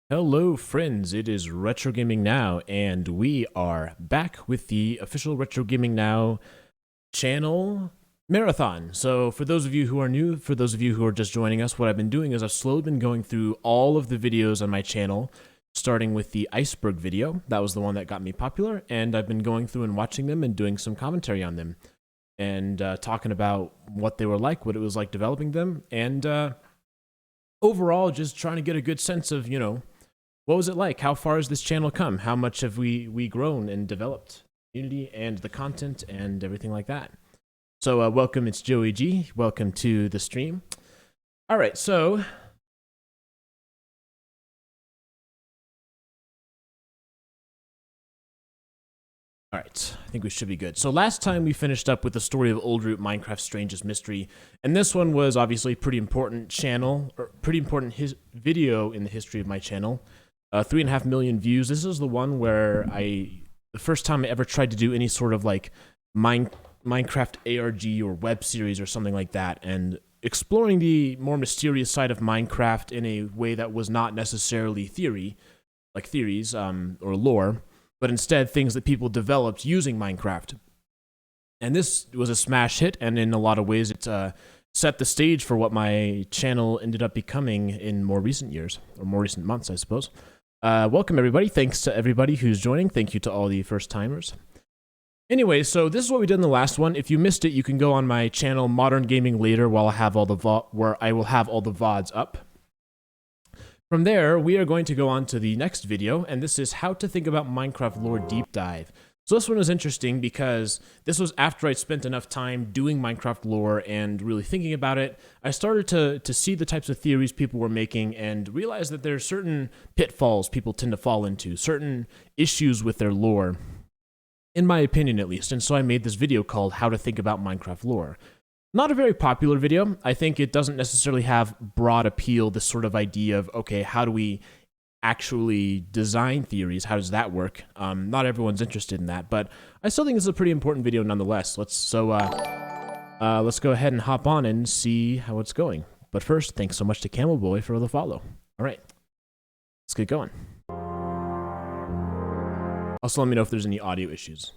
Hello friends, it is Retro Gaming Now, and we are back with the official Retro Gaming Now channel marathon. So for those of you who are new, for those of you who are just joining us, what I've been doing is I've slowly been going through all of the videos on my channel, starting with the Iceberg video. That was the one that got me popular, and I've been going through and watching them and doing some commentary on them, and talking about what they were like, what it was like developing them, and overall just trying to get a good sense of, what was it like? How far has this channel come? How much have we grown and developed? Community and the content and everything like that. So welcome, it's Joey G. Welcome to the stream. All right, so all right, I think we should be good. So last time we finished up with the story of Old Root, Minecraft's Strangest Mystery, and this one was obviously a pretty important channel, or pretty important video in the history of my channel. 3.5 million views. This is the one where the first time I ever tried to do any sort of like Minecraft ARG or web series or something like that, and exploring the more mysterious side of Minecraft in a way that was not necessarily theories or lore, but instead things that people developed using Minecraft. And this was a smash hit, and in a lot of ways it set the stage for what my channel ended up becoming in more recent years, or more recent months, I suppose. Welcome everybody. Thanks to everybody who's joining. Thank you to all the first timers. Anyway, so this is what we did in the last one. If you missed it, you can go on my channel Modern Gaming later, while I have all the where I will have all the VODs up. From there, we are going to go on to the next video, and this is how to think about Minecraft lore deep dive. So this one was interesting because this was after I'd spent enough time doing Minecraft lore and really thinking about it. I started to see the types of theories people were making and realized that there are certain pitfalls people tend to fall into, certain issues with their lore, in my opinion at least. And so I made this video called How to Think About Minecraft Lore. Not a very popular video. I think it doesn't necessarily have broad appeal, this sort of idea of, okay, how do we actually design theories? How does that work? Not everyone's interested in that, but I still think this is a pretty important video nonetheless. Let's go ahead and hop on and see how it's going. But first, thanks so much to Camel Boy for the follow. All right, let's get going. Also, let me know if there's any audio issues.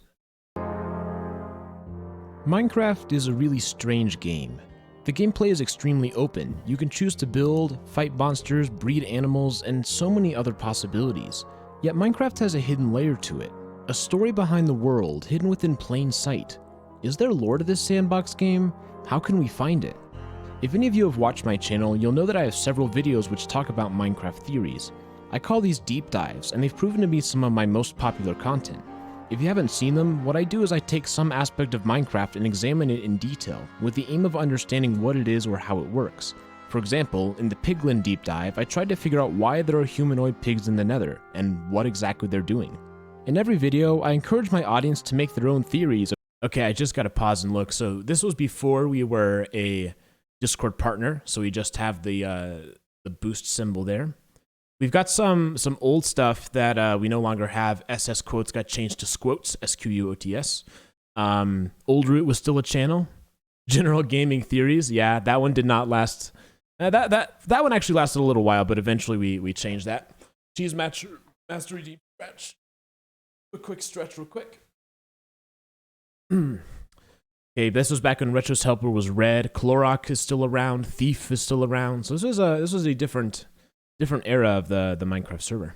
Minecraft is a really strange game. The gameplay is extremely open. You can choose to build, fight monsters, breed animals, and so many other possibilities. Yet Minecraft has a hidden layer to it, a story behind the world hidden within plain sight. Is there lore to this sandbox game? How can we find it? If any of you have watched my channel, you'll know that I have several videos which talk about Minecraft theories. I call these deep dives, and they've proven to be some of my most popular content. If you haven't seen them, what I do is I take some aspect of Minecraft and examine it in detail, with the aim of understanding what it is or how it works. For example, in the Piglin deep dive, I tried to figure out why there are humanoid pigs in the Nether, and what exactly they're doing. In every video, I encourage my audience to make their own theories. Okay, I just gotta pause and look. So this was before we were a Discord partner, so we just have the boost symbol there. We've got some old stuff that we no longer have. SS quotes got changed to squotes, SQUOTS. Old Root was still a channel. General Gaming Theories, yeah, that one did not last. That one actually lasted a little while, but eventually we changed that. Cheese Mastery Deep Stretch. A quick stretch real quick. Okay, this was back when Retro's Helper was red. Clorox is still around. Thief is still around. So this was a different era of the Minecraft server.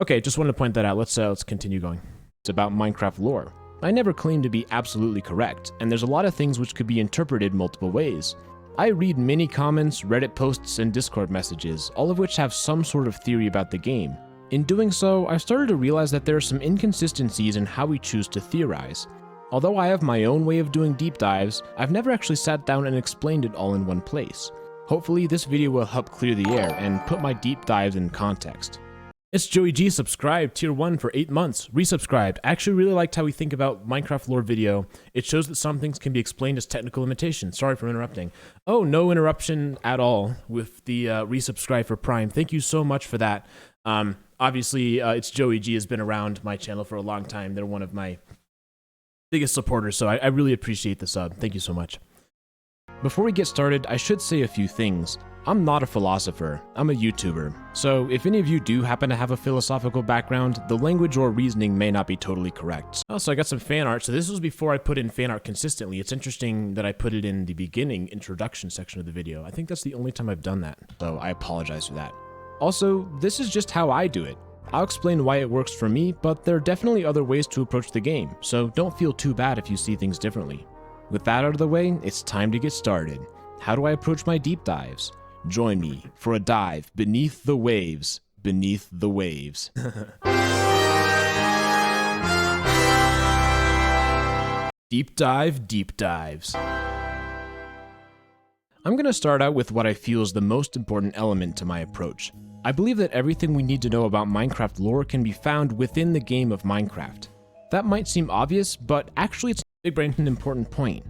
Okay, just wanted to point that out. Let's continue going. It's about Minecraft lore. I never claim to be absolutely correct, and there's a lot of things which could be interpreted multiple ways. I read many comments, Reddit posts, and Discord messages, all of which have some sort of theory about the game. In doing so, I've started to realize that there are some inconsistencies in how we choose to theorize. Although I have my own way of doing deep dives, I've never actually sat down and explained it all in one place. Hopefully this video will help clear the air and put my deep dives in context. It's Joey G, subscribed, tier 1 for 8 months, resubscribed. I actually really liked how we think about Minecraft lore video. It shows that some things can be explained as technical limitations. Sorry for interrupting. Oh, no interruption at all with the resubscribe for Prime. Thank you so much for that. Obviously, it's Joey G has been around my channel for a long time. They're one of my biggest supporters, so I really appreciate the sub. Thank you so much. Before we get started, I should say a few things. I'm not a philosopher, I'm a YouTuber. So if any of you do happen to have a philosophical background, the language or reasoning may not be totally correct. Also, I got some fan art. So this was before I put in fan art consistently. It's interesting that I put it in the beginning introduction section of the video. I think that's the only time I've done that. So I apologize for that. Also, this is just how I do it. I'll explain why it works for me, but there are definitely other ways to approach the game, so don't feel too bad if you see things differently. With that out of the way, it's time to get started. How do I approach my deep dives? Join me for a dive beneath the waves, beneath the waves. Deep dive, deep dives. I'm going to start out with what I feel is the most important element to my approach. I believe that everything we need to know about Minecraft lore can be found within the game of Minecraft. That might seem obvious, but actually it's a big brain and important point.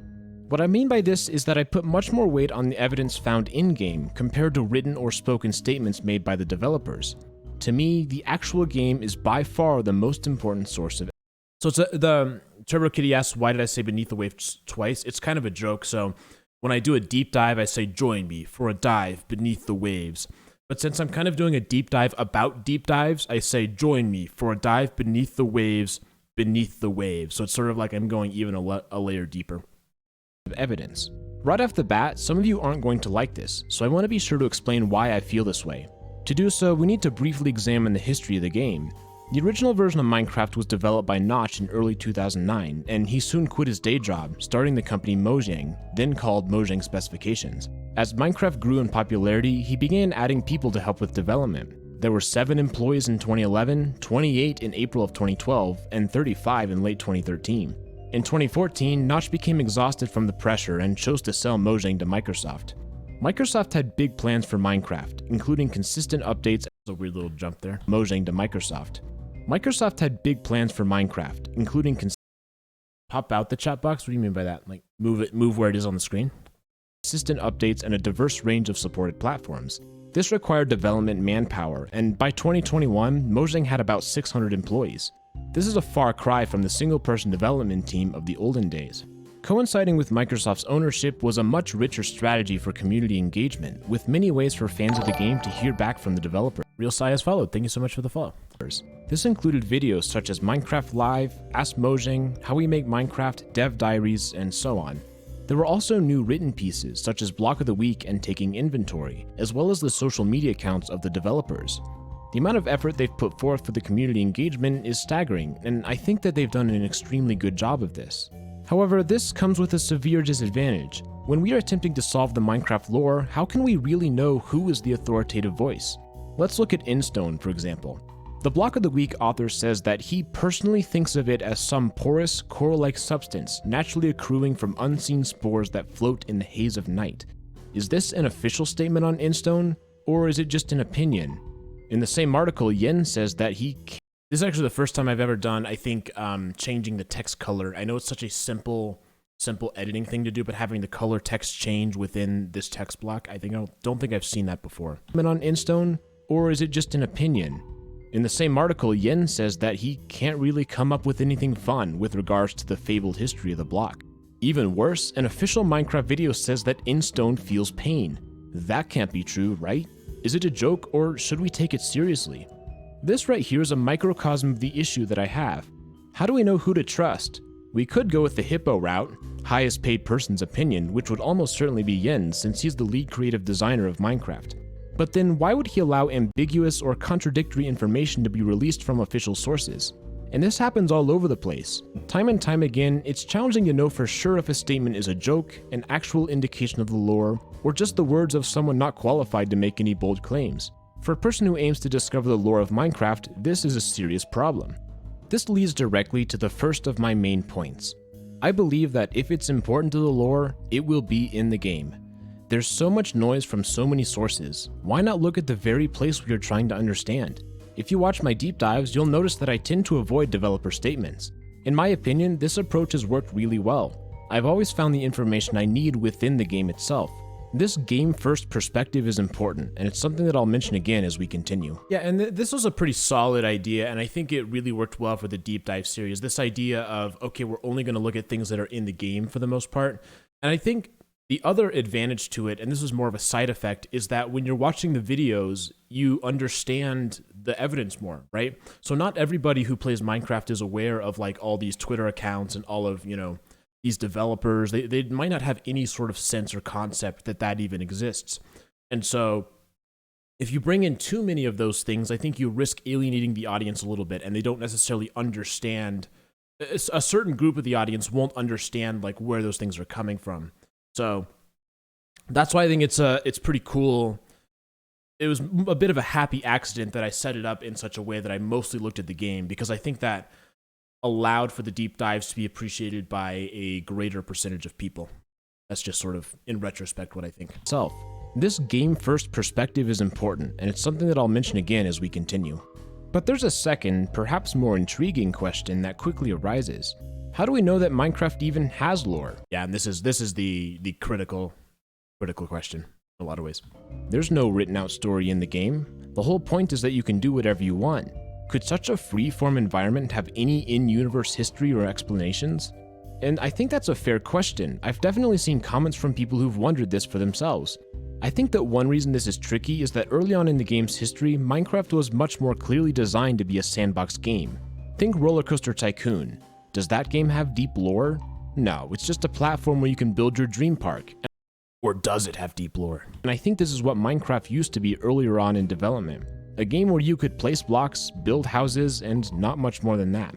What I mean by this is that I put much more weight on the evidence found in-game compared to written or spoken statements made by the developers. To me, the actual game is by far the most important source of evidence. So it's the Turbo Kitty asks, why did I say beneath the waves twice? It's kind of a joke, so when I do a deep dive, I say join me for a dive beneath the waves. But since I'm kind of doing a deep dive about deep dives, I say join me for a dive beneath the waves, beneath the waves. So it's sort of like I'm going even a layer deeper. Evidence. Right off the bat, some of you aren't going to like this, so I want to be sure to explain why I feel this way. To do so, we need to briefly examine the history of the game. The original version of Minecraft was developed by Notch in early 2009, and he soon quit his day job, starting the company Mojang, then called Mojang Specifications. As Minecraft grew in popularity, he began adding people to help with development. There were 7 employees in 2011, 28 in April of 2012, and 35 in late 2013. In 2014, Notch became exhausted from the pressure and chose to sell Mojang to Microsoft. Microsoft had big plans for Minecraft, including consistent updates. That's a weird little jump there. Mojang to Microsoft. Microsoft had big plans for Minecraft, including pop out the chat box. What do you mean by that? Like move where it is on the screen? Consistent updates and a diverse range of supported platforms. This required development manpower, and by 2021, Mojang had about 600 employees. This is a far cry from the single-person development team of the olden days. Coinciding with Microsoft's ownership was a much richer strategy for community engagement, with many ways for fans of the game to hear back from the developer. Real Sai has followed. Thank you so much for the follow. This included videos such as Minecraft Live, Ask Mojang, How We Make Minecraft, Dev Diaries, and so on. There were also new written pieces such as Block of the Week and Taking Inventory, as well as the social media accounts of the developers. The amount of effort they've put forth for the community engagement is staggering, and I think that they've done an extremely good job of this. However, this comes with a severe disadvantage. When we are attempting to solve the Minecraft lore, how can we really know who is the authoritative voice? Let's look at Instone, for example. The Block of the Week author says that he personally thinks of it as some porous, coral-like substance naturally accruing from unseen spores that float in the haze of night. Is this an official statement on Instone, or is it just an opinion? In the same article, Yen says that he can't. This is actually the first time I've ever done, I think, changing the text color. I know it's such a simple editing thing to do, but having the color text change within this text block, I don't think I've seen that before. On Instone, or is it just an opinion? In the same article, Yen says that he can't really come up with anything fun with regards to the fabled history of the block. Even worse, an official Minecraft video says that Instone feels pain. That can't be true, right? Is it a joke, or should we take it seriously? This right here is a microcosm of the issue that I have. How do we know who to trust? We could go with the hippo route, highest paid person's opinion, which would almost certainly be Yen since he's the lead creative designer of Minecraft. But then why would he allow ambiguous or contradictory information to be released from official sources? And this happens all over the place. Time and time again, it's challenging to know for sure if a statement is a joke, an actual indication of the lore, or just the words of someone not qualified to make any bold claims. For a person who aims to discover the lore of Minecraft, this is a serious problem. This leads directly to the first of my main points. I believe that if it's important to the lore, it will be in the game. There's so much noise from so many sources, why not look at the very place we are trying to understand? If you watch my deep dives, you'll notice that I tend to avoid developer statements. In my opinion, this approach has worked really well. I've always found the information I need within the game itself. This game-first perspective is important, and it's something that I'll mention again as we continue. Yeah, and this was a pretty solid idea, and I think it really worked well for the deep dive series. This idea of, okay, we're only going to look at things that are in the game for the most part. And I think The other advantage to it, and this is more of a side effect, is that when you're watching the videos, you understand the evidence more, right? So not everybody who plays Minecraft is aware of like all these Twitter accounts and all of, these developers. They might not have any sort of sense or concept that even exists. And so if you bring in too many of those things, I think you risk alienating the audience a little bit, and they don't necessarily understand. A certain group of the audience won't understand like where those things are coming from. So that's why I think it's pretty cool. It was a bit of a happy accident that I set it up in such a way that I mostly looked at the game, because I think that allowed for the deep dives to be appreciated by a greater percentage of people. That's just sort of, in retrospect, what I think. This game-first perspective is important, and it's something that I'll mention again as we continue. But there's a second, perhaps more intriguing question that quickly arises. How do we know that Minecraft even has lore? Yeah, and this is the critical question in a lot of ways. There's no written out story in the game. The whole point is that you can do whatever you want. Could such a free-form environment have any in-universe history or explanations? And I think that's a fair question. I've definitely seen comments from people who've wondered this for themselves. I think that one reason this is tricky is that early on in the game's history, Minecraft was much more clearly designed to be a sandbox game. Think Roller Coaster Tycoon. Does that game have deep lore? No, it's just a platform where you can build your dream park. Or does it have deep lore? And I think this is what Minecraft used to be earlier on in development. A game where you could place blocks, build houses, and not much more than that.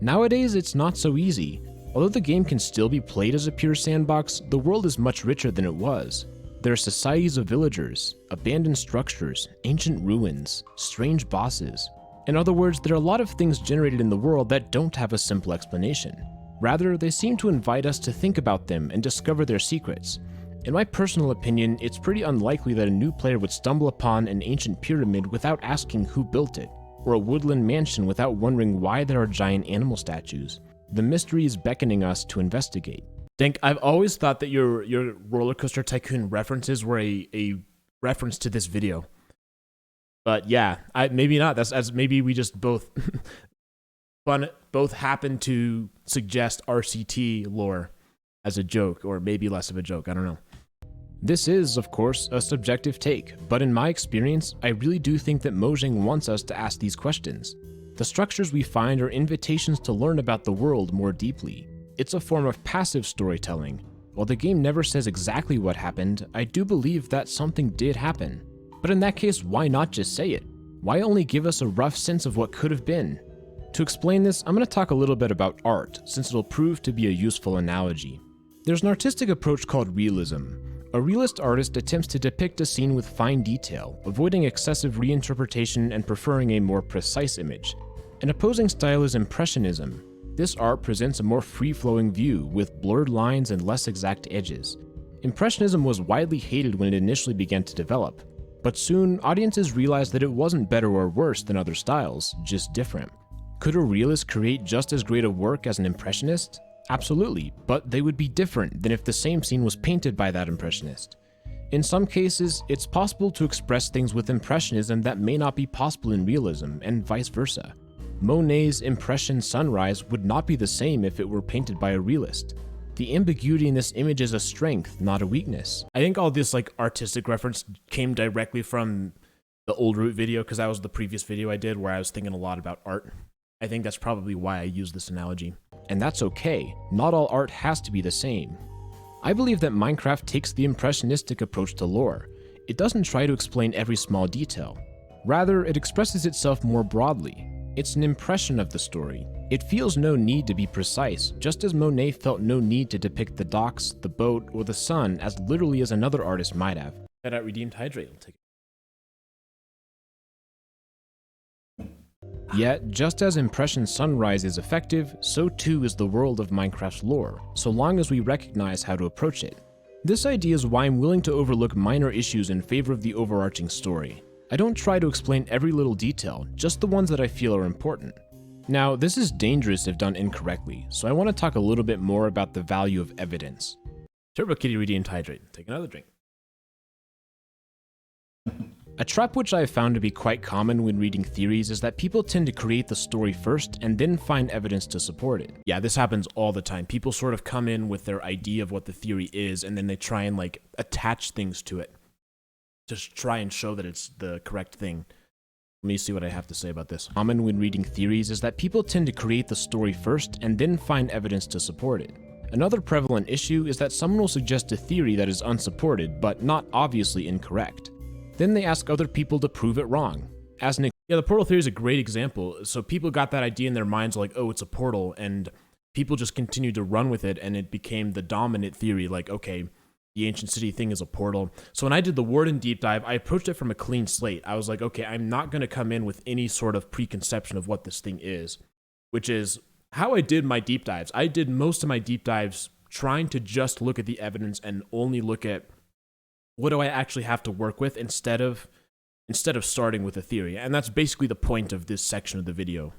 Nowadays, it's not so easy. Although the game can still be played as a pure sandbox, the world is much richer than it was. There are societies of villagers, abandoned structures, ancient ruins, strange bosses. In other words, there are a lot of things generated in the world that don't have a simple explanation. Rather, they seem to invite us to think about them and discover their secrets. In my personal opinion, it's pretty unlikely that a new player would stumble upon an ancient pyramid without asking who built it, or a woodland mansion without wondering why there are giant animal statues. The mystery is beckoning us to investigate. Denk, I've always thought that your Roller Coaster Tycoon references were a reference to this video. But yeah, maybe not. That's as maybe we just both happen to suggest RCT lore as a joke, or maybe less of a joke. I don't know. This is, of course, a subjective take, but in my experience, I really do think that Mojang wants us to ask these questions. The structures we find are invitations to learn about the world more deeply. It's a form of passive storytelling. While the game never says exactly what happened, I do believe that something did happen. But in that case, why not just say it? Why only give us a rough sense of what could have been? To explain this, I'm going to talk a little bit about art, since it'll prove to be a useful analogy. There's an artistic approach called realism. A realist artist attempts to depict a scene with fine detail, avoiding excessive reinterpretation and preferring a more precise image. An opposing style is impressionism. This art presents a more free-flowing view, with blurred lines and less exact edges. Impressionism was widely hated when it initially began to develop, but soon audiences realized that it wasn't better or worse than other styles, just different. Could a realist create just as great a work as an impressionist? Absolutely, but they would be different than if the same scene was painted by that impressionist. In some cases, it's possible to express things with impressionism that may not be possible in realism, and vice versa. Monet's Impression Sunrise would not be the same if it were painted by a realist. The ambiguity in this image is a strength, not a weakness. I think all this artistic reference came directly from the Old Root video, because that was the previous video I did where I was thinking a lot about art. I think that's probably why I use this analogy. And that's okay. Not all art has to be the same. I believe that Minecraft takes the impressionistic approach to lore. It doesn't try to explain every small detail. Rather, it expresses itself more broadly. It's an impression of the story. It feels no need to be precise, just as Monet felt no need to depict the docks, the boat, or the sun as literally as another artist might have. Shout out Redeemed Hydrate. I'll take it. Yet, just as Impression Sunrise is effective, so too is the world of Minecraft's lore, so long as we recognize how to approach it. This idea is why I'm willing to overlook minor issues in favor of the overarching story. I don't try to explain every little detail, just the ones that I feel are important. Now, this is dangerous if done incorrectly, so I want to talk a little bit more about the value of evidence. Turbo Kitty Redeemed Hydrate. Take another drink. A trap which I have found to be quite common when reading theories is that people tend to create the story first and then find evidence to support it. Yeah, this happens all the time. People sort of come in with their idea of what the theory is, and then they try and like attach things to it to try and show that it's the correct thing. Let me see what I have to say about this. Common when reading theories is that people tend to create the story first and then find evidence to support it. Another prevalent issue is that someone will suggest a theory that is unsupported, but not obviously incorrect. Then they ask other people to prove it wrong. Yeah, the portal theory is a great example. So people got that idea in their minds like, oh, it's a portal, and people just continued to run with it, and it became the dominant theory, like, okay, the ancient city thing is a portal. So when I did the Warden deep dive, I approached it from a clean slate. I was like, okay, I'm not going to come in with any sort of preconception of what this thing is, which is how I did my deep dives. I did most of my deep dives trying to just look at the evidence and only look at what do I actually have to work with instead of starting with a theory. And that's basically the point of this section of the video.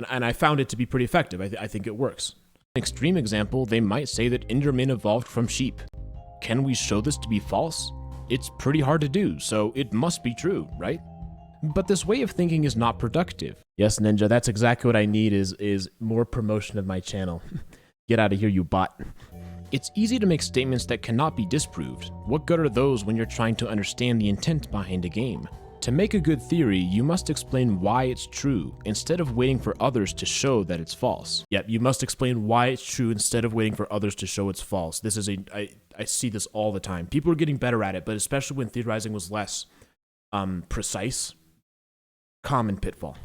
And I found it to be pretty effective. I think it works. An extreme example, they might say that Endermen evolved from sheep. Can we show this to be false? It's pretty hard to do, so it must be true, right? But this way of thinking is not productive. Yes, Ninja, that's exactly what I need is more promotion of my channel. Get out of here, you bot. It's easy to make statements that cannot be disproved. What good are those when you're trying to understand the intent behind a game? To make a good theory, you must explain why it's true, instead of waiting for others to show that it's false. Yep, you must explain why it's true instead of waiting for others to show it's false. This is I see this all the time. People are getting better at it, but especially when theorizing was less precise. Common pitfall.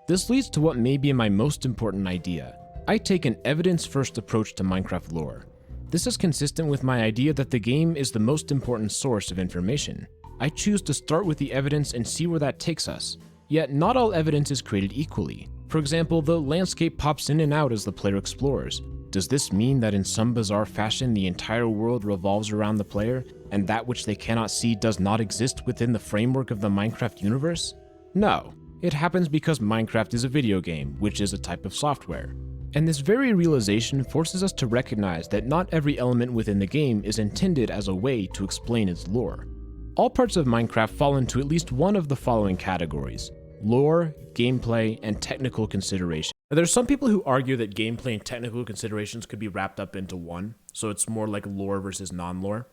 This leads to what may be my most important idea. I take an evidence-first approach to Minecraft lore. This is consistent with my idea that the game is the most important source of information. I choose to start with the evidence and see where that takes us. Yet not all evidence is created equally. For example, the landscape pops in and out as the player explores. Does this mean that in some bizarre fashion the entire world revolves around the player, and that which they cannot see does not exist within the framework of the Minecraft universe? No. It happens because Minecraft is a video game, which is a type of software. And this very realization forces us to recognize that not every element within the game is intended as a way to explain its lore. All parts of Minecraft fall into at least one of the following categories: lore, gameplay, and technical consideration. Now, there's some people who argue that gameplay and technical considerations could be wrapped up into one, so it's more like lore versus non-lore.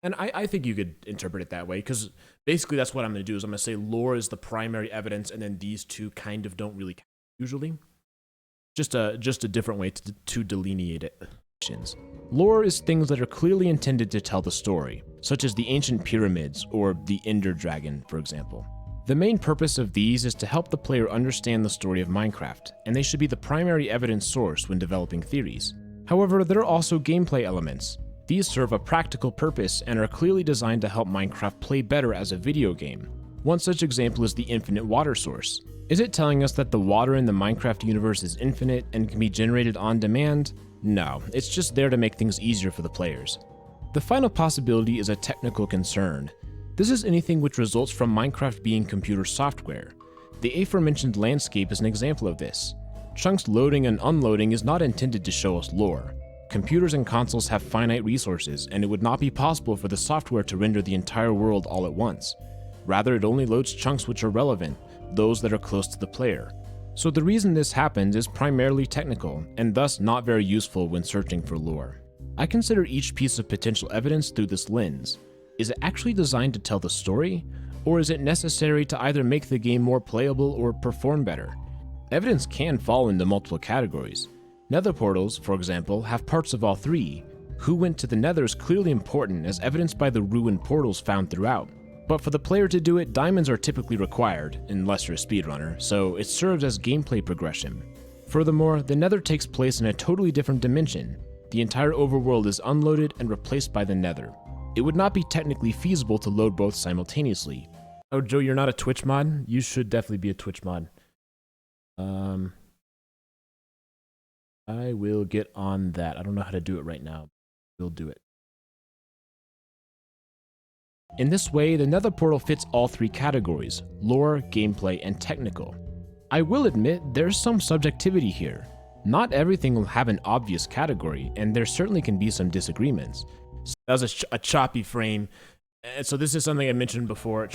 And I think you could interpret it that way, because basically that's what I'm going to do, is I'm going to say lore is the primary evidence, and then these two kind of don't really count usually. Just a different way to delineate it. Lore is things that are clearly intended to tell the story, such as the ancient pyramids or the Ender Dragon, for example. The main purpose of these is to help the player understand the story of Minecraft, and they should be the primary evidence source when developing theories. However, there are also gameplay elements. These serve a practical purpose and are clearly designed to help Minecraft play better as a video game. One such example is the infinite water source. Is it telling us that the water in the Minecraft universe is infinite and can be generated on demand? No, it's just there to make things easier for the players. The final possibility is a technical concern. This is anything which results from Minecraft being computer software. The aforementioned landscape is an example of this. Chunks loading and unloading is not intended to show us lore. Computers and consoles have finite resources, and it would not be possible for the software to render the entire world all at once. Rather, it only loads chunks which are relevant, those that are close to the player. So the reason this happens is primarily technical, and thus not very useful when searching for lore. I consider each piece of potential evidence through this lens. Is it actually designed to tell the story, or is it necessary to either make the game more playable or perform better? Evidence can fall into multiple categories. Nether portals, for example, have parts of all three. Who went to the Nether is clearly important, as evidenced by the ruined portals found throughout. But for the player to do it, diamonds are typically required, unless you're a speedrunner, so it serves as gameplay progression. Furthermore, the Nether takes place in a totally different dimension. The entire overworld is unloaded and replaced by the Nether. It would not be technically feasible to load both simultaneously. Oh, Joe, you're not a Twitch mod? You should definitely be a Twitch mod. I will get on that. I don't know how to do it right now. We'll do it. In this way, the Nether portal fits all three categories: lore, gameplay, and technical. I will admit there's some subjectivity here. Not everything will have an obvious category, and there certainly can be some disagreements. That was a choppy frame. And so this is something I mentioned before.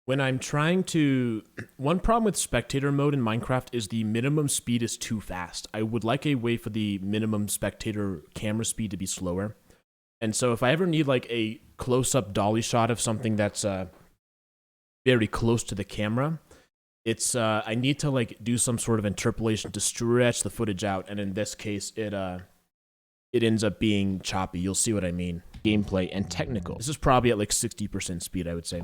When I'm trying to... One problem with spectator mode in Minecraft is the minimum speed is too fast. I would like a way for the minimum spectator camera speed to be slower. And so if I ever need like a close-up dolly shot of something that's very close to the camera, it's I need to like do some sort of interpolation to stretch the footage out, and in this case it ends up being choppy. You'll see what I mean. Gameplay and technical. This is probably at like 60% speed, I would say.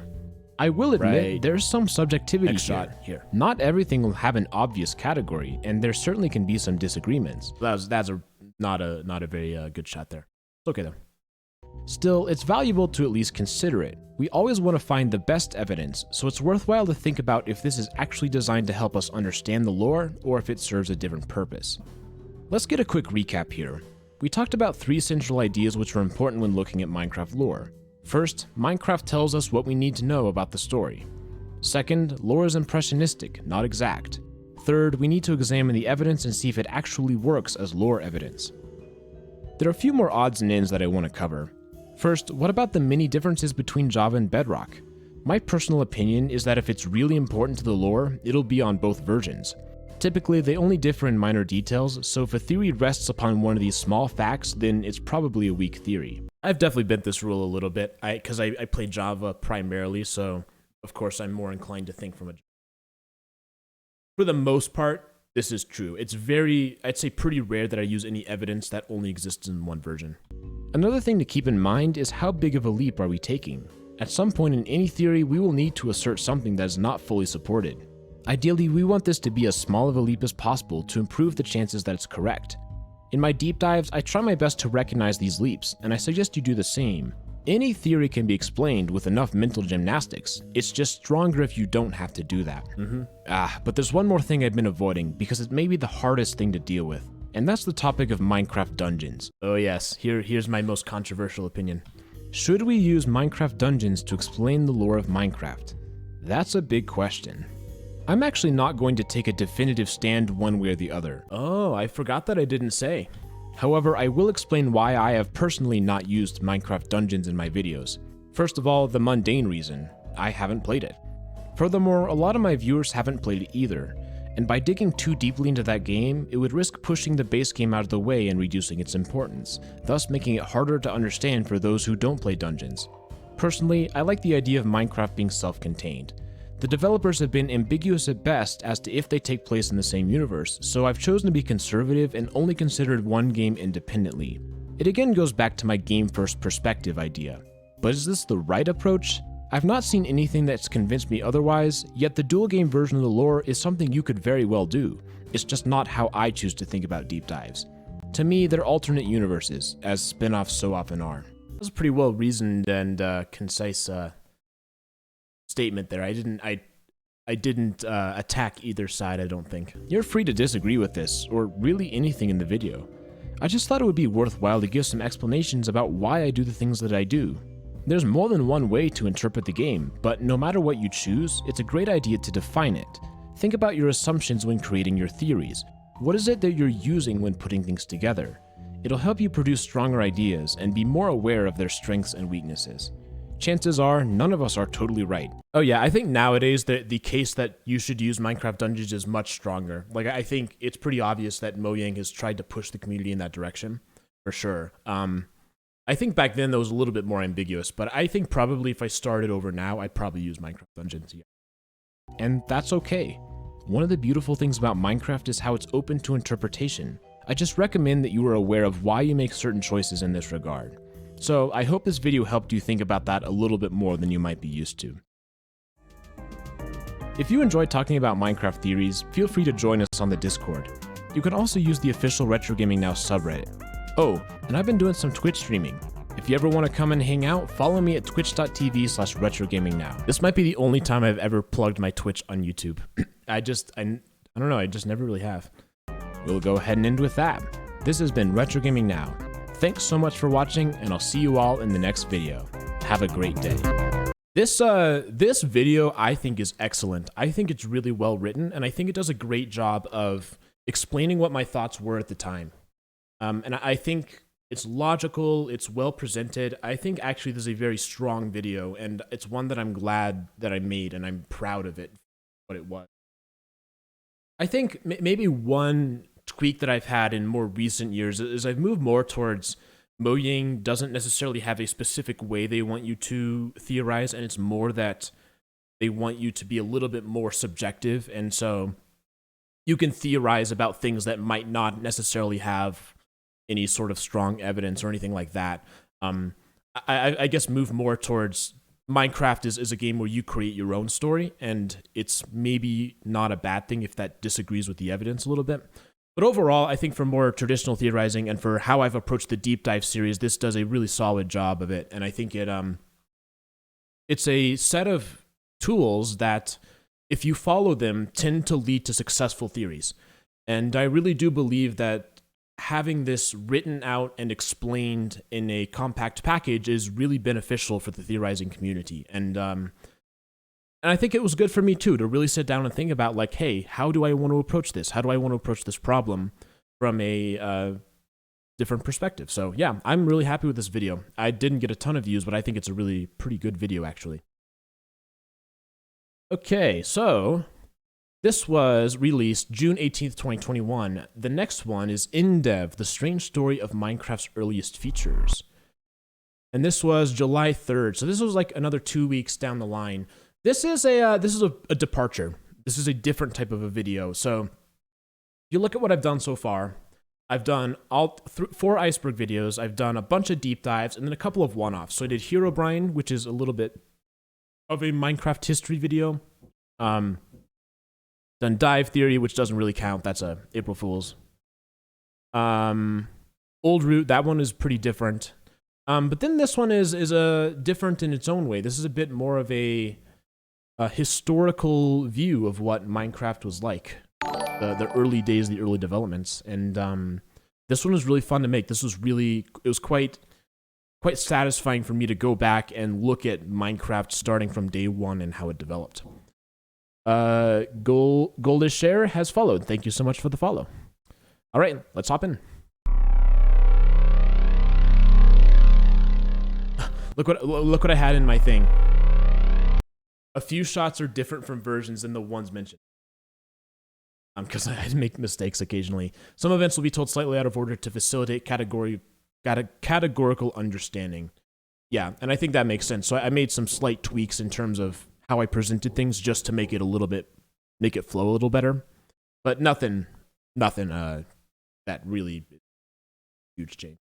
I will admit, there's some subjectivity here. Not everything will have an obvious category, and there certainly can be some disagreements. That's not a very good shot there. It's okay though. Still, it's valuable to at least consider it. We always want to find the best evidence, so it's worthwhile to think about if this is actually designed to help us understand the lore, or if it serves a different purpose. Let's get a quick recap here. We talked about 3 central ideas which are important when looking at Minecraft lore. First, Minecraft tells us what we need to know about the story. Second, lore is impressionistic, not exact. Third, we need to examine the evidence and see if it actually works as lore evidence. There are a few more odds and ends that I want to cover. First, what about the many differences between Java and Bedrock? My personal opinion is that if it's really important to the lore, it'll be on both versions. Typically, they only differ in minor details, so if a theory rests upon one of these small facts, then it's probably a weak theory. I've definitely bent this rule a little bit, because I play Java primarily, so of course I'm more inclined to think from a... For the most part, this is true. It's I'd say pretty rare that I use any evidence that only exists in one version. Another thing to keep in mind is how big of a leap are we taking? At some point in any theory, we will need to assert something that is not fully supported. Ideally, we want this to be as small of a leap as possible to improve the chances that it's correct. In my deep dives, I try my best to recognize these leaps, and I suggest you do the same. Any theory can be explained with enough mental gymnastics. It's just stronger if you don't have to do that. But there's one more thing I've been avoiding because it may be the hardest thing to deal with, and that's the topic of Minecraft dungeons. Oh yes, here's my most controversial opinion. Should we use Minecraft dungeons to explain the lore of Minecraft? That's a big question. I'm actually not going to take a definitive stand one way or the other. Oh, I forgot that I didn't say. However, I will explain why I have personally not used Minecraft dungeons in my videos. First of all, the mundane reason: I haven't played it. Furthermore, a lot of my viewers haven't played it either, and by digging too deeply into that game, it would risk pushing the base game out of the way and reducing its importance, thus making it harder to understand for those who don't play dungeons. Personally, I like the idea of Minecraft being self-contained. The developers have been ambiguous at best as to if they take place in the same universe, so I've chosen to be conservative and only considered one game independently. It again goes back to my game-first perspective idea. But is this the right approach? I've not seen anything that's convinced me otherwise, yet the dual game version of the lore is something you could very well do. It's just not how I choose to think about deep dives. To me, they're alternate universes, as spin-offs so often are. That was a pretty well reasoned and concise statement there. I didn't attack either side, I don't think. You're free to disagree with this, or really anything in the video. I just thought it would be worthwhile to give some explanations about why I do the things that I do. There's more than one way to interpret the game, but no matter what you choose, it's a great idea to define it. Think about your assumptions when creating your theories. What is it that you're using when putting things together? It'll help you produce stronger ideas and be more aware of their strengths and weaknesses. Chances are, none of us are totally right. Oh yeah, I think nowadays the case that you should use Minecraft dungeons is much stronger. Like, I think it's pretty obvious that Mojang has tried to push the community in that direction, for sure. I think back then that was a little bit more ambiguous, but I think probably if I started over now, I'd probably use Minecraft dungeons, yeah. And that's okay. One of the beautiful things about Minecraft is how it's open to interpretation. I just recommend that you are aware of why you make certain choices in this regard. So I hope this video helped you think about that a little bit more than you might be used to. If you enjoyed talking about Minecraft theories, feel free to join us on the Discord. You can also use the official Retro Gaming Now subreddit. Oh, and I've been doing some Twitch streaming. If you ever want to come and hang out, follow me at twitch.tv/retrogamingnow. This might be the only time I've ever plugged my Twitch on YouTube. I don't know, I just never really have. We'll go ahead and end with that. This has been Retro Gaming Now. Thanks so much for watching, and I'll see you all in the next video. Have a great day. This video I think is excellent. I think it's really well written, and I think it does a great job of explaining what my thoughts were at the time. And I think It's logical, it's well presented. I think actually this is a very strong video, and it's one that I'm glad that I made, and I'm proud of it, what it was. I think maybe one tweak that I've had in more recent years is I've moved more towards Mojang doesn't necessarily have a specific way they want you to theorize, and it's more that they want you to be a little bit more subjective, and so you can theorize about things that might not necessarily have any sort of strong evidence or anything like that. I guess move more towards Minecraft is a game where you create your own story, and it's maybe not a bad thing if that disagrees with the evidence a little bit. But overall, I think for more traditional theorizing and for how I've approached the deep dive series, this does a really solid job of it, and I think it's a set of tools that, if you follow them, tend to lead to successful theories. And I really do believe that having this written out and explained in a compact package is really beneficial for the theorizing community. And I think it was good for me too to really sit down and think about, like, hey, how do I want to approach this? How do I want to approach this problem from a different perspective? So yeah, I'm really happy with this video. I didn't get a ton of views, but I think it's a really pretty good video actually. Okay, so this was released June 18th, 2021. The next one is INDEV, The Strange Story of Minecraft's Earliest Features. And this was July 3rd, so this was like another 2 weeks down the line. This is a departure. This is a different type of a video. So if you look at what I've done so far, I've done all 4 Iceberg videos, I've done a bunch of deep dives, and then a couple of one-offs. So I did Herobrine, which is a little bit of a Minecraft history video. Done Dive Theory, which doesn't really count. That's a April Fool's. Old Root, that one is pretty different. But then this one is different in its own way. This is a bit more of a historical view of what Minecraft was like, the early days, the early developments. And this one was really fun to make. This was really, it was quite satisfying for me to go back and look at Minecraft starting from day one and how it developed. Goldish Share has followed. Thank you so much for the follow. All right, let's hop in. Look what I had in my thing. A few shots are different from versions than the ones mentioned. Because I make mistakes occasionally. Some events will be told slightly out of order to facilitate categorical understanding. Yeah, and I think that makes sense. So I made some slight tweaks in terms of how I presented things just to make it make it flow a little better. But nothing that really huge change.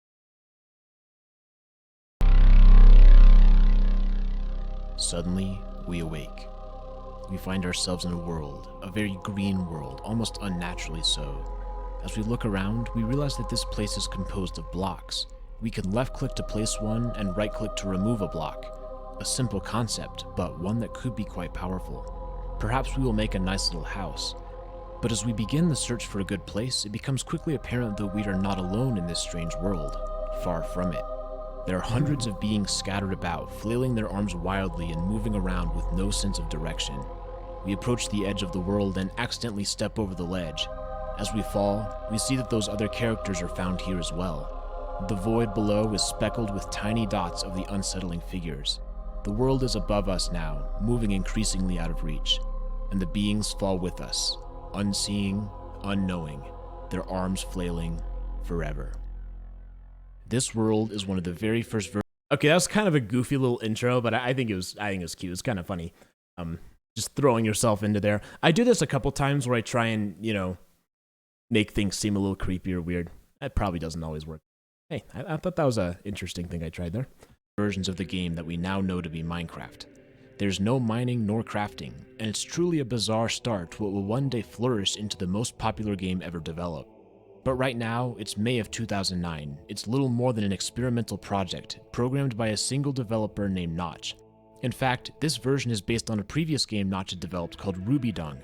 Suddenly, we awake. We find ourselves in a world, a very green world, almost unnaturally so. As we look around, we realize that this place is composed of blocks. We can left-click to place one and right-click to remove a block. A simple concept, but one that could be quite powerful. Perhaps we will make a nice little house. But as we begin the search for a good place, it becomes quickly apparent that we are not alone in this strange world. Far from it. There are hundreds of beings scattered about, flailing their arms wildly and moving around with no sense of direction. We approach the edge of the world and accidentally step over the ledge. As we fall, we see that those other characters are found here as well. The void below is speckled with tiny dots of the unsettling figures. The world is above us now, moving increasingly out of reach, and the beings fall with us, unseeing, unknowing, their arms flailing forever. This world is one of the very first Okay, that was kind of a goofy little intro, but I think it was cute. It's kind of funny. Just throwing yourself into there. I do this a couple times where I try and, make things seem a little creepy or weird. That probably doesn't always work. Hey, I thought that was an interesting thing I tried there. Versions of the game that we now know to be Minecraft. There's no mining nor crafting, and it's truly a bizarre start to what will one day flourish into the most popular game ever developed. But right now, it's May of 2009. It's little more than an experimental project, programmed by a single developer named Notch. In fact, this version is based on a previous game Notch had developed called Ruby Dung.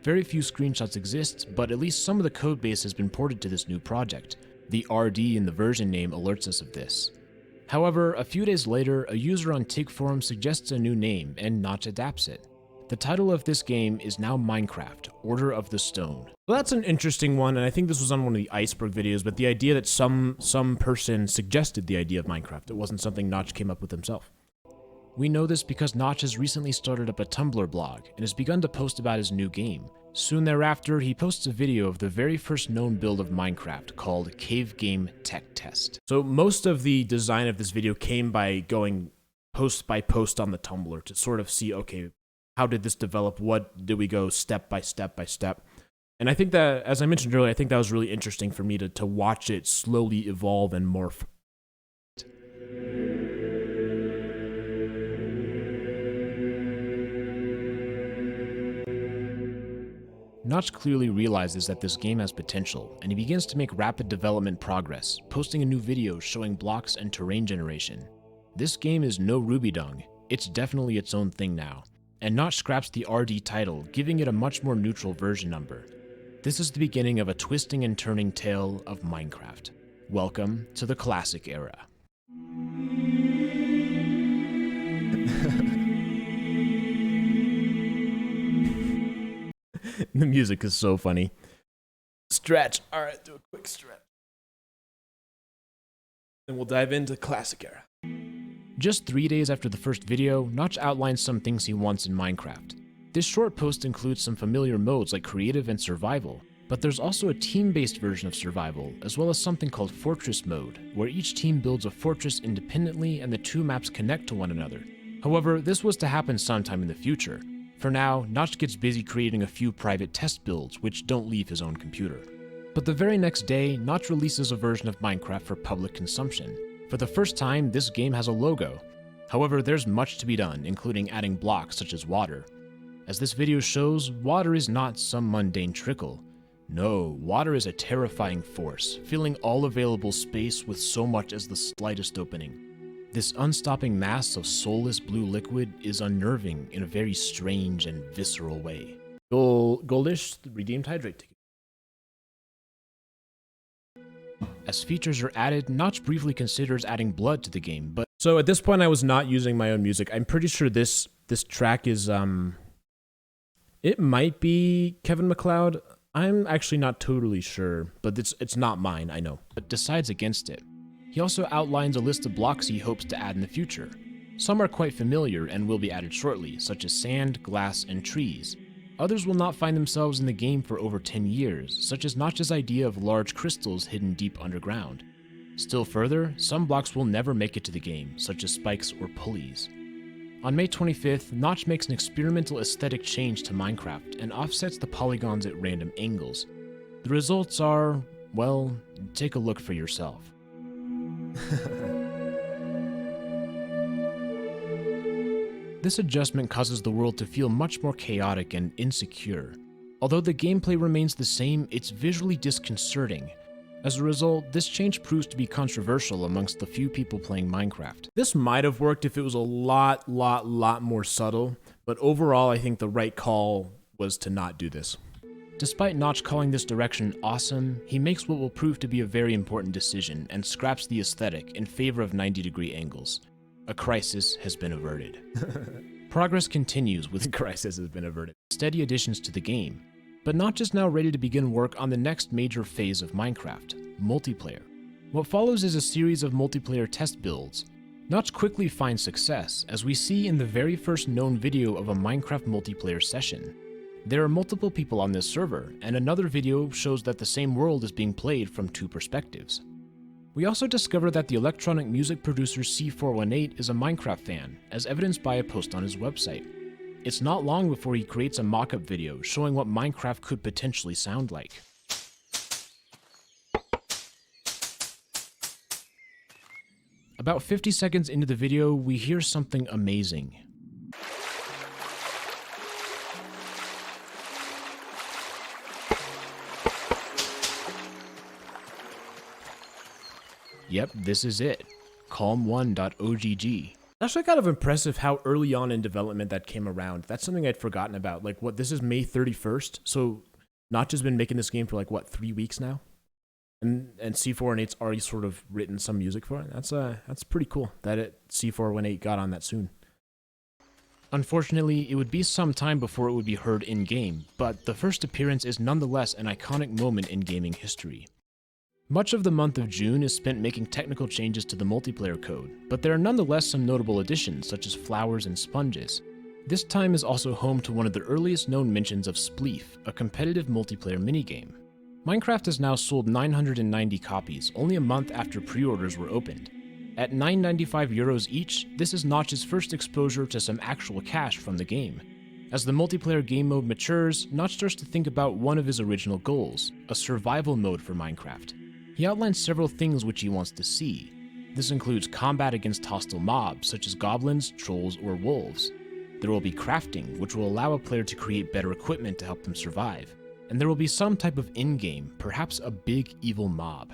Very few screenshots exist, but at least some of the codebase has been ported to this new project. The RD in the version name alerts us of this. However, a few days later, a user on TIG forum suggests a new name, and Notch adapts it. The title of this game is now Minecraft, Order of the Stone. Well, that's an interesting one, and I think this was on one of the Iceberg videos, but the idea that some person suggested the idea of Minecraft. It wasn't something Notch came up with himself. We know this because Notch has recently started up a Tumblr blog and has begun to post about his new game. Soon thereafter, he posts a video of the very first known build of Minecraft called Cave Game Tech Test. So most of the design of this video came by going post by post on the Tumblr to sort of see, okay, how did this develop? What did we go step by step by step? And I think that, as I mentioned earlier, I think that was really interesting for me to watch it slowly evolve and morph. Notch clearly realizes that this game has potential, and he begins to make rapid development progress, posting a new video showing blocks and terrain generation. This game is no Ruby dung, it's definitely its own thing now, and Notch scraps the RD title, giving it a much more neutral version number. This is the beginning of a twisting and turning tale of Minecraft. Welcome to the classic era. The music is so funny. Stretch. All right, do a quick stretch. And we'll dive into classic era. Just 3 days after the first video, Notch outlines some things he wants in Minecraft. This short post includes some familiar modes like creative and survival, but there's also a team-based version of survival, as well as something called fortress mode, where each team builds a fortress independently and the two maps connect to one another. However, this was to happen sometime in the future. For now, Notch gets busy creating a few private test builds, which don't leave his own computer. But the very next day, Notch releases a version of Minecraft for public consumption. For the first time, this game has a logo. However, there's much to be done, including adding blocks such as water. As this video shows, water is not some mundane trickle. No, water is a terrifying force, filling all available space with so much as the slightest opening. This unstopping mass of soulless blue liquid is unnerving in a very strange and visceral way. Goldish redeemed hydrate ticket. As features are added, Notch briefly considers adding blood to the game, but so at this point I was not using my own music. I'm pretty sure this track is it might be Kevin MacLeod. I'm actually not totally sure, but it's not mine, I know. But decides against it. He also outlines a list of blocks he hopes to add in the future. Some are quite familiar and will be added shortly, such as sand, glass, and trees. Others will not find themselves in the game for over 10 years, such as Notch's idea of large crystals hidden deep underground. Still further, some blocks will never make it to the game, such as spikes or pulleys. On May 25th, Notch makes an experimental aesthetic change to Minecraft and offsets the polygons at random angles. The results are, well, take a look for yourself. This adjustment causes the world to feel much more chaotic and insecure. Although the gameplay remains the same, it's visually disconcerting. As a result, this change proves to be controversial amongst the few people playing Minecraft. This might have worked if it was a lot more subtle, but overall I think the right call was to not do this. Despite Notch calling this direction awesome, he makes what will prove to be a very important decision and scraps the aesthetic in favor of 90-degree angles. A crisis has been averted. Progress continues with steady additions to the game, but Notch is now ready to begin work on the next major phase of Minecraft, multiplayer. What follows is a series of multiplayer test builds. Notch quickly finds success, as we see in the very first known video of a Minecraft multiplayer session. There are multiple people on this server, and another video shows that the same world is being played from two perspectives. We also discover that the electronic music producer C418 is a Minecraft fan, as evidenced by a post on his website. It's not long before he creates a mock-up video showing what Minecraft could potentially sound like. About 50 seconds into the video, we hear something amazing. Yep, this is it. Calm1.ogg. Actually kind of impressive how early on in development that came around. That's something I'd forgotten about. Like, what, this is May 31st, so Notch has been making this game for like, what, 3 weeks now? And C418's already sort of written some music for it. That's pretty cool that C418 got on that soon. Unfortunately, it would be some time before it would be heard in-game, but the first appearance is nonetheless an iconic moment in gaming history. Much of the month of June is spent making technical changes to the multiplayer code, but there are nonetheless some notable additions such as flowers and sponges. This time is also home to one of the earliest known mentions of Spleef, a competitive multiplayer minigame. Minecraft has now sold 990 copies, only a month after pre-orders were opened. At €9.95 each, this is Notch's first exposure to some actual cash from the game. As the multiplayer game mode matures, Notch starts to think about one of his original goals, a survival mode for Minecraft. He outlines several things which he wants to see. This includes combat against hostile mobs, such as goblins, trolls, or wolves. There will be crafting, which will allow a player to create better equipment to help them survive. And there will be some type of in-game, perhaps a big evil mob.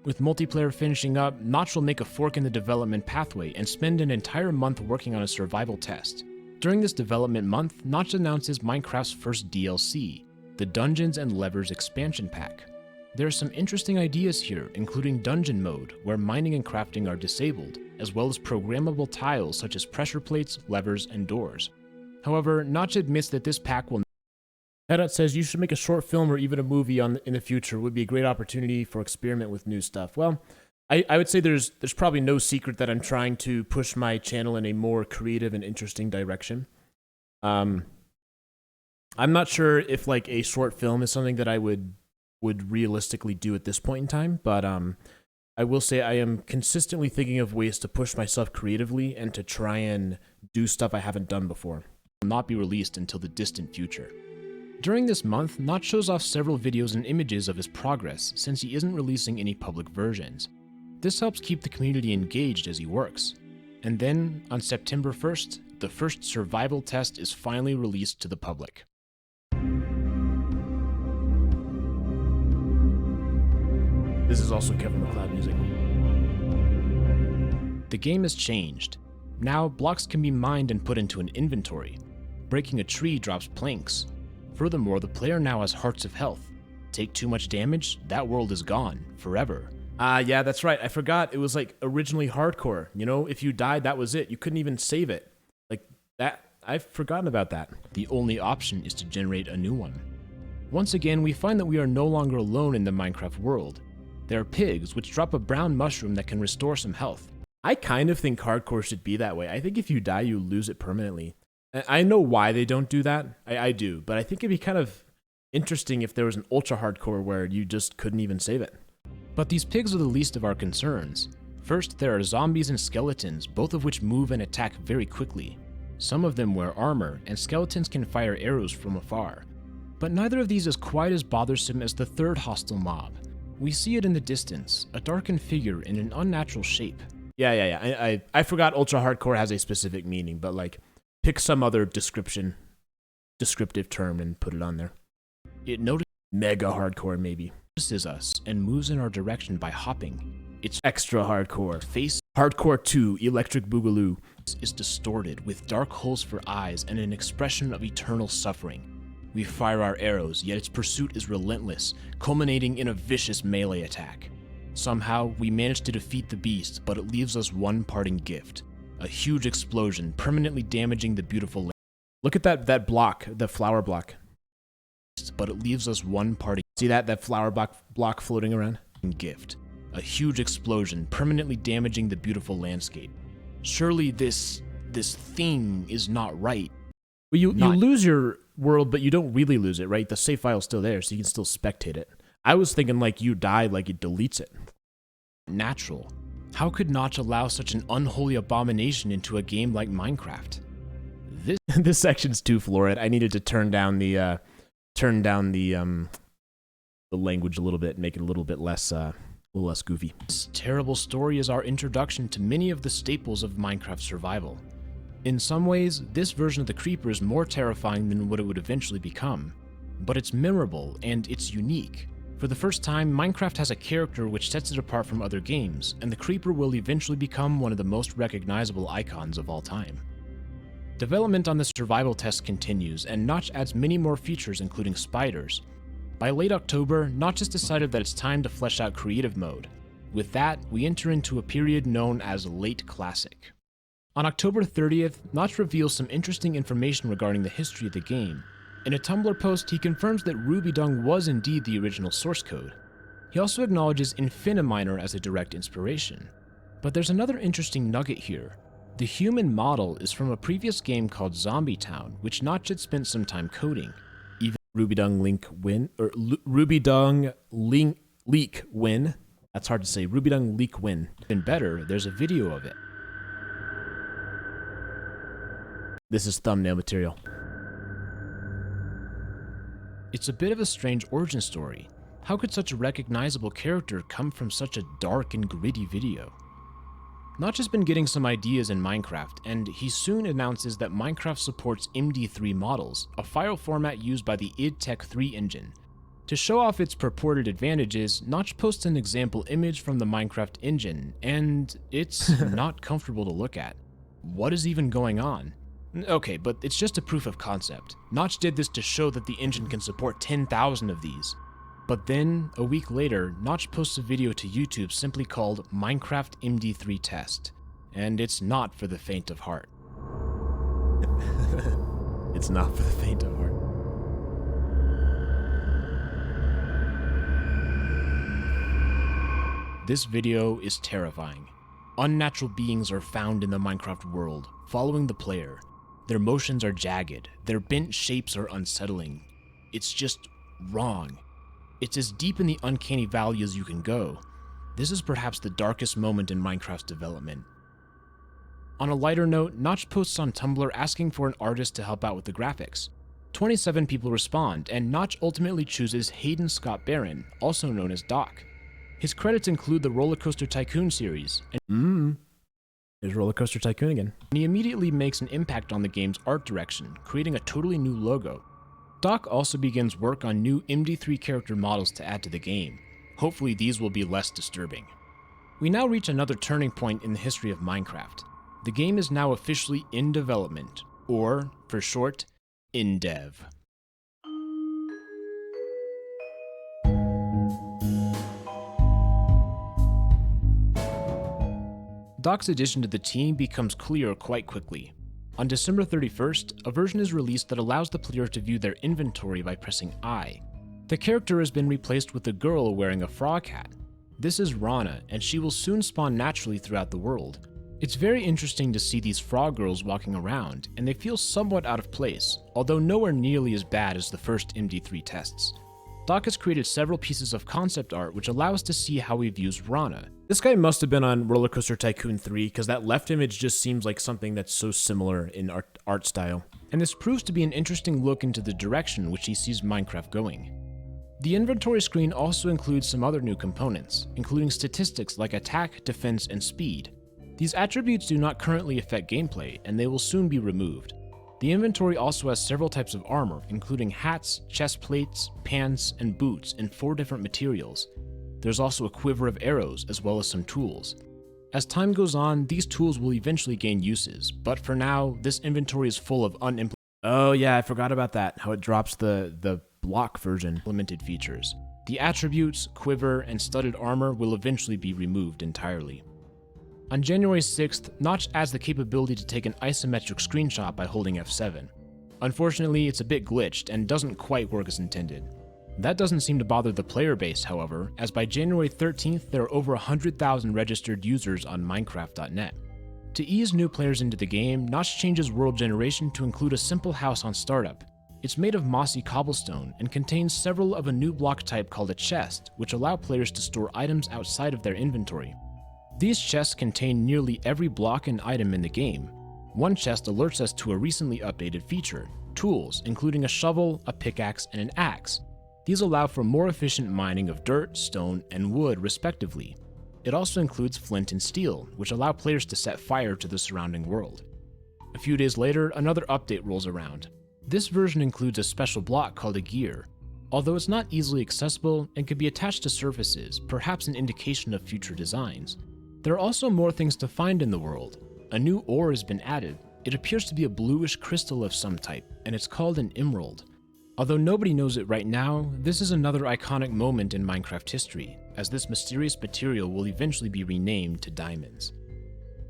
With multiplayer finishing up, Notch will make a fork in the development pathway and spend an entire month working on a survival test. During this development month, Notch announces Minecraft's first DLC, the Dungeons and Levers expansion pack. There are some interesting ideas here, including dungeon mode, where mining and crafting are disabled, as well as programmable tiles such as pressure plates, levers, and doors. However, Notch admits that this pack will... Edit says you should make a short film or even a movie in the future. It would be a great opportunity for experiment with new stuff. Well, I would say there's probably no secret that I'm trying to push my channel in a more creative and interesting direction. I'm not sure if like a short film is something that I would realistically do at this point in time, but I will say I am consistently thinking of ways to push myself creatively and to try and do stuff I haven't done before. It will not be released until the distant future. During this month, Notch shows off several videos and images of his progress since he isn't releasing any public versions. This helps keep the community engaged as he works. And then, on September 1st, the first survival test is finally released to the public. This is also Kevin MacLeod music. The game has changed. Now, blocks can be mined and put into an inventory. Breaking a tree drops planks. Furthermore, the player now has hearts of health. Take too much damage, that world is gone, forever. Yeah, that's right. I forgot it was like originally hardcore. You know, if you died, that was it. You couldn't even save it. Like that, I've forgotten about that. The only option is to generate a new one. Once again, we find that we are no longer alone in the Minecraft world. There are pigs, which drop a brown mushroom that can restore some health. I kind of think hardcore should be that way. I think if you die, you lose it permanently. I know why they don't do that. I do, but I think it'd be kind of interesting if there was an ultra hardcore where you just couldn't even save it. But these pigs are the least of our concerns. First, there are zombies and skeletons, both of which move and attack very quickly. Some of them wear armor, and skeletons can fire arrows from afar. But neither of these is quite as bothersome as the third hostile mob. We see it in the distance, a darkened figure in an unnatural shape. Yeah. I forgot ultra hardcore has a specific meaning, but like, pick some other descriptive term and put it on there. It notices mega hardcore maybe. Notices us and moves in our direction by hopping. It's extra hardcore. Face hardcore 2 electric boogaloo is distorted with dark holes for eyes and an expression of eternal suffering. We fire our arrows, yet its pursuit is relentless, culminating in a vicious melee attack. Somehow, we manage to defeat the beast, but it leaves us one parting gift. A huge explosion, permanently damaging the beautiful land. Look at that block, the flower block. But it leaves us one parting. See that flower block floating around? Gift. A huge explosion, permanently damaging the beautiful landscape. Surely this thing is not right. Well, you lose your world, but you don't really lose it, right? The save file's still there, so you can still spectate it. I was thinking like you die, like it deletes it. Natural. How could Notch allow such an unholy abomination into a game like Minecraft? This section's too florid. I needed to turn down the language a little bit, make it a little less goofy. This terrible story is our introduction to many of the staples of Minecraft survival. In some ways, this version of the creeper is more terrifying than what it would eventually become, but it's memorable and it's unique. For the first time, Minecraft has a character which sets it apart from other games, and the creeper will eventually become one of the most recognizable icons of all time. Development on this survival test continues, and Notch adds many more features including spiders. By late October, Notch has decided that it's time to flesh out creative mode. With that, we enter into a period known as Late Classic. On October 30th, Notch reveals some interesting information regarding the history of the game. In a Tumblr post, he confirms that RubyDung was indeed the original source code. He also acknowledges Infiniminer as a direct inspiration. But there's another interesting nugget here. The human model is from a previous game called Zombie Town, which Notch had spent some time coding. Even RubyDung Leak Win. That's hard to say. RubyDung Leak Win. Even better, there's a video of it. This is thumbnail material. It's a bit of a strange origin story. How could such a recognizable character come from such a dark and gritty video? Notch has been getting some ideas in Minecraft, and he soon announces that Minecraft supports MD3 models, a file format used by the IDTech 3 engine. To show off its purported advantages, Notch posts an example image from the Minecraft engine, and it's not comfortable to look at. What is even going on? Okay, but it's just a proof of concept. Notch did this to show that the engine can support 10,000 of these. But then, a week later, Notch posts a video to YouTube simply called Minecraft MD3 Test, and it's not for the faint of heart. It's not for the faint of heart. This video is terrifying. Unnatural beings are found in the Minecraft world, following the player. Their motions are jagged, their bent shapes are unsettling. It's just wrong. It's as deep in the uncanny valley as you can go. This is perhaps the darkest moment in Minecraft's development. On a lighter note, Notch posts on Tumblr asking for an artist to help out with the graphics. 27 people respond, and Notch ultimately chooses Hayden Scott Barron, also known as Doc. His credits include the Roller Coaster Tycoon series, and there's Roller Coaster Tycoon again. And he immediately makes an impact on the game's art direction, creating a totally new logo. Doc also begins work on new MD3 character models to add to the game. Hopefully these will be less disturbing. We now reach another turning point in the history of Minecraft. The game is now officially in development, or, for short, INDEV. Doc's addition to the team becomes clear quite quickly. On December 31st, a version is released that allows the player to view their inventory by pressing I. The character has been replaced with a girl wearing a frog hat. This is Rana, and she will soon spawn naturally throughout the world. It's very interesting to see these frog girls walking around, and they feel somewhat out of place, although nowhere nearly as bad as the first MD3 tests. Doc has created several pieces of concept art which allow us to see how he views Rana. This guy must have been on Roller Coaster Tycoon 3 because that left image just seems like something that's so similar in art style. And this proves to be an interesting look into the direction which he sees Minecraft going. The inventory screen also includes some other new components, including statistics like attack, defense, and speed. These attributes do not currently affect gameplay, and they will soon be removed. The inventory also has several types of armor, including hats, chest plates, pants, and boots in 4 different materials. There's also a quiver of arrows, as well as some tools. As time goes on, these tools will eventually gain uses, but for now, this inventory is full of unimplemented— Oh yeah, I forgot about that, how it drops the block version implemented features. The attributes, quiver, and studded armor will eventually be removed entirely. On January 6th, Notch adds the capability to take an isometric screenshot by holding F7. Unfortunately, it's a bit glitched and doesn't quite work as intended. That doesn't seem to bother the player base, however, as by January 13th there are over 100,000 registered users on Minecraft.net. To ease new players into the game, Notch changes world generation to include a simple house on startup. It's made of mossy cobblestone and contains several of a new block type called a chest, which allow players to store items outside of their inventory. These chests contain nearly every block and item in the game. One chest alerts us to a recently updated feature, tools, including a shovel, a pickaxe, and an axe. These allow for more efficient mining of dirt, stone, and wood respectively. It also includes flint and steel, which allow players to set fire to the surrounding world. A few days later, another update rolls around. This version includes a special block called a gear. Although it's not easily accessible and can be attached to surfaces, perhaps an indication of future designs. There are also more things to find in the world. A new ore has been added. It appears to be a bluish crystal of some type, and it's called an emerald. Although nobody knows it right now, this is another iconic moment in Minecraft history, as this mysterious material will eventually be renamed to diamonds.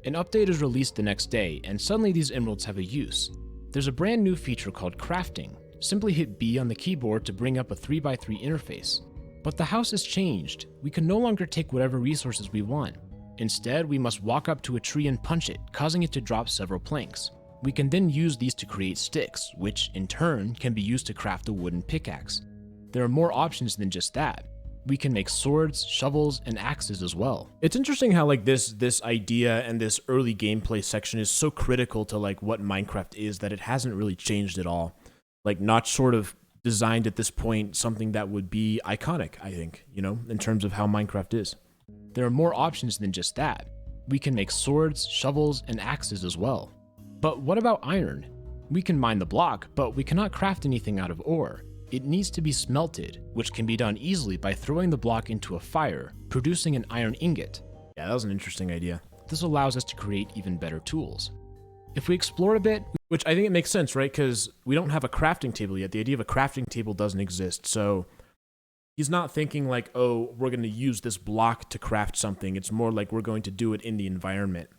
An update is released the next day, and suddenly these emeralds have a use. There's a brand new feature called crafting. Simply hit B on the keyboard to bring up a 3x3 interface. But the house has changed. We can no longer take whatever resources we want. Instead, we must walk up to a tree and punch it, causing it to drop several planks. We can then use these to create sticks, which, in turn, can be used to craft a wooden pickaxe. There are more options than just that. We can make swords, shovels, and axes as well. It's interesting how this idea and this early gameplay section is so critical to what Minecraft is that it hasn't really changed at all. Notch sort of designed at this point something that would be iconic, I think, in terms of how Minecraft is. There are more options than just that. We can make swords, shovels, and axes as well. But what about iron? We can mine the block, but we cannot craft anything out of ore. It needs to be smelted, which can be done easily by throwing the block into a fire, producing an iron ingot. Yeah, that was an interesting idea. This allows us to create even better tools. If we explore a bit, which I think it makes sense, right? Because we don't have a crafting table yet. The idea of a crafting table doesn't exist. So he's not thinking oh, we're going to use this block to craft something. It's more like we're going to do it in the environment.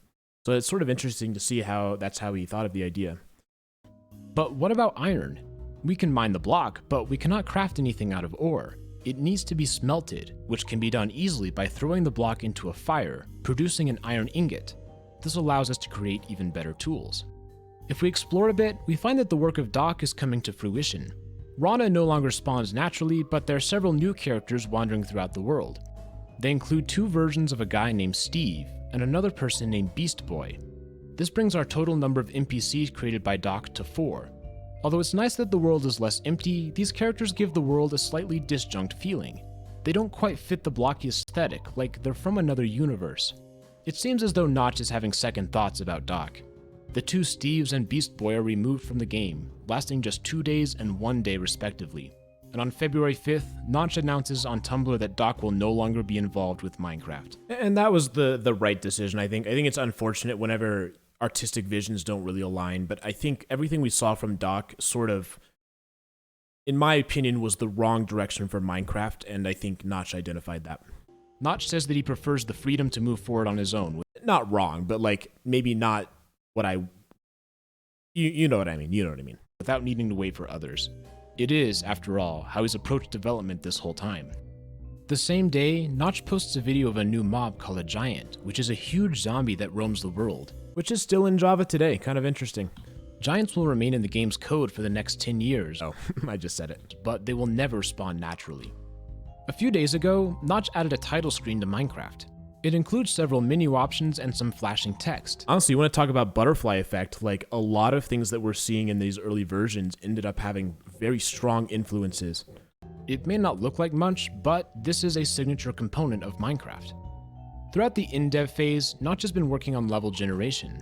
So it's sort of interesting to see how that's how he thought of the idea. But what about iron? We can mine the block, but we cannot craft anything out of ore. It needs to be smelted, which can be done easily by throwing the block into a fire, producing an iron ingot. This allows us to create even better tools. If we explore a bit, we find that the work of Doc is coming to fruition. Rana no longer spawns naturally, but there are several new characters wandering throughout the world. They include 2 versions of a guy named Steve and another person named Beast Boy. This brings our total number of NPCs created by Doc to 4. Although it's nice that the world is less empty, these characters give the world a slightly disjunct feeling. They don't quite fit the blocky aesthetic, like they're from another universe. It seems as though Notch is having second thoughts about Doc. The 2 Steves and Beast Boy are removed from the game, lasting just 2 days and 1 day respectively. And on February 5th, Notch announces on Tumblr that Doc will no longer be involved with Minecraft. And that was the right decision, I think. I think it's unfortunate whenever artistic visions don't really align, but I think everything we saw from Doc sort of, in my opinion, was the wrong direction for Minecraft, and I think Notch identified that. Notch says that he prefers the freedom to move forward on his own. Not wrong, but maybe not what you know what I mean, without needing to wait for others. It is, after all, how he's approached development this whole time. The same day, Notch posts a video of a new mob called a giant, which is a huge zombie that roams the world. Which is still in Java today, kind of interesting. Giants will remain in the game's code for the next 10 years. Oh, I just said it. But they will never spawn naturally. A few days ago, Notch added a title screen to Minecraft. It includes several menu options and some flashing text. Honestly, you want to talk about butterfly effect, a lot of things that we're seeing in these early versions ended up having very strong influences. It may not look like much, but this is a signature component of Minecraft. Throughout the INDEV phase, Notch has been working on level generation.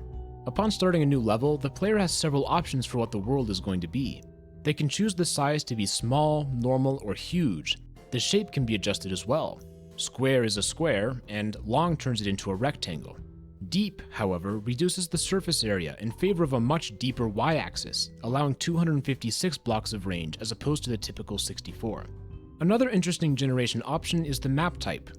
Upon starting a new level, the player has several options for what the world is going to be. They can choose the size to be small, normal, or huge. The shape can be adjusted as well. Square is a square, and long turns it into a rectangle. Deep, however, reduces the surface area in favor of a much deeper y-axis, allowing 256 blocks of range as opposed to the typical 64. Another interesting generation option is the map type.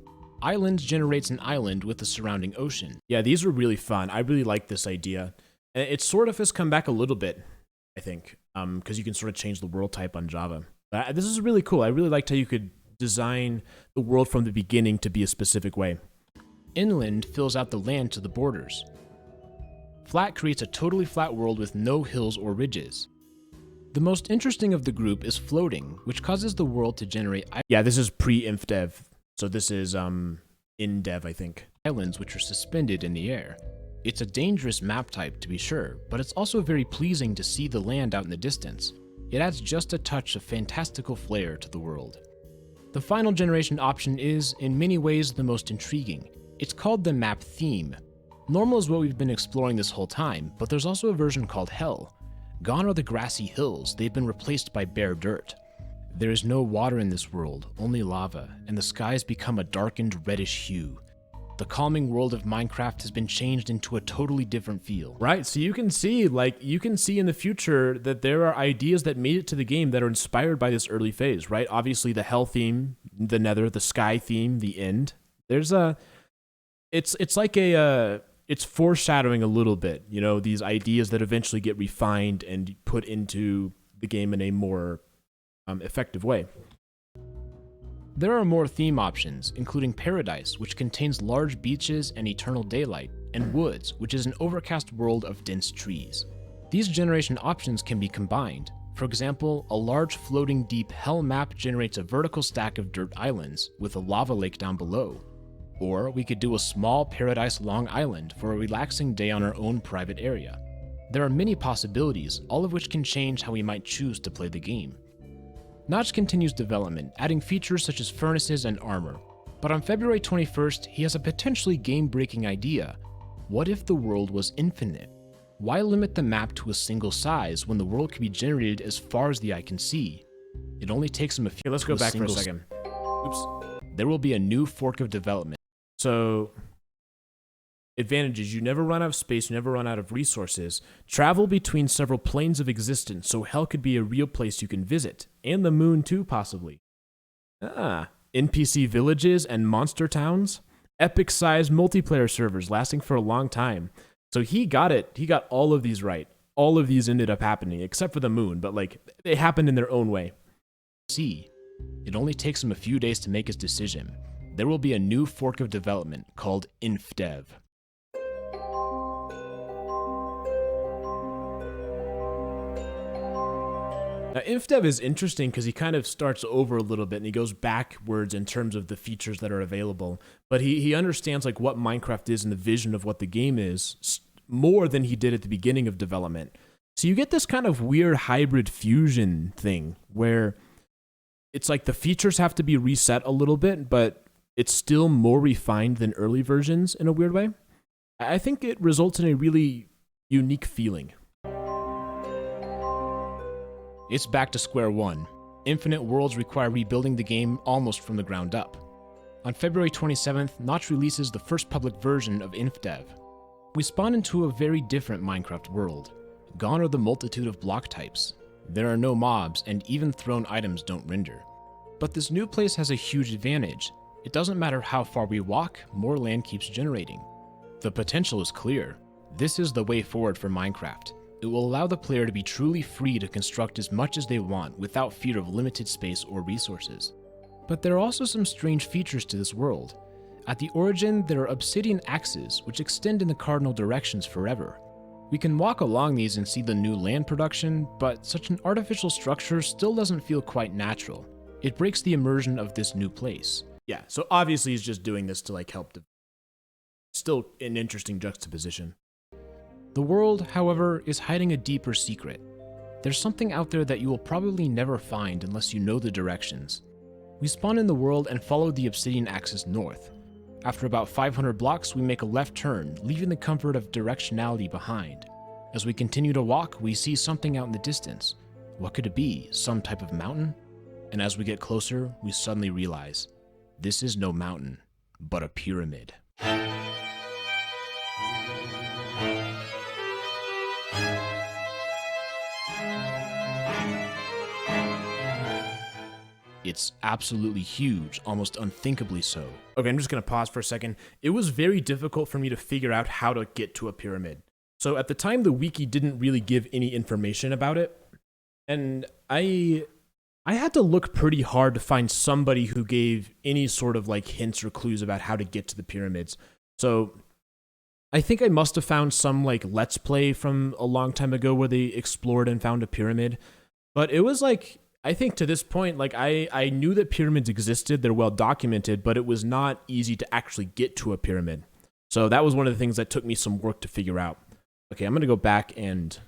Island generates an island with the surrounding ocean. Yeah, these are really fun. I really like this idea. And it sort of has come back a little bit, I think, because you can sort of change the world type on Java. This is really cool. I really liked how you could design the world from the beginning to be a specific way. Inland fills out the land to the borders. Flat creates a totally flat world with no hills or ridges. The most interesting of the group is floating, which causes the world to generate... Yeah, this is pre-INDEV. So this is INDEV, I think. Islands which are suspended in the air. It's a dangerous map type to be sure, but it's also very pleasing to see the land out in the distance. It adds just a touch of fantastical flair to the world. The final generation option is, in many ways, the most intriguing. It's called the map theme. Normal is what we've been exploring this whole time, but there's also a version called Hell. Gone are the grassy hills, they've been replaced by bare dirt. There is no water in this world, only lava, and the skies become a darkened reddish hue. The calming world of Minecraft has been changed into a totally different feel. Right, so you can see, in the future that there are ideas that made it to the game that are inspired by this early phase, right? Obviously the Hell theme, the Nether, the Sky theme, the End. There's a, it's like a it's foreshadowing a little bit, you know, these ideas that eventually get refined and put into the game in a more effective way. There are more theme options, including Paradise, which contains large beaches and eternal daylight, and Woods, which is an overcast world of dense trees. These generation options can be combined. For example, a large floating deep hell map generates a vertical stack of dirt islands, with a lava lake down below. Or we could do a small Paradise Long Island for a relaxing day on our own private area. There are many possibilities, all of which can change how we might choose to play the game. Notch continues development, adding features such as furnaces and armor. But on February 21st, he has a potentially game-breaking idea. What if the world was infinite? Why limit the map to a single size when the world can be generated as far as the eye can see? It only takes him a few... Okay, let's go back for a second. Oops. There will be a new fork of development. So, advantages: you never run out of space, you never run out of resources. Travel between several planes of existence, so hell could be a real place you can visit. And the moon too, possibly. NPC villages and monster towns. Epic-sized multiplayer servers lasting for a long time. So he got it. He got all of these right. All of these ended up happening, except for the moon, but like, they happened in their own way. See, it only takes him a few days to make his decision. There will be a new fork of development called INDEV. Now, INDEV is interesting because he kind of starts over a little bit and he goes backwards in terms of the features that are available. But he understands like what Minecraft is and the vision of what the game is more than he did at the beginning of development. So you get this kind of weird hybrid fusion thing where it's like the features have to be reset a little bit, but it's still more refined than early versions in a weird way. I think it results in a really unique feeling. It's back to square one. Infinite worlds require rebuilding the game almost from the ground up. On February 27th, Notch releases the first public version of INDEV. We spawn into a very different Minecraft world. Gone are the multitude of block types. There are no mobs, and even thrown items don't render. But this new place has a huge advantage. It doesn't matter how far we walk, more land keeps generating. The potential is clear. This is the way forward for Minecraft. It will allow the player to be truly free to construct as much as they want without fear of limited space or resources. But there are also some strange features to this world. At the origin, there are obsidian axes which extend in the cardinal directions forever. We can walk along these and see the new land production, but such an artificial structure still doesn't feel quite natural. It breaks the immersion of this new place. Yeah, so obviously he's just doing this to like help. Still an interesting juxtaposition. The world, however, is hiding a deeper secret. There's something out there that you will probably never find unless you know the directions. We spawn in the world and follow the obsidian axis north. After about 500 blocks, we make a left turn, leaving the comfort of directionality behind. As we continue to walk, we see something out in the distance. What could it be? Some type of mountain? And as we get closer, we suddenly realize, this is no mountain, but a pyramid. It's absolutely huge, almost unthinkably so. Okay, I'm just going to pause for a second. It was very difficult for me to figure out how to get to a pyramid. So at the time, the wiki didn't really give any information about it. And I had to look pretty hard to find somebody who gave any sort of like hints or clues about how to get to the pyramids. So I think I must have found some like Let's Play from a long time ago where they explored and found a pyramid. But it was like, I think to this point, like I knew that pyramids existed, they're well documented, but it was not easy to actually get to a pyramid. So that was one of the things that took me some work to figure out. Okay, I'm going to go back and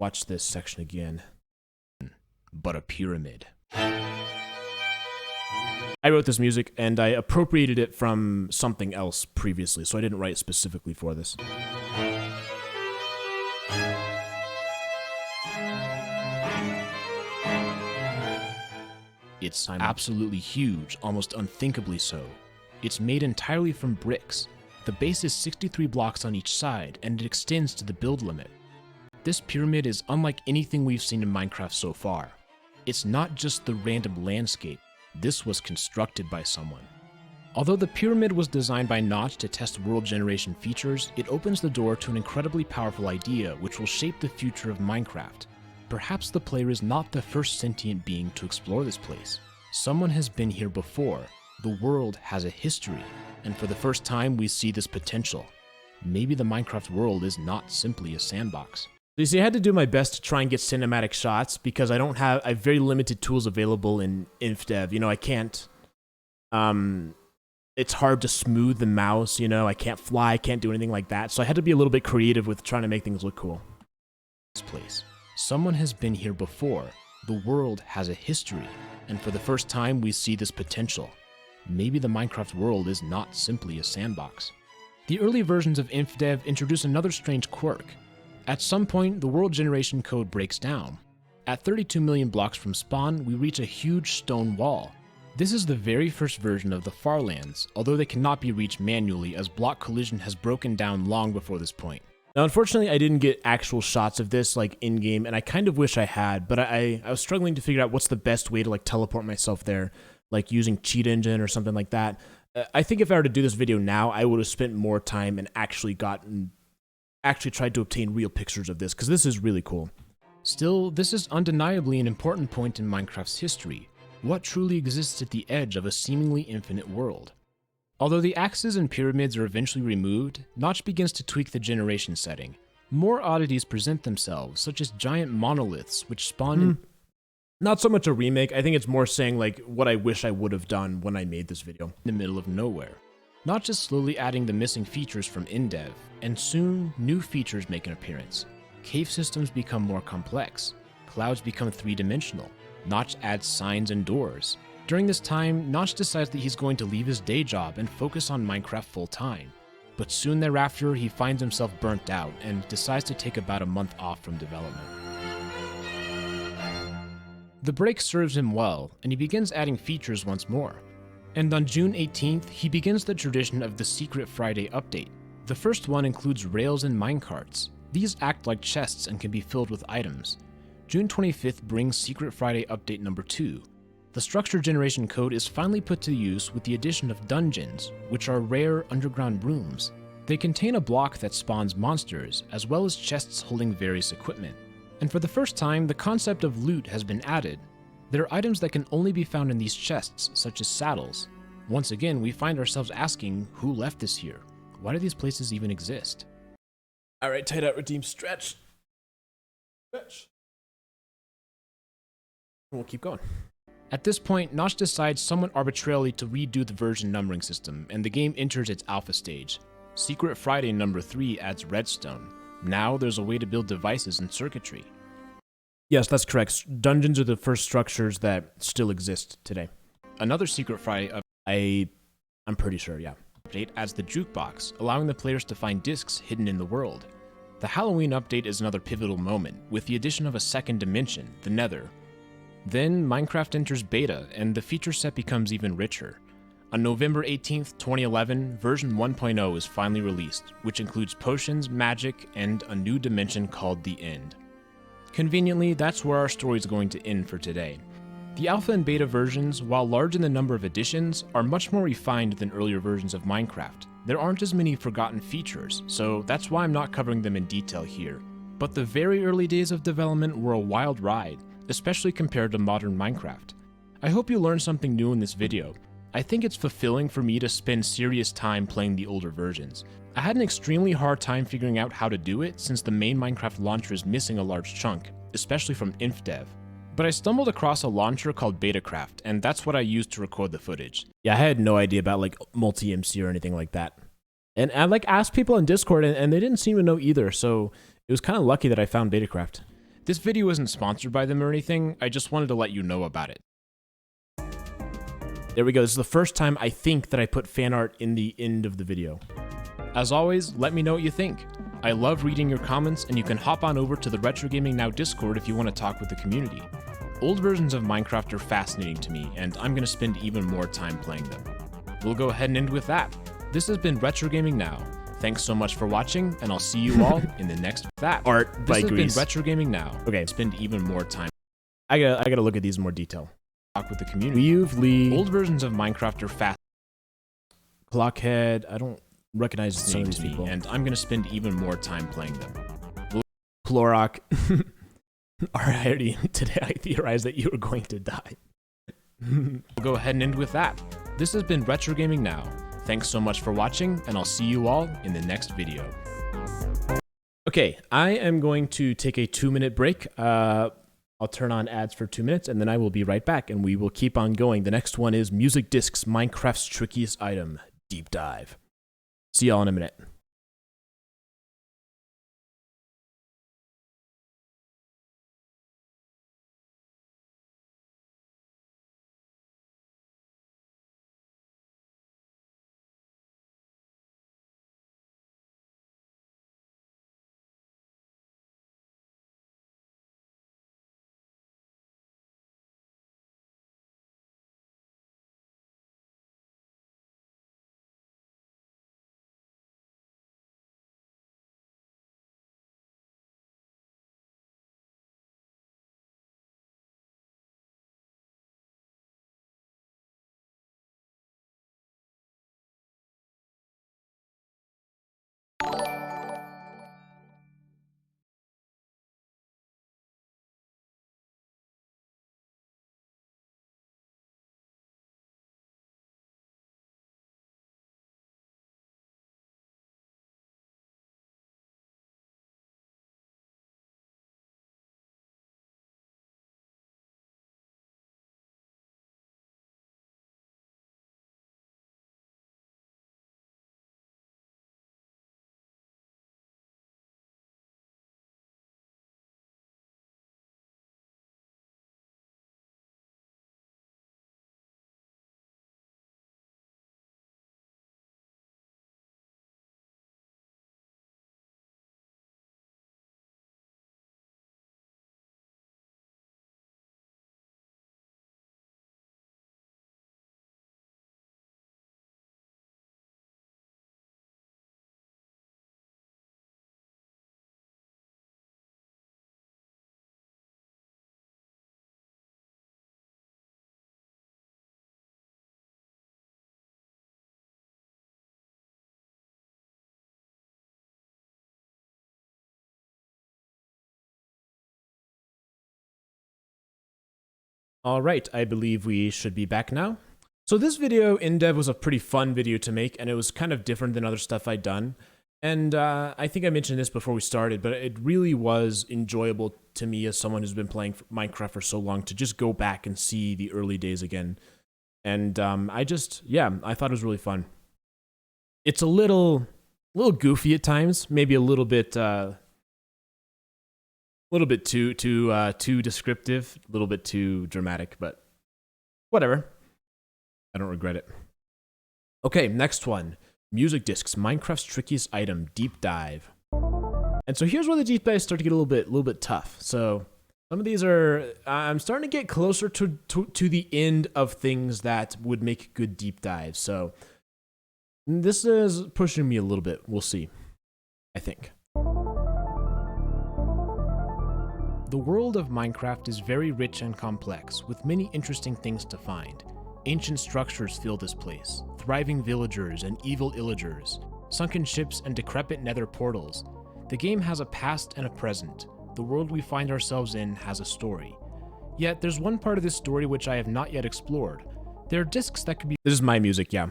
watch this section again. But a pyramid. I wrote this music and I appropriated it from something else previously, so I didn't write specifically for this. It's absolutely huge, almost unthinkably so. It's made entirely from bricks. The base is 63 blocks on each side, and it extends to the build limit. This pyramid is unlike anything we've seen in Minecraft so far. It's not just the random landscape. This was constructed by someone. Although the pyramid was designed by Notch to test world generation features, it opens the door to an incredibly powerful idea which will shape the future of Minecraft. Perhaps the player is not the first sentient being to explore this place. Someone has been here before. The world has a history, and for the first time we see this potential. Maybe the Minecraft world is not simply a sandbox. You see, I had to do my best to try and get cinematic shots because I have very limited tools available in INDEV. You know, I can't, it's hard to smooth the mouse, you know, I can't fly, I can't do anything like that. So I had to be a little bit creative with trying to make things look cool. This place. Someone has been here before. The world has a history, and for the first time we see this potential. Maybe the Minecraft world is not simply a sandbox. The early versions of INDEV introduce another strange quirk. At some point, the world generation code breaks down. At 32 million blocks from spawn, we reach a huge stone wall. This is the very first version of the Farlands, although they cannot be reached manually as block collision has broken down long before this point. Now, unfortunately, I didn't get actual shots of this like in-game, and I kind of wish I had, but I was struggling to figure out what's the best way to like teleport myself there, like using Cheat Engine or something like that. I think if I were to do this video now, I would have spent more time and actually tried to obtain real pictures of this, because this is really cool. Still, this is undeniably an important point in Minecraft's history. What truly exists at the edge of a seemingly infinite world? Although the axes and pyramids are eventually removed, Notch begins to tweak the generation setting. More oddities present themselves, such as giant monoliths which spawn in... Not so much a remake, I think it's more saying like what I wish I would have done when I made this video. In the middle of nowhere. Notch is slowly adding the missing features from INDEV, and soon, new features make an appearance. Cave systems become more complex. Clouds become three-dimensional. Notch adds signs and doors. During this time, Notch decides that he's going to leave his day job and focus on Minecraft full-time. But soon thereafter, he finds himself burnt out and decides to take about a month off from development. The break serves him well, and he begins adding features once more. And on June 18th, he begins the tradition of the Secret Friday update. The first one includes rails and minecarts. These act like chests and can be filled with items. June 25th brings Secret Friday update number 2. The structure generation code is finally put to use with the addition of dungeons, which are rare underground rooms. They contain a block that spawns monsters, as well as chests holding various equipment. And for the first time, the concept of loot has been added. There are items that can only be found in these chests, such as saddles. Once again, we find ourselves asking, who left this here? Why do these places even exist? Alright, tight out, redeem, stretch. Stretch. We'll keep going. At this point, Notch decides somewhat arbitrarily to redo the version numbering system, and the game enters its alpha stage. Secret Friday number 3 adds redstone. Now there's a way to build devices and circuitry. Yes, that's correct. Dungeons are the first structures that still exist today. Another Secret Friday I'm pretty sure, yeah. Update adds the jukebox, allowing the players to find discs hidden in the world. The Halloween update is another pivotal moment, with the addition of a second dimension, the Nether. Then Minecraft enters beta, and the feature set becomes even richer. On November 18th, 2011, version 1.0 is finally released, which includes potions, magic, and a new dimension called the End. Conveniently, that's where our story is going to end for today. The alpha and beta versions, while large in the number of additions, are much more refined than earlier versions of Minecraft. There aren't as many forgotten features, so that's why I'm not covering them in detail here. But the very early days of development were a wild ride, especially compared to modern Minecraft. I hope you learned something new in this video. I think it's fulfilling for me to spend serious time playing the older versions. I had an extremely hard time figuring out how to do it since the main Minecraft launcher is missing a large chunk, especially from INDEV. But I stumbled across a launcher called Betacraft, and that's what I used to record the footage. Yeah, I had no idea about like multi-MC or anything like that. And I like asked people on Discord and they didn't seem to know either, so it was kind of lucky that I found Betacraft. This video isn't sponsored by them or anything, I just wanted to let you know about it. There we go, this is the first time I think that I put fan art in the end of the video. As always, let me know what you think. I love reading your comments, and you can hop on over to the Retro Gaming Now Discord if you want to talk with the community. Old versions of Minecraft are fascinating to me, and I'm going to spend even more time playing them. We'll go ahead and end with that. This has been Retro Gaming Now. Thanks so much for watching, and I'll see you all in the next that. Art by This Grease. has been Retro Gaming Now. Okay. Spend even more time. I gotta look at these in more detail. Talk with the community. Leave. Old versions of Minecraft are fast. Clockhead. I don't recognize It's some name of these to me, people. and I'm going to spend even more time playing them. Cloroc. Alright, already today I theorized that you were going to die. We'll go ahead and end with that. This has been Retro Gaming Now. Thanks so much for watching, and I'll see you all in the next video. Okay, I am going to take a 2-minute break. I'll turn on ads for 2 minutes, and then I will be right back, and we will keep on going. The next one is Music Discs, Minecraft's Trickiest Item, Deep Dive. See y'all in a minute. All right, I believe we should be back now. So this video, INDEV, was a pretty fun video to make, and it was kind of different than other stuff I'd done. And I think I mentioned this before we started, but it really was enjoyable to me as someone who's been playing Minecraft for so long to just go back and see the early days again. And I thought it was really fun. It's a little goofy at times, maybe a little bit too descriptive, a little bit too dramatic, but whatever. I don't regret it. Okay, next one. Music Discs, Minecraft's Trickiest Item, Deep Dive. And so here's where the deep dives start to get a little bit tough. So some of these are, I'm starting to get closer to the end of things that would make good deep dives. So this is pushing me a little bit. We'll see, I think. The world of Minecraft is very rich and complex, with many interesting things to find. Ancient structures fill this place, thriving villagers and evil illagers, sunken ships and decrepit nether portals. The game has a past and a present. The world we find ourselves in has a story. Yet there's one part of this story which I have not yet explored. There are discs that can be This is my music, yeah.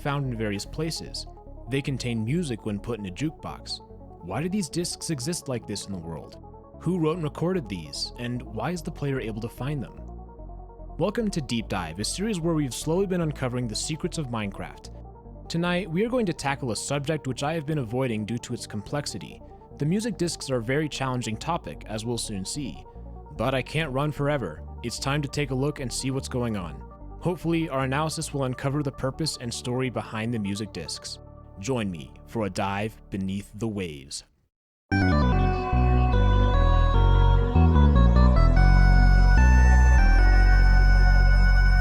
found in various places. They contain music when put in a jukebox. Why do these discs exist like this in the world? Who wrote and recorded these, and why is the player able to find them? Welcome to Deep Dive, a series where we've slowly been uncovering the secrets of Minecraft. Tonight, we are going to tackle a subject which I have been avoiding due to its complexity. The music discs are a very challenging topic, as we'll soon see. But I can't run forever. It's time to take a look and see what's going on. Hopefully, our analysis will uncover the purpose and story behind the music discs. Join me for a dive beneath the waves.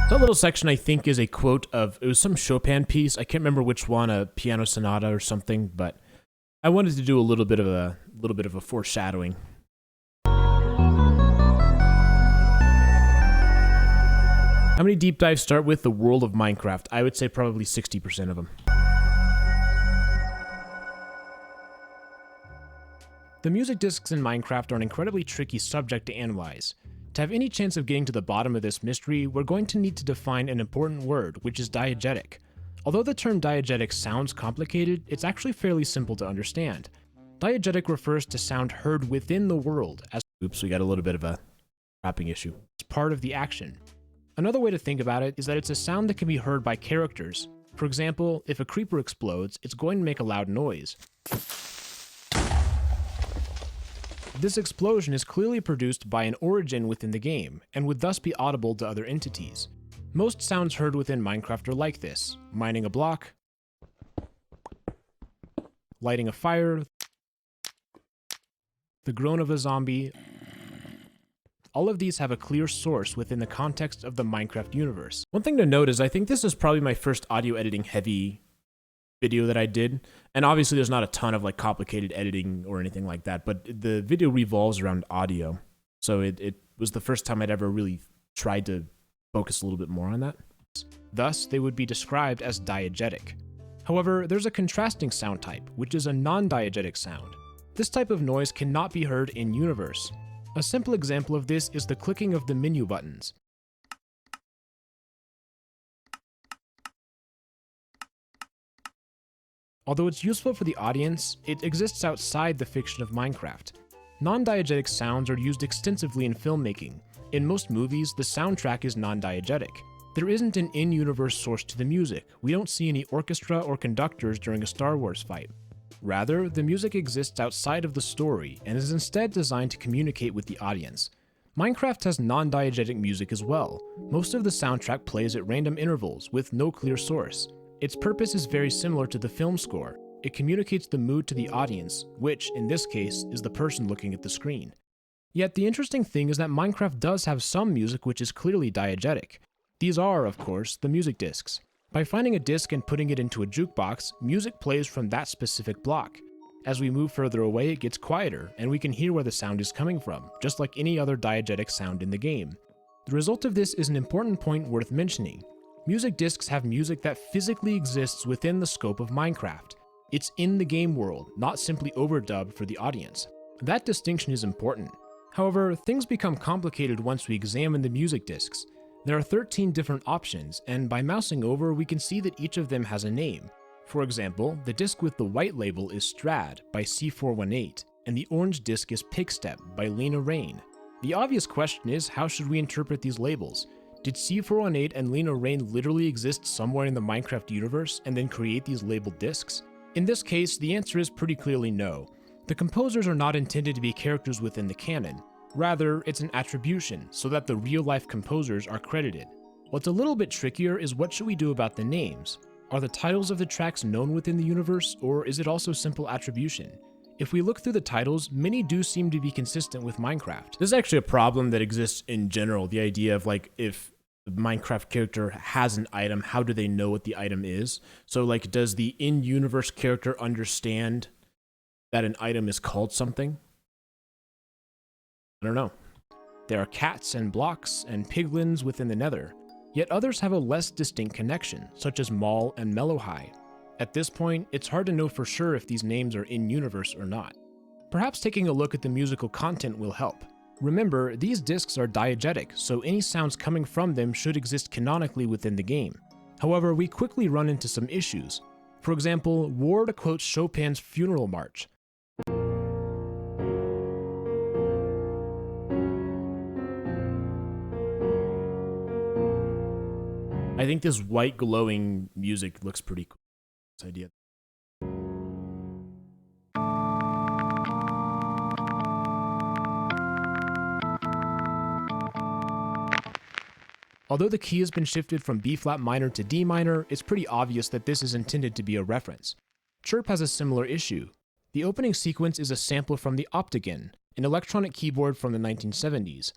That little section, I think, is a quote of, it was some Chopin piece. I can't remember which one, a piano sonata or something, but I wanted to do a little bit of a foreshadowing. How many deep dives start with the world of Minecraft? I would say probably 60% of them. The music discs in Minecraft are an incredibly tricky subject to analyze. To have any chance of getting to the bottom of this mystery, we're going to need to define an important word, which is diegetic. Although the term diegetic sounds complicated, it's actually fairly simple to understand. Diegetic refers to sound heard within the world as Oops, we got a little bit of a wrapping issue. part of the action. Another way to think about it is that it's a sound that can be heard by characters. For example, if a creeper explodes, it's going to make a loud noise. This explosion is clearly produced by an origin within the game, and would thus be audible to other entities. Most sounds heard within Minecraft are like this: mining a block, lighting a fire, the groan of a zombie. All of these have a clear source within the context of the Minecraft universe. One thing to note is I think this is probably my first audio editing heavy video that I did. And obviously there's not a ton of like complicated editing or anything like that, but the video revolves around audio. So it was the first time I'd ever really tried to focus a little bit more on that. Thus, they would be described as diegetic. However, there's a contrasting sound type, which is a non-diegetic sound. This type of noise cannot be heard in-universe. A simple example of this is the clicking of the menu buttons. Although it's useful for the audience, it exists outside the fiction of Minecraft. Non-diegetic sounds are used extensively in filmmaking. In most movies, the soundtrack is non-diegetic. There isn't an in-universe source to the music. We don't see any orchestra or conductors during a Star Wars fight. Rather, the music exists outside of the story and is instead designed to communicate with the audience. Minecraft has non-diegetic music as well. Most of the soundtrack plays at random intervals with no clear source. Its purpose is very similar to the film score. It communicates the mood to the audience, which, in this case, is the person looking at the screen. Yet the interesting thing is that Minecraft does have some music which is clearly diegetic. These are, of course, the music discs. By finding a disc and putting it into a jukebox, music plays from that specific block. As we move further away, it gets quieter, and we can hear where the sound is coming from, just like any other diegetic sound in the game. The result of this is an important point worth mentioning. Music discs have music that physically exists within the scope of Minecraft. It's in the game world, not simply overdubbed for the audience. That distinction is important. However, things become complicated once we examine the music discs. There are 13 different options, and by mousing over, we can see that each of them has a name. For example, the disc with the white label is Strad by C418, and the orange disc is Pigstep by Lena Rain. The obvious question is, how should we interpret these labels? Did C418 and Lena Rain literally exist somewhere in the Minecraft universe and then create these labeled discs? In this case, the answer is pretty clearly no. The composers are not intended to be characters within the canon. Rather, it's an attribution, so that the real-life composers are credited. What's a little bit trickier is what should we do about the names? Are the titles of the tracks known within the universe, or is it also simple attribution? If we look through the titles, many do seem to be consistent with Minecraft. This is actually a problem that exists in general, the idea of like if the Minecraft character has an item, how do they know what the item is? So like, does the in-universe character understand that an item is called something? I don't know. There are cats and blocks and piglins within the Nether, yet others have a less distinct connection, such as Maul and Mellowhigh. At this point, it's hard to know for sure if these names are in-universe or not. Perhaps taking a look at the musical content will help. Remember, these discs are diegetic, so any sounds coming from them should exist canonically within the game. However, we quickly run into some issues. For example, Ward quotes Chopin's Funeral March. I think this white glowing music looks pretty cool. This idea. Although the key has been shifted from B-flat minor to D minor, it's pretty obvious that this is intended to be a reference. Chirp has a similar issue. The opening sequence is a sample from the Optigan, an electronic keyboard from the 1970s.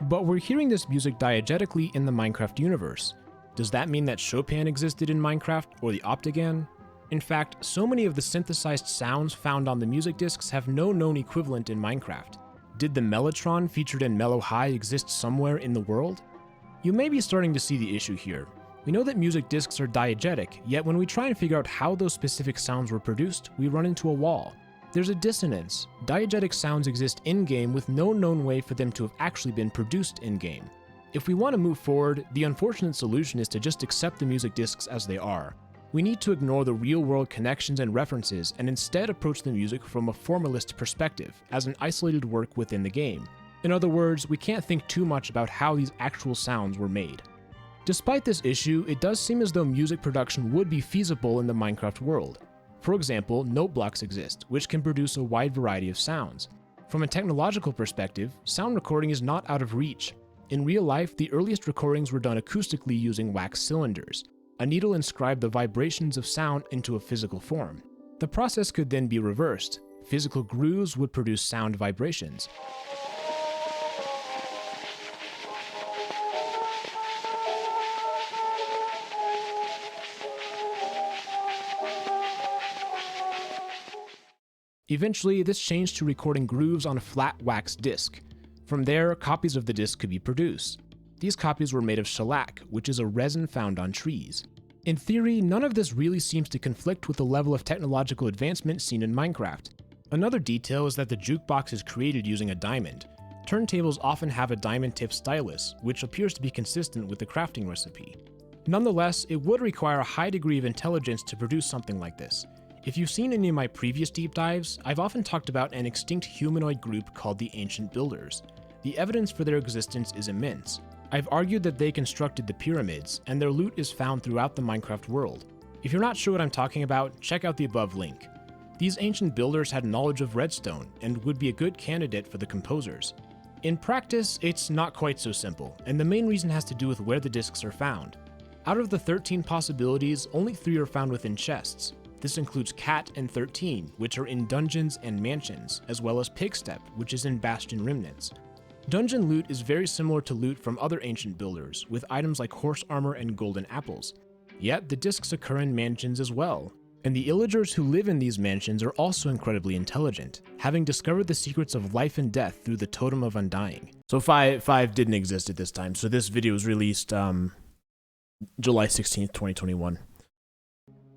But we're hearing this music diegetically in the Minecraft universe. Does that mean that Chopin existed in Minecraft, or the Optigan? In fact, so many of the synthesized sounds found on the music discs have no known equivalent in Minecraft. Did the Mellotron featured in Mellow High exist somewhere in the world? You may be starting to see the issue here. We know that music discs are diegetic, yet when we try and figure out how those specific sounds were produced, we run into a wall. There's a dissonance. Diegetic sounds exist in-game with no known way for them to have actually been produced in-game. If we want to move forward, the unfortunate solution is to just accept the music discs as they are. We need to ignore the real-world connections and references and instead approach the music from a formalist perspective, as an isolated work within the game. In other words, we can't think too much about how these actual sounds were made. Despite this issue, it does seem as though music production would be feasible in the Minecraft world. For example, note blocks exist, which can produce a wide variety of sounds. From a technological perspective, sound recording is not out of reach. In real life, the earliest recordings were done acoustically using wax cylinders. A needle inscribed the vibrations of sound into a physical form. The process could then be reversed. Physical grooves would produce sound vibrations. Eventually, this changed to recording grooves on a flat wax disc. From there, copies of the disc could be produced. These copies were made of shellac, which is a resin found on trees. In theory, none of this really seems to conflict with the level of technological advancement seen in Minecraft. Another detail is that the jukebox is created using a diamond. Turntables often have a diamond-tipped stylus, which appears to be consistent with the crafting recipe. Nonetheless, it would require a high degree of intelligence to produce something like this. If you've seen any of my previous deep dives, I've often talked about an extinct humanoid group called the Ancient Builders. The evidence for their existence is immense. I've argued that they constructed the pyramids, and their loot is found throughout the Minecraft world. If you're not sure what I'm talking about, check out the above link. These ancient builders had knowledge of redstone, and would be a good candidate for the composers. In practice, it's not quite so simple, and the main reason has to do with where the discs are found. Out of the 13 possibilities, only 3 are found within chests. This includes Cat and 13, which are in dungeons and mansions, as well as Pigstep, which is in Bastion Remnants. Dungeon loot is very similar to loot from other ancient builders, with items like horse armor and golden apples. Yet, the discs occur in mansions as well, and the illagers who live in these mansions are also incredibly intelligent, having discovered the secrets of life and death through the Totem of Undying. So 5 didn't exist at this time, so this video was released July 16th, 2021.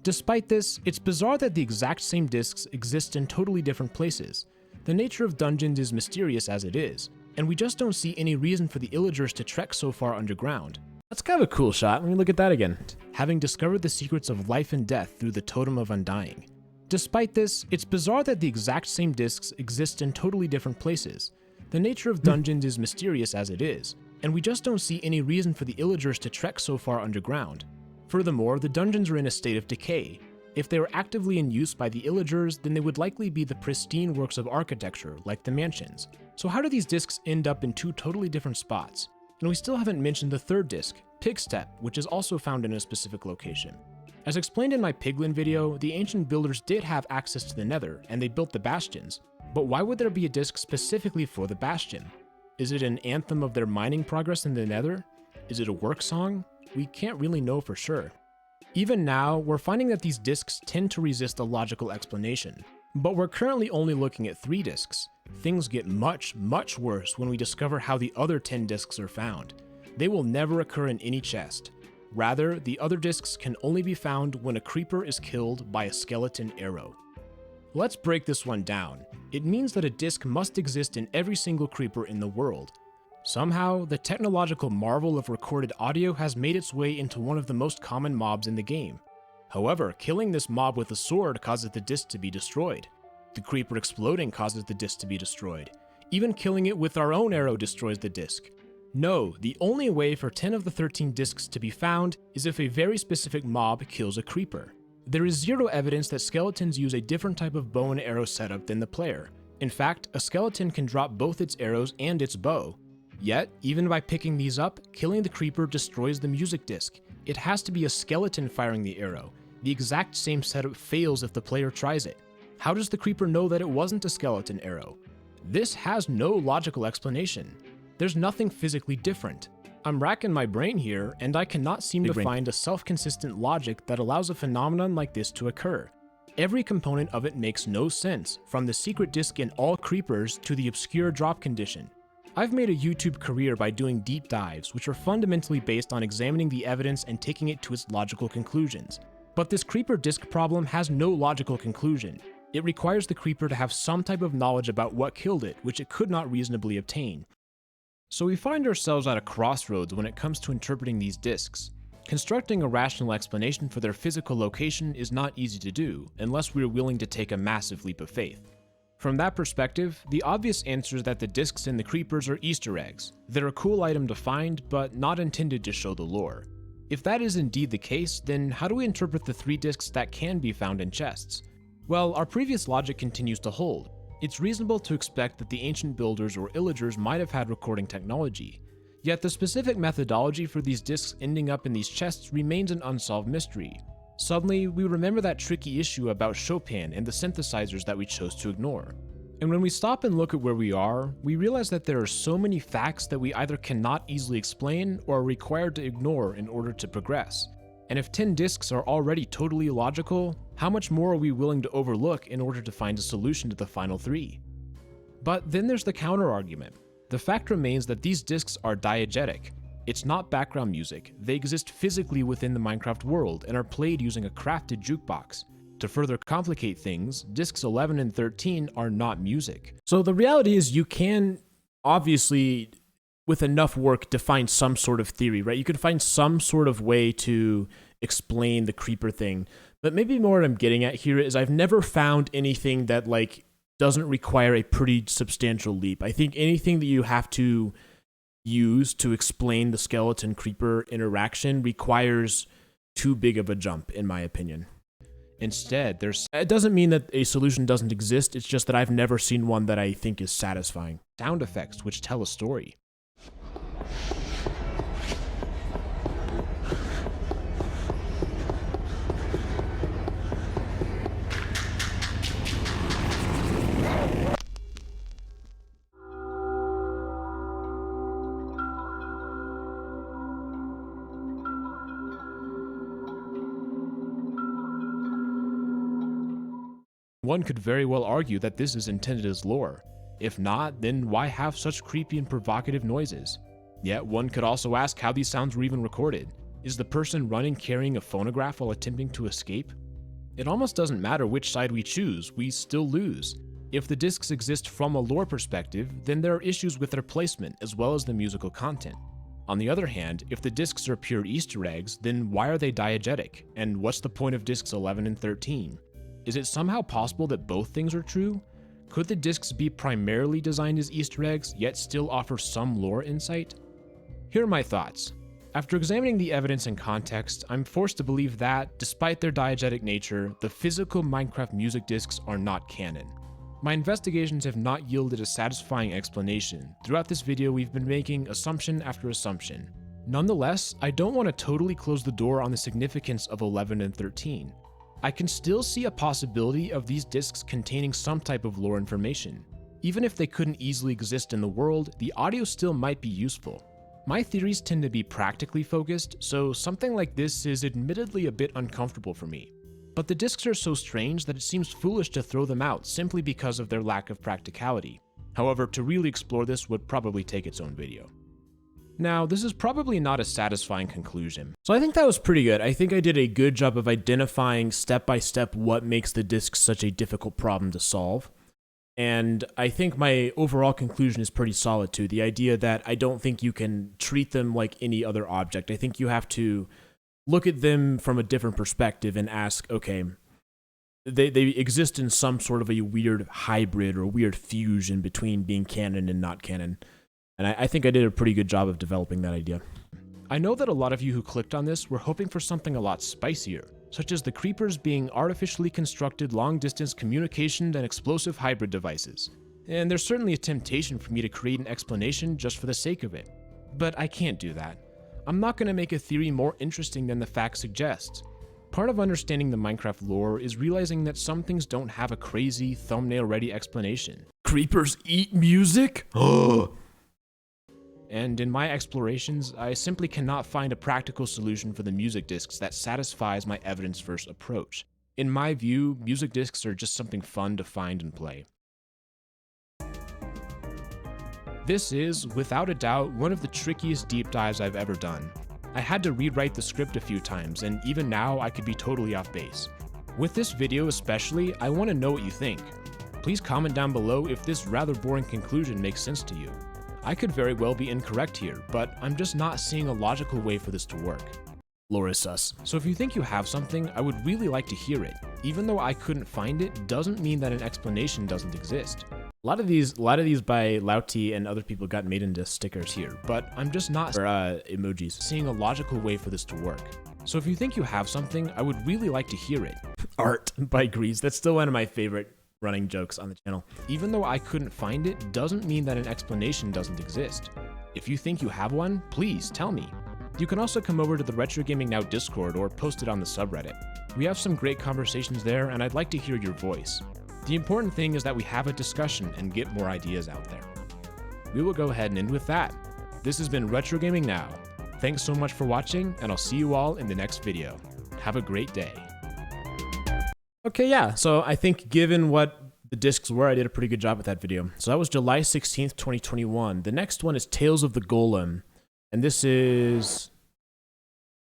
Despite this, it's bizarre that the exact same discs exist in totally different places. The nature of dungeons is mysterious as it is, and we just don't see any reason for the illagers to trek so far underground. That's kind of a cool shot. Let me look at that again. Having discovered the secrets of life and death through the Totem of Undying. Despite this, it's bizarre that the exact same discs exist in totally different places. The nature of dungeons is mysterious as it is, and we just don't see any reason for the illagers to trek so far underground. Furthermore, the dungeons are in a state of decay. If they were actively in use by the illagers, then they would likely be the pristine works of architecture, like the mansions. So how do these discs end up in 2 totally different spots? And we still haven't mentioned the third disc, Pigstep, which is also found in a specific location. As explained in my Piglin video, the ancient builders did have access to the Nether, and they built the bastions. But why would there be a disc specifically for the bastion? Is it an anthem of their mining progress in the Nether? Is it a work song? We can't really know for sure. Even now, we're finding that these discs tend to resist a logical explanation. But we're currently only looking at 3 discs. Things get much, much worse when we discover how the other 10 discs are found. They will never occur in any chest. Rather, the other discs can only be found when a creeper is killed by a skeleton arrow. Let's break this one down. It means that a disc must exist in every single creeper in the world. Somehow, the technological marvel of recorded audio has made its way into one of the most common mobs in the game. However, killing this mob with a sword causes the disc to be destroyed. The creeper exploding causes the disc to be destroyed. Even killing it with our own arrow destroys the disc. No, the only way for 10 of the 13 discs to be found is if a very specific mob kills a creeper. There is zero evidence that skeletons use a different type of bow and arrow setup than the player. In fact, a skeleton can drop both its arrows and its bow. Yet, even by picking these up, killing the creeper destroys the music disc. It has to be a skeleton firing the arrow. The exact same setup fails if the player tries it. How does the creeper know that it wasn't a skeleton arrow? This has no logical explanation. There's nothing physically different. I'm racking my brain here, and I cannot seem to find a self-consistent logic that allows a phenomenon like this to occur. Every component of it makes no sense, from the secret disk in all creepers to the obscure drop condition. I've made a YouTube career by doing deep dives, which are fundamentally based on examining the evidence and taking it to its logical conclusions. But this creeper disk problem has no logical conclusion. It requires the creeper to have some type of knowledge about what killed it, which it could not reasonably obtain. So we find ourselves at a crossroads when it comes to interpreting these disks. Constructing a rational explanation for their physical location is not easy to do, unless we are willing to take a massive leap of faith. From that perspective, the obvious answer is that the discs in the creepers are Easter eggs. They're a cool item to find, but not intended to show the lore. If that is indeed the case, then how do we interpret the 3 discs that can be found in chests? Well, our previous logic continues to hold. It's reasonable to expect that the ancient builders or illagers might have had recording technology. Yet the specific methodology for these discs ending up in these chests remains an unsolved mystery. Suddenly, we remember that tricky issue about Chopin and the synthesizers that we chose to ignore. And when we stop and look at where we are, we realize that there are so many facts that we either cannot easily explain or are required to ignore in order to progress. And if 10 discs are already totally illogical, how much more are we willing to overlook in order to find a solution to the final 3? But then there's the counter-argument. The fact remains that these discs are diegetic. It's not background music. They exist physically within the Minecraft world and are played using a crafted jukebox. To further complicate things, discs 11 and 13 are not music. So the reality is you can obviously, with enough work, define some sort of theory, right? You can find some sort of way to explain the creeper thing. But maybe more what I'm getting at here is I've never found anything that doesn't require a pretty substantial leap. I think anything that you have to use to explain the skeleton creeper interaction requires too big of a jump, in my opinion. Instead, it doesn't mean that a solution doesn't exist, it's just that I've never seen one that I think is satisfying. Sound effects which tell a story. One could very well argue that this is intended as lore. If not, then why have such creepy and provocative noises? Yet one could also ask how these sounds were even recorded. Is the person running carrying a phonograph while attempting to escape? It almost doesn't matter which side we choose, we still lose. If the discs exist from a lore perspective, then there are issues with their placement as well as the musical content. On the other hand, if the discs are pure Easter eggs, then why are they diegetic? And what's the point of discs 11 and 13? Is it somehow possible that both things are true? Could the discs be primarily designed as Easter eggs, yet still offer some lore insight? Here are my thoughts. After examining the evidence and context, I'm forced to believe that, despite their diegetic nature, the physical Minecraft music discs are not canon. My investigations have not yielded a satisfying explanation. Throughout this video, we've been making assumption after assumption. Nonetheless, I don't want to totally close the door on the significance of 11 and 13. I can still see a possibility of these discs containing some type of lore information. Even if they couldn't easily exist in the world, the audio still might be useful. My theories tend to be practically focused, so something like this is admittedly a bit uncomfortable for me. But the discs are so strange that it seems foolish to throw them out simply because of their lack of practicality. However, to really explore this would probably take its own video. Now, this is probably not a satisfying conclusion. So I think that was pretty good. I think I did a good job of identifying step by step what makes the discs such a difficult problem to solve. And I think my overall conclusion is pretty solid too. The idea that I don't think you can treat them like any other object. I think you have to look at them from a different perspective and ask, okay, they exist in some sort of a weird hybrid or weird fusion between being canon and not canon. And I think I did a pretty good job of developing that idea. I know that a lot of you who clicked on this were hoping for something a lot spicier, such as the creepers being artificially constructed long-distance communication and explosive hybrid devices. And there's certainly a temptation for me to create an explanation just for the sake of it. But I can't do that. I'm not going to make a theory more interesting than the facts suggest. Part of understanding the Minecraft lore is realizing that some things don't have a crazy, thumbnail-ready explanation. Creepers eat music? Oh. and in my explorations, I simply cannot find a practical solution for the music discs that satisfies my evidence-first approach. In my view, music discs are just something fun to find and play. This is, without a doubt, one of the trickiest deep dives I've ever done. I had to rewrite the script a few times, and even now I could be totally off base. With this video especially, I want to know what you think. Please comment down below if this rather boring conclusion makes sense to you. I could very well be incorrect here, but I'm just not seeing a logical way for this to work. Lore is sus. So if you think you have something, I would really like to hear it. Even though I couldn't find it, doesn't mean that an explanation doesn't exist. A lot of these by Lauti and other people got made into stickers here, But I'm just not emojis. seeing a logical way for this to work. So if you think you have something, I would really like to hear it. Art by Grease. That's still one of my favorite running jokes on the channel. Even though I couldn't find it, doesn't mean that an explanation doesn't exist. If you think you have one, please tell me. You can also come over to the Retro Gaming Now Discord or post it on the subreddit. We have some great conversations there, and I'd like to hear your voice. The important thing is that we have a discussion and get more ideas out there. We will go ahead and end with that. This has been Retro Gaming Now. Thanks so much for watching, and I'll see you all in the next video. Have a great day. Okay, yeah, so I think given what the discs were, I did a pretty good job with that video. So that was July 16th, 2021. The next one is Tales of the Golem, and this is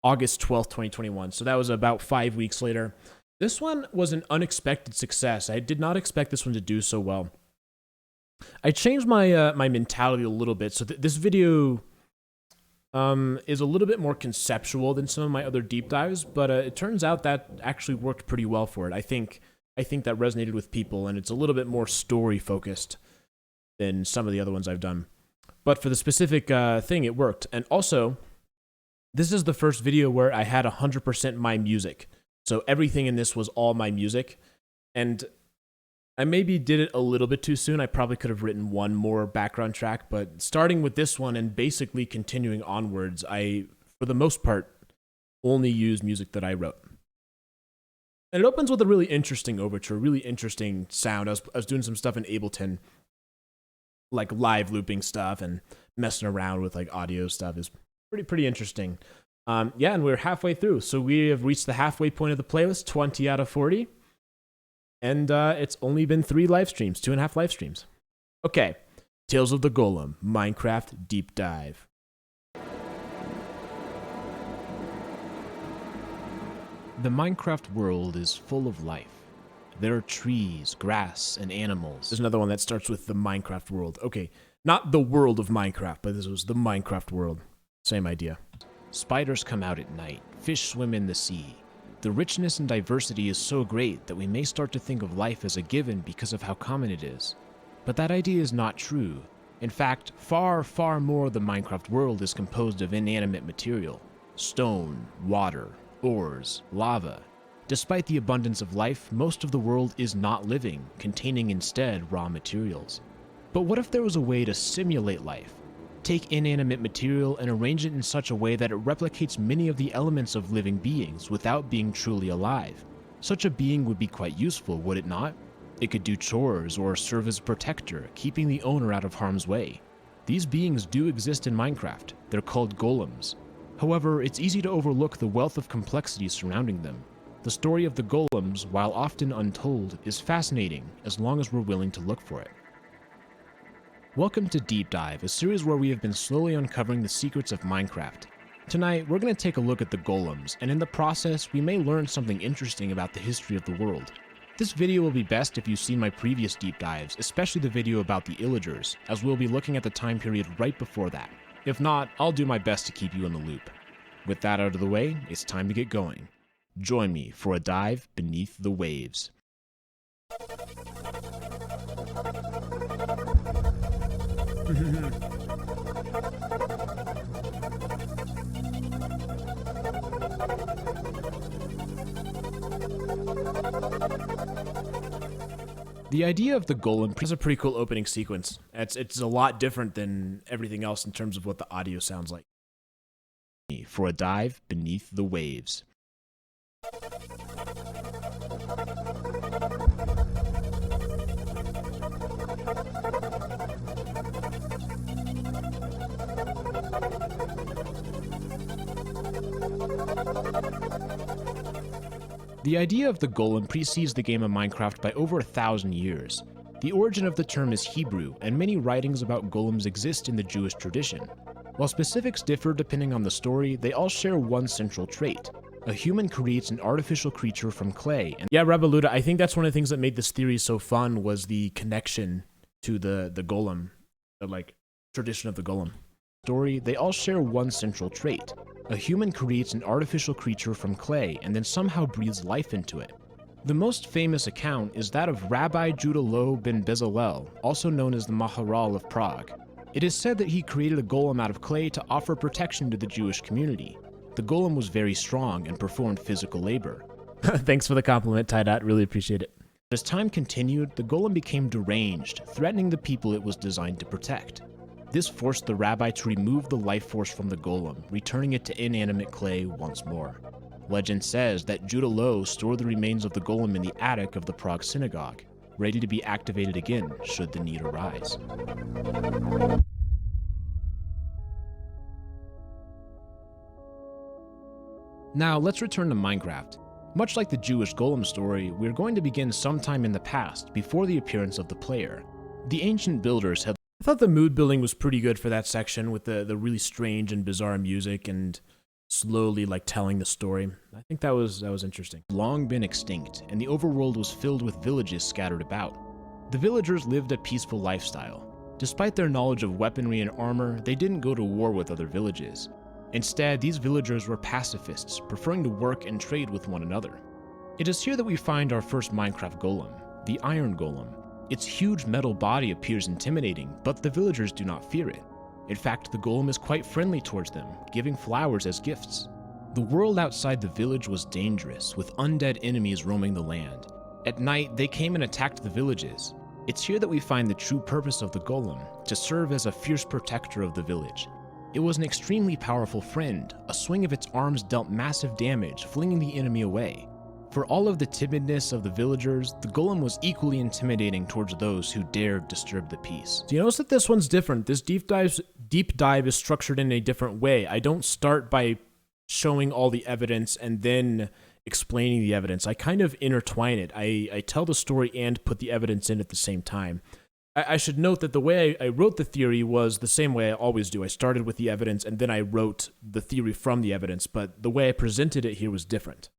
August 12th, 2021. So that was about 5 weeks later. This one was an unexpected success. I did not expect this one to do so well. I changed my my mentality a little bit, so this video is a little bit more conceptual than some of my other deep dives, but it turns out that actually worked pretty well for it. I think that resonated with people, and it's a little bit more story focused than some of the other ones I've done. But for the specific thing, it worked. And also, this is the first video where I had 100% my music. So everything in this was all my music, and I maybe did it a little bit too soon. I probably could have written one more background track, but starting with this one and basically continuing onwards, I, for the most part, only use music that I wrote. And it opens with a really interesting overture, really interesting sound. I was doing some stuff in Ableton, like live looping stuff and messing around with like audio stuff. Is pretty interesting. Yeah, and we're halfway through, so we have reached the halfway point of the playlist, 20 out of 40. And it's only been 3 live streams, 2.5 live streams. Okay, Tales of the Golem, Minecraft Deep Dive. The Minecraft world is full of life. There are trees, grass, and animals. There's another one that starts with the Minecraft world. Okay, not the world of Minecraft, but this was the Minecraft world. Same idea. Spiders come out at night, fish swim in the sea. The richness and diversity is so great that we may start to think of life as a given because of how common it is. But that idea is not true. In fact, far, far more of the Minecraft world is composed of inanimate material. Stone, water, ores, lava. Despite the abundance of life, most of the world is not living, containing instead raw materials. But what if there was a way to simulate life? Take inanimate material and arrange it in such a way that it replicates many of the elements of living beings without being truly alive. Such a being would be quite useful, would it not? It could do chores or serve as a protector, keeping the owner out of harm's way. These beings do exist in Minecraft. They're called golems. However, it's easy to overlook the wealth of complexity surrounding them. The story of the golems, while often untold, is fascinating as long as we're willing to look for it. Welcome to Deep Dive, a series where we have been slowly uncovering the secrets of Minecraft. Tonight, we're going to take a look at the golems, and in the process, we may learn something interesting about the history of the world. This video will be best if you've seen my previous deep dives, especially the video about the Illagers, as we'll be looking at the time period right before that. If not, I'll do my best to keep you in the loop. With that out of the way, it's time to get going. Join me for a dive beneath the waves. The idea of the golem is a pretty cool opening sequence. It's a lot different than everything else in terms of what the audio sounds like. For a dive beneath the waves. The idea of the golem precedes the game of Minecraft by over 1,000 years. The origin of the term is Hebrew, and many writings about golems exist in the Jewish tradition. While specifics differ depending on the story, they all share one central trait. A human creates an artificial creature from clay. And yeah, Revoluta, I think that's one of the things that made this theory so fun was the connection to the golem, the like tradition of the golem. They all share one central trait. A human creates an artificial creature from clay and then somehow breathes life into it. The most famous account is that of Rabbi Judah Loew ben Bezalel, also known as the Maharal of Prague. It is said that he created a golem out of clay to offer protection to the Jewish community. The golem was very strong and performed physical labor. Thanks for the compliment, Tidot. Really appreciate it. As time continued, the golem became deranged, threatening the people it was designed to protect. This forced the rabbi to remove the life force from the golem, returning it to inanimate clay once more. Legend says that Judah Loew stored the remains of the golem in the attic of the Prague synagogue, ready to be activated again should the need arise. Now let's return to Minecraft. Much like the Jewish golem story, we're going to begin sometime in the past, before the appearance of the player. The ancient builders had I thought the mood building was pretty good for that section with the really strange and bizarre music and slowly like telling the story. I think that was interesting. long been extinct, and the overworld was filled with villages scattered about. The villagers lived a peaceful lifestyle. Despite their knowledge of weaponry and armor, they didn't go to war with other villages. Instead, these villagers were pacifists, preferring to work and trade with one another. It is here that we find our first Minecraft golem, the Iron Golem. Its huge metal body appears intimidating, but the villagers do not fear it. In fact, the golem is quite friendly towards them, giving flowers as gifts. The world outside the village was dangerous, with undead enemies roaming the land. At night, they came and attacked the villages. It's here that we find the true purpose of the golem, to serve as a fierce protector of the village. It was an extremely powerful friend. A swing of its arms dealt massive damage, flinging the enemy away. For all of the timidness of the villagers, the golem was equally intimidating towards those who dared disturb the peace. Do you notice that this one's different? This deep dive is structured in a different way. I don't start by showing all the evidence and then explaining the evidence. I kind of intertwine it. I tell the story and put the evidence in at the same time. I should note that the way I wrote the theory was the same way I always do. I started with the evidence and then I wrote the theory from the evidence, but the way I presented it here was different.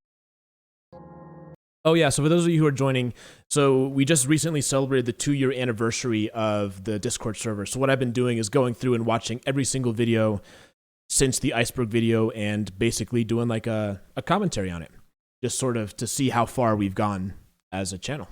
Oh yeah, so for those of you who are joining, so we just recently celebrated the 2-year anniversary of the Discord server. So what I've been doing is going through and watching every single video since the Iceberg video and basically doing like a commentary on it, just sort of to see how far we've gone as a channel.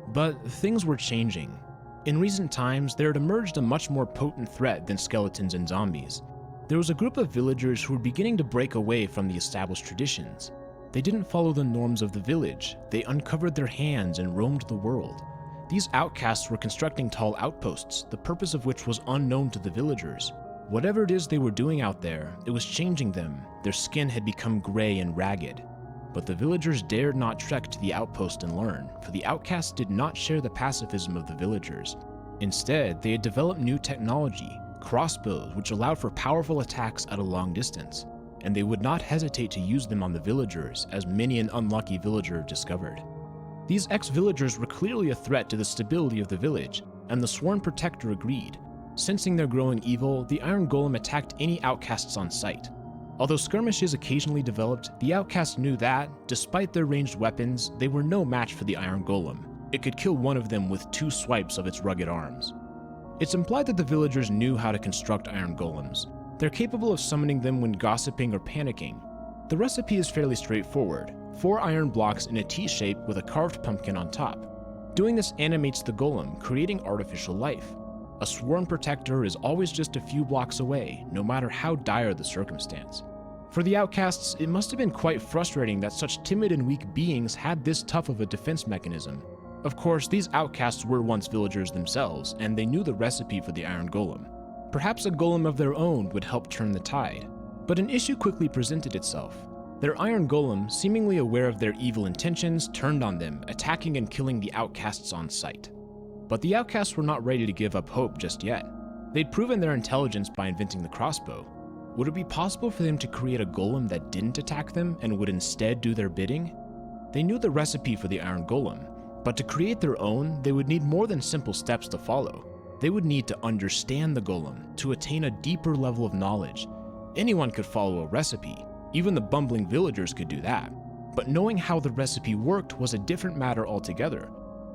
But things were changing. In recent times, there had emerged a much more potent threat than skeletons and zombies. There was a group of villagers who were beginning to break away from the established traditions. They didn't follow the norms of the village. They uncovered their hands and roamed the world. These outcasts were constructing tall outposts, the purpose of which was unknown to the villagers. Whatever it is they were doing out there, it was changing them. Their skin had become gray and ragged. But the villagers dared not trek to the outpost and learn, for the outcasts did not share the pacifism of the villagers. Instead, they had developed new technology, crossbows, which allowed for powerful attacks at a long distance. And they would not hesitate to use them on the villagers, as many an unlucky villager discovered. These ex-villagers were clearly a threat to the stability of the village, and the sworn protector agreed. Sensing their growing evil, the Iron Golem attacked any outcasts on sight. Although skirmishes occasionally developed, the outcasts knew that, despite their ranged weapons, they were no match for the Iron Golem. It could kill one of them with 2 swipes of its rugged arms. It's implied that the villagers knew how to construct Iron Golems. They're capable of summoning them when gossiping or panicking. The recipe is fairly straightforward, 4 iron blocks in a T-shape with a carved pumpkin on top. Doing this animates the golem, creating artificial life. A sworn protector is always just a few blocks away, no matter how dire the circumstance. For the outcasts, it must have been quite frustrating that such timid and weak beings had this tough of a defense mechanism. Of course, these outcasts were once villagers themselves, and they knew the recipe for the Iron Golem. Perhaps a golem of their own would help turn the tide. But an issue quickly presented itself. Their Iron Golem, seemingly aware of their evil intentions, turned on them, attacking and killing the outcasts on sight. But the outcasts were not ready to give up hope just yet. They'd proven their intelligence by inventing the crossbow. Would it be possible for them to create a golem that didn't attack them and would instead do their bidding? They knew the recipe for the Iron Golem, but to create their own, they would need more than simple steps to follow. They would need to understand the Golem to attain a deeper level of knowledge. Anyone could follow a recipe, even the bumbling villagers could do that. But knowing how the recipe worked was a different matter altogether.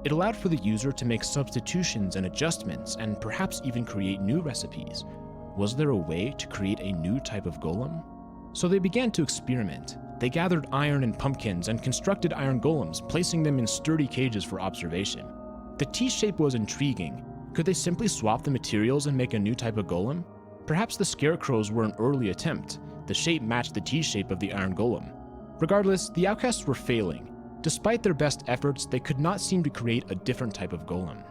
It allowed for the user to make substitutions and adjustments, and perhaps even create new recipes. Was there a way to create a new type of golem? So they began to experiment. They gathered iron and pumpkins and constructed iron golems, placing them in sturdy cages for observation. The T-shape was intriguing. Could they simply swap the materials and make a new type of golem? Perhaps the scarecrows were an early attempt. The shape matched the T-shape of the iron golem. Regardless, the outcasts were failing. Despite their best efforts, they could not seem to create a different type of golem.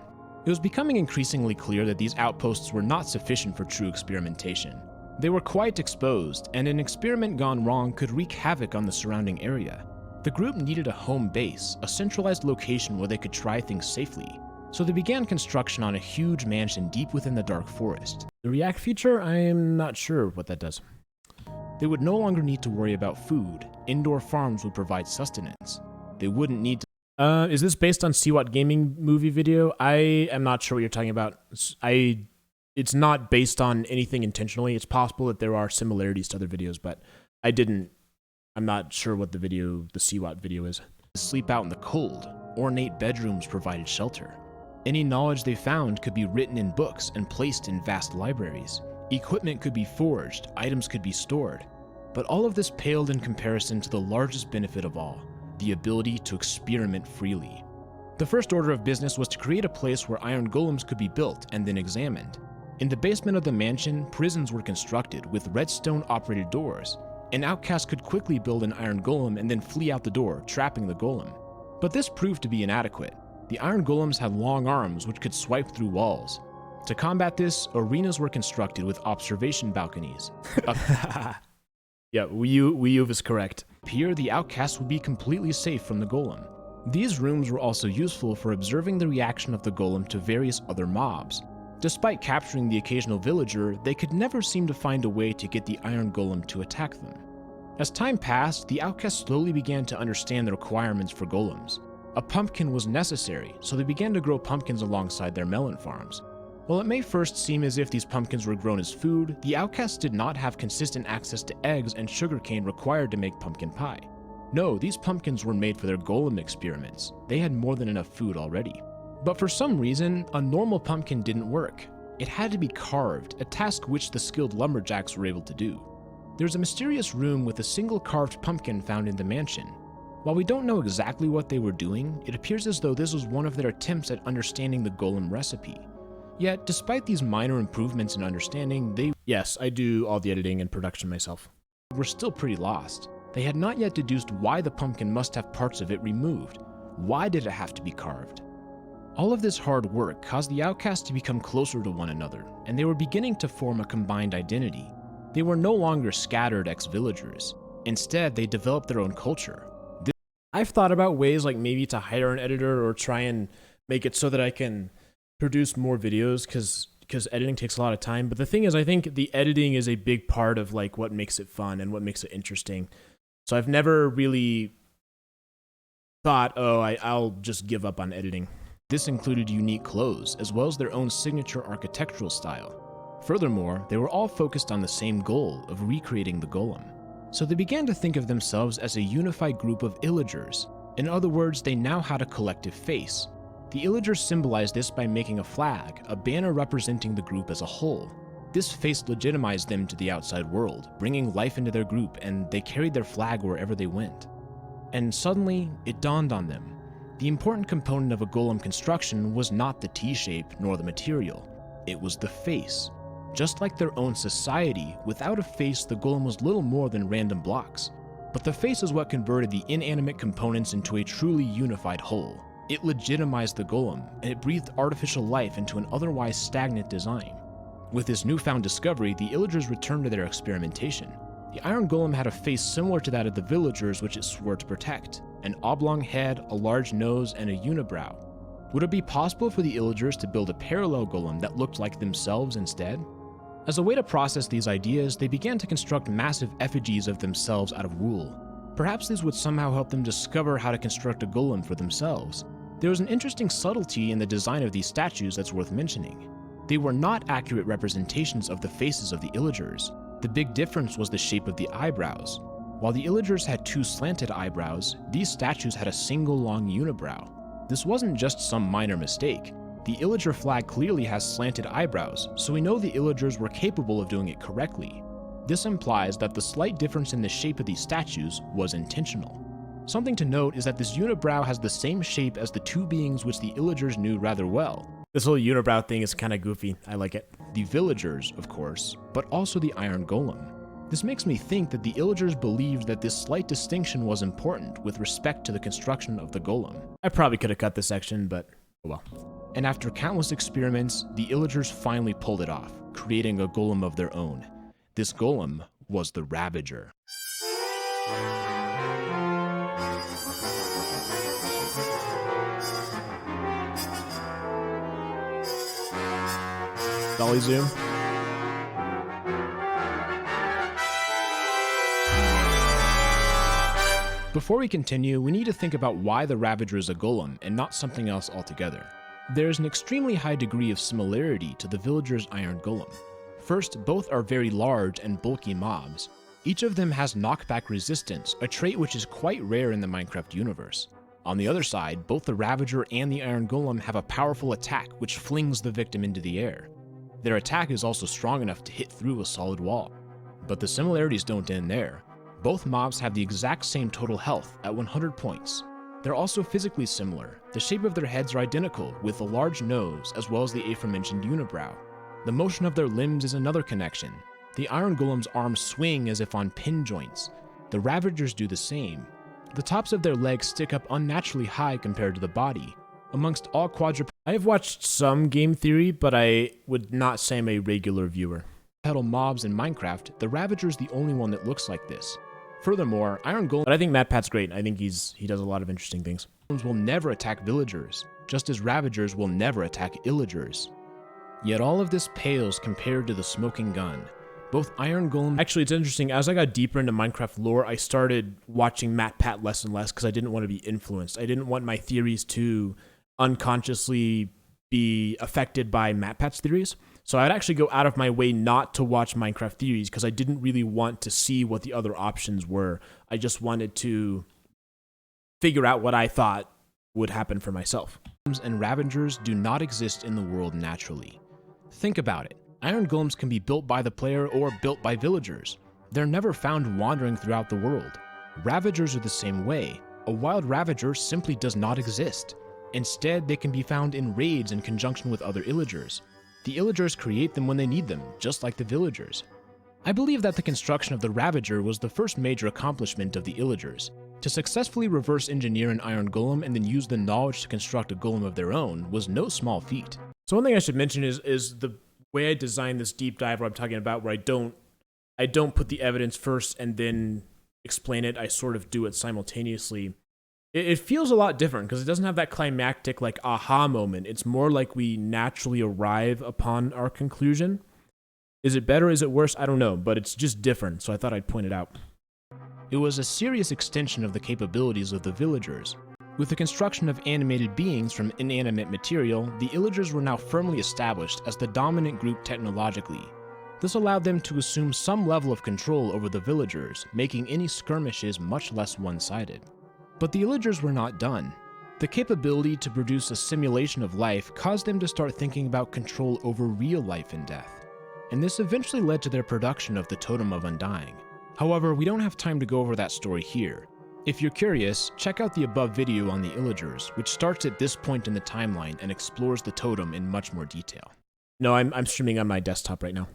It was becoming increasingly clear that these outposts were not sufficient for true experimentation. They were quite exposed, and an experiment gone wrong could wreak havoc on the surrounding area. The group needed a home base, a centralized location where they could try things safely. So they began construction on a huge mansion deep within the dark forest. The react feature, I'm not sure what that does. They would no longer need to worry about food. Indoor farms would provide sustenance. They wouldn't need to. Is this based on See What Gaming movie video? I am not sure what you're talking about. It's not based on anything intentionally. It's possible that there are similarities to other videos, but I'm not sure what the See What video is. Sleep out in the cold. Ornate bedrooms provided shelter. Any knowledge they found could be written in books and placed in vast libraries. Equipment could be forged, items could be stored. But all of this paled in comparison to the largest benefit of all, the ability to experiment freely. The first order of business was to create a place where iron golems could be built and then examined. In the basement of the mansion, prisons were constructed with redstone-operated doors. An outcast could quickly build an iron golem and then flee out the door, trapping the golem. But this proved to be inadequate. The iron golems had long arms which could swipe through walls. To combat this, arenas were constructed with observation balconies. Yeah, Wii U is correct. Here, the outcast would be completely safe from the golem. These rooms were also useful for observing the reaction of the golem to various other mobs. Despite capturing the occasional villager, they could never seem to find a way to get the iron golem to attack them. As time passed, the outcasts slowly began to understand the requirements for golems. A pumpkin was necessary, so they began to grow pumpkins alongside their melon farms. While it may first seem as if these pumpkins were grown as food, the outcasts did not have consistent access to eggs and sugarcane required to make pumpkin pie. No, these pumpkins were made for their golem experiments. They had more than enough food already. But for some reason, a normal pumpkin didn't work. It had to be carved, a task which the skilled lumberjacks were able to do. There's a mysterious room with a single carved pumpkin found in the mansion. While we don't know exactly what they were doing, it appears as though this was one of their attempts at understanding the golem recipe. Yet, despite these minor improvements in understanding, Yes, I do all the editing and production myself. were still pretty lost. They had not yet deduced why the pumpkin must have parts of it removed. Why did it have to be carved? All of this hard work caused the outcasts to become closer to one another, and they were beginning to form a combined identity. They were no longer scattered ex-villagers. Instead, they developed their own culture. I've thought about ways like maybe to hire an editor or try and make it so that I can produce more videos because editing takes a lot of time. But the thing is, I think the editing is a big part of like what makes it fun and what makes it interesting. So I've never really thought, oh, I'll just give up on editing. This included unique clothes, as well as their own signature architectural style. Furthermore, they were all focused on the same goal of recreating the golem. So they began to think of themselves as a unified group of illagers. In other words, they now had a collective face. The illagers symbolized this by making a flag, a banner representing the group as a whole. This face legitimized them to the outside world, bringing life into their group, and they carried their flag wherever they went. And suddenly, it dawned on them. The important component of a golem construction was not the T-shape nor the material. It was the face. Just like their own society, without a face, the golem was little more than random blocks. But the face is what converted the inanimate components into a truly unified whole. It legitimized the golem, and it breathed artificial life into an otherwise stagnant design. With this newfound discovery, the illagers returned to their experimentation. The iron golem had a face similar to that of the villagers which it swore to protect. An oblong head, a large nose, and a unibrow. Would it be possible for the illagers to build a parallel golem that looked like themselves instead? As a way to process these ideas, they began to construct massive effigies of themselves out of wool. Perhaps this would somehow help them discover how to construct a golem for themselves. There was an interesting subtlety in the design of these statues that's worth mentioning. They were not accurate representations of the faces of the illagers. The big difference was the shape of the eyebrows. While the illagers had 2 slanted eyebrows, these statues had a single long unibrow. This wasn't just some minor mistake. The illager flag clearly has slanted eyebrows, so we know the illagers were capable of doing it correctly. This implies that the slight difference in the shape of these statues was intentional. Something to note is that this unibrow has the same shape as the 2 beings which the illagers knew rather well. This whole unibrow thing is kind of goofy. I like it. The villagers, of course, but also the Iron Golem. This makes me think that the illagers believed that this slight distinction was important with respect to the construction of the golem. I probably could have cut this section, but oh well. And after countless experiments, the illagers finally pulled it off, creating a golem of their own. This golem was the Ravager. Dolly zoom. Before we continue, we need to think about why the Ravager is a golem and not something else altogether. There is an extremely high degree of similarity to the villager's Iron Golem. First, both are very large and bulky mobs. Each of them has knockback resistance, a trait which is quite rare in the Minecraft universe. On the other side, both the Ravager and the Iron Golem have a powerful attack which flings the victim into the air. Their attack is also strong enough to hit through a solid wall. But the similarities don't end there. Both mobs have the exact same total health at 100 points. They're also physically similar. The shape of their heads are identical, with a large nose as well as the aforementioned unibrow. The motion of their limbs is another connection. The Iron Golem's arms swing as if on pin joints. The Ravagers do the same. The tops of their legs stick up unnaturally high compared to the body. Amongst all quadrupedal I have watched some game theory, but I would not say I'm a regular viewer. mobs in Minecraft, the Ravager is the only one that looks like this. Furthermore, Iron Golem But I think MatPat's great. I think he does a lot of interesting things. will never attack villagers, just as Ravagers will never attack illagers. Yet all of this pales compared to the smoking gun. Both Iron Golem Actually, it's interesting. As I got deeper into Minecraft lore, I started watching MatPat less and less because I didn't want to be influenced. I didn't want my theories to unconsciously be affected by MatPat's theories. So I'd actually go out of my way not to watch Minecraft theories because I didn't really want to see what the other options were. I just wanted to figure out what I thought would happen for myself. and Ravagers do not exist in the world naturally. Think about it. Iron Golems can be built by the player or built by villagers. They're never found wandering throughout the world. Ravagers are the same way. A wild Ravager simply does not exist. Instead, they can be found in raids in conjunction with other illagers. The illagers create them when they need them, just like the villagers. I believe that the construction of the Ravager was the first major accomplishment of the illagers. To successfully reverse engineer an Iron Golem and then use the knowledge to construct a golem of their own was no small feat. So one thing I should mention is the way I designed this deep dive where I'm talking about where I don't put the evidence first and then explain it. I sort of do it simultaneously. It feels a lot different because it doesn't have that climactic like aha moment. It's more like we naturally arrive upon our conclusion. Is it better? Is it worse? I don't know, but it's just different. So I thought I'd point it out. It was a serious extension of the capabilities of the villagers. With the construction of animated beings from inanimate material, the illagers were now firmly established as the dominant group technologically. This allowed them to assume some level of control over the villagers, making any skirmishes much less one-sided. But the illagers were not done. The capability to produce a simulation of life caused them to start thinking about control over real life and death. And this eventually led to their production of the Totem of Undying. However, we don't have time to go over that story here. If you're curious, check out the above video on the illagers, which starts at this point in the timeline and explores the totem in much more detail. No, I'm streaming on my desktop right now.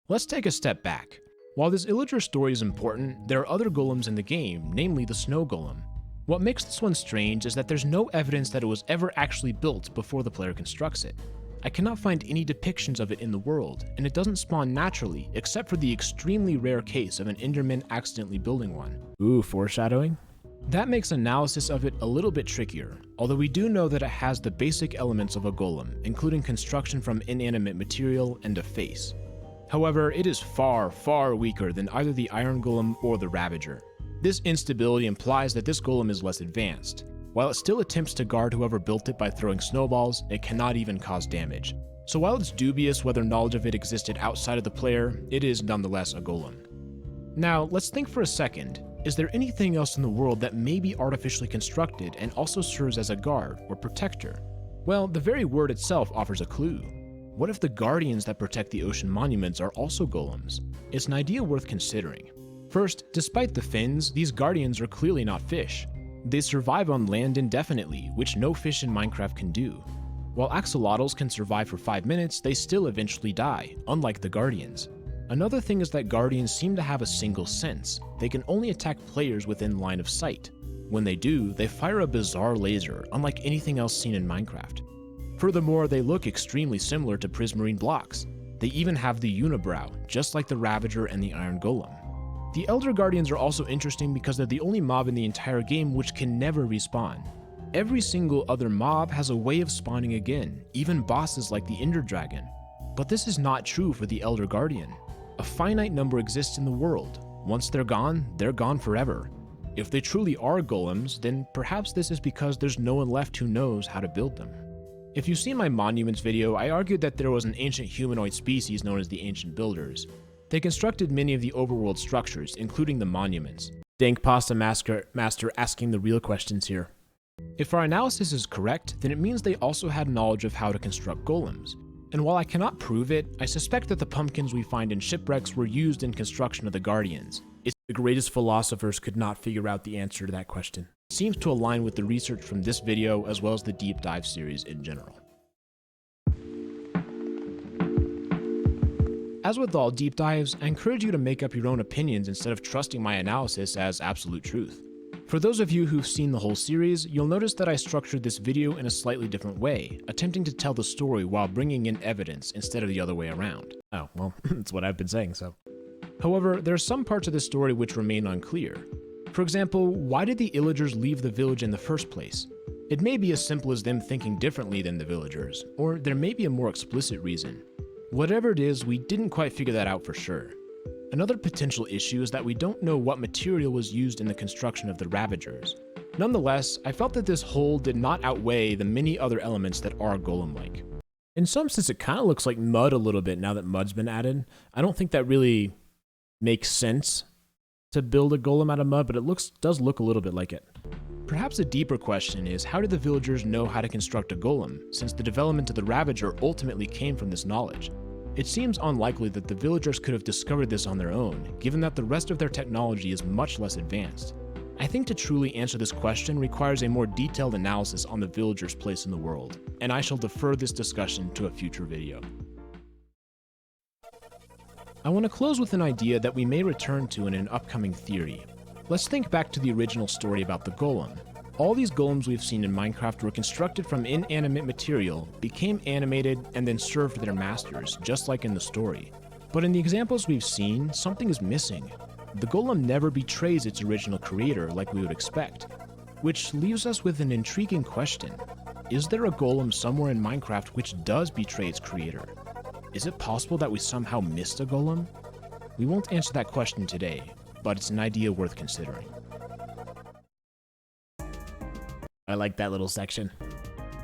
Let's take a step back. While this illager story is important, there are other golems in the game, namely the Snow Golem. What makes this one strange is that there's no evidence that it was ever actually built before the player constructs it. I cannot find any depictions of it in the world, and it doesn't spawn naturally, except for the extremely rare case of an Enderman accidentally building one. Ooh, foreshadowing? That makes analysis of it a little bit trickier, although we do know that it has the basic elements of a golem, including construction from inanimate material and a face. However, it is far, far weaker than either the Iron Golem or the Ravager. This instability implies that this golem is less advanced. While it still attempts to guard whoever built it by throwing snowballs, it cannot even cause damage. So while it's dubious whether knowledge of it existed outside of the player, it is nonetheless a golem. Now, let's think for a second. Is there anything else in the world that may be artificially constructed and also serves as a guard or protector? Well, the very word itself offers a clue. What if the guardians that protect the ocean monuments are also golems? It's an idea worth considering. First, despite the fins, these guardians are clearly not fish. They survive on land indefinitely, which no fish in Minecraft can do. While axolotls can survive for 5 minutes, they still eventually die, unlike the guardians. Another thing is that guardians seem to have a single sense. They can only attack players within line of sight. When they do, they fire a bizarre laser, unlike anything else seen in Minecraft. Furthermore, they look extremely similar to prismarine blocks. They even have the unibrow, just like the Ravager and the Iron Golem. The Elder Guardians are also interesting because they're the only mob in the entire game which can never respawn. Every single other mob has a way of spawning again, even bosses like the Ender Dragon. But this is not true for the Elder Guardian. A finite number exists in the world. Once they're gone forever. If they truly are golems, then perhaps this is because there's no one left who knows how to build them. If you've seen my monuments video, I argued that there was an ancient humanoid species known as the Ancient Builders. They constructed many of the overworld structures, including the monuments. Dank Pasta Master asking the real questions here. If our analysis is correct, then it means they also had knowledge of how to construct golems. And while I cannot prove it, I suspect that the pumpkins we find in shipwrecks were used in construction of the Guardians. The greatest philosophers could not figure out the answer to that question. It seems to align with the research from this video as well as the deep dive series in general. As with all deep dives, I encourage you to make up your own opinions instead of trusting my analysis as absolute truth. For those of you who've seen the whole series, you'll notice that I structured this video in a slightly different way, attempting to tell the story while bringing in evidence instead of the other way around. Oh, well, that's what I've been saying, so. However, there are some parts of this story which remain unclear. For example, why did the Illagers leave the village in the first place? It may be as simple as them thinking differently than the villagers, or there may be a more explicit reason. Whatever it is, we didn't quite figure that out for sure. Another potential issue is that we don't know what material was used in the construction of the Ravagers. Nonetheless, I felt that this hole did not outweigh the many other elements that are golem-like. In some sense, it kind of looks like mud a little bit now that mud's been added. I don't think that really makes sense to build a golem out of mud, but it does look a little bit like it. Perhaps a deeper question is, how did the villagers know how to construct a golem, since the development of the Ravager ultimately came from this knowledge? It seems unlikely that the villagers could have discovered this on their own, given that the rest of their technology is much less advanced. I think to truly answer this question requires a more detailed analysis on the villagers' place in the world, and I shall defer this discussion to a future video. I want to close with an idea that we may return to in an upcoming theory. Let's think back to the original story about the golem. All these golems we've seen in Minecraft were constructed from inanimate material, became animated, and then served their masters, just like in the story. But in the examples we've seen, something is missing. The golem never betrays its original creator like we would expect, which leaves us with an intriguing question. Is there a golem somewhere in Minecraft which does betray its creator? Is it possible that we somehow missed a golem? We won't answer that question today, but it's an idea worth considering. I like that little section.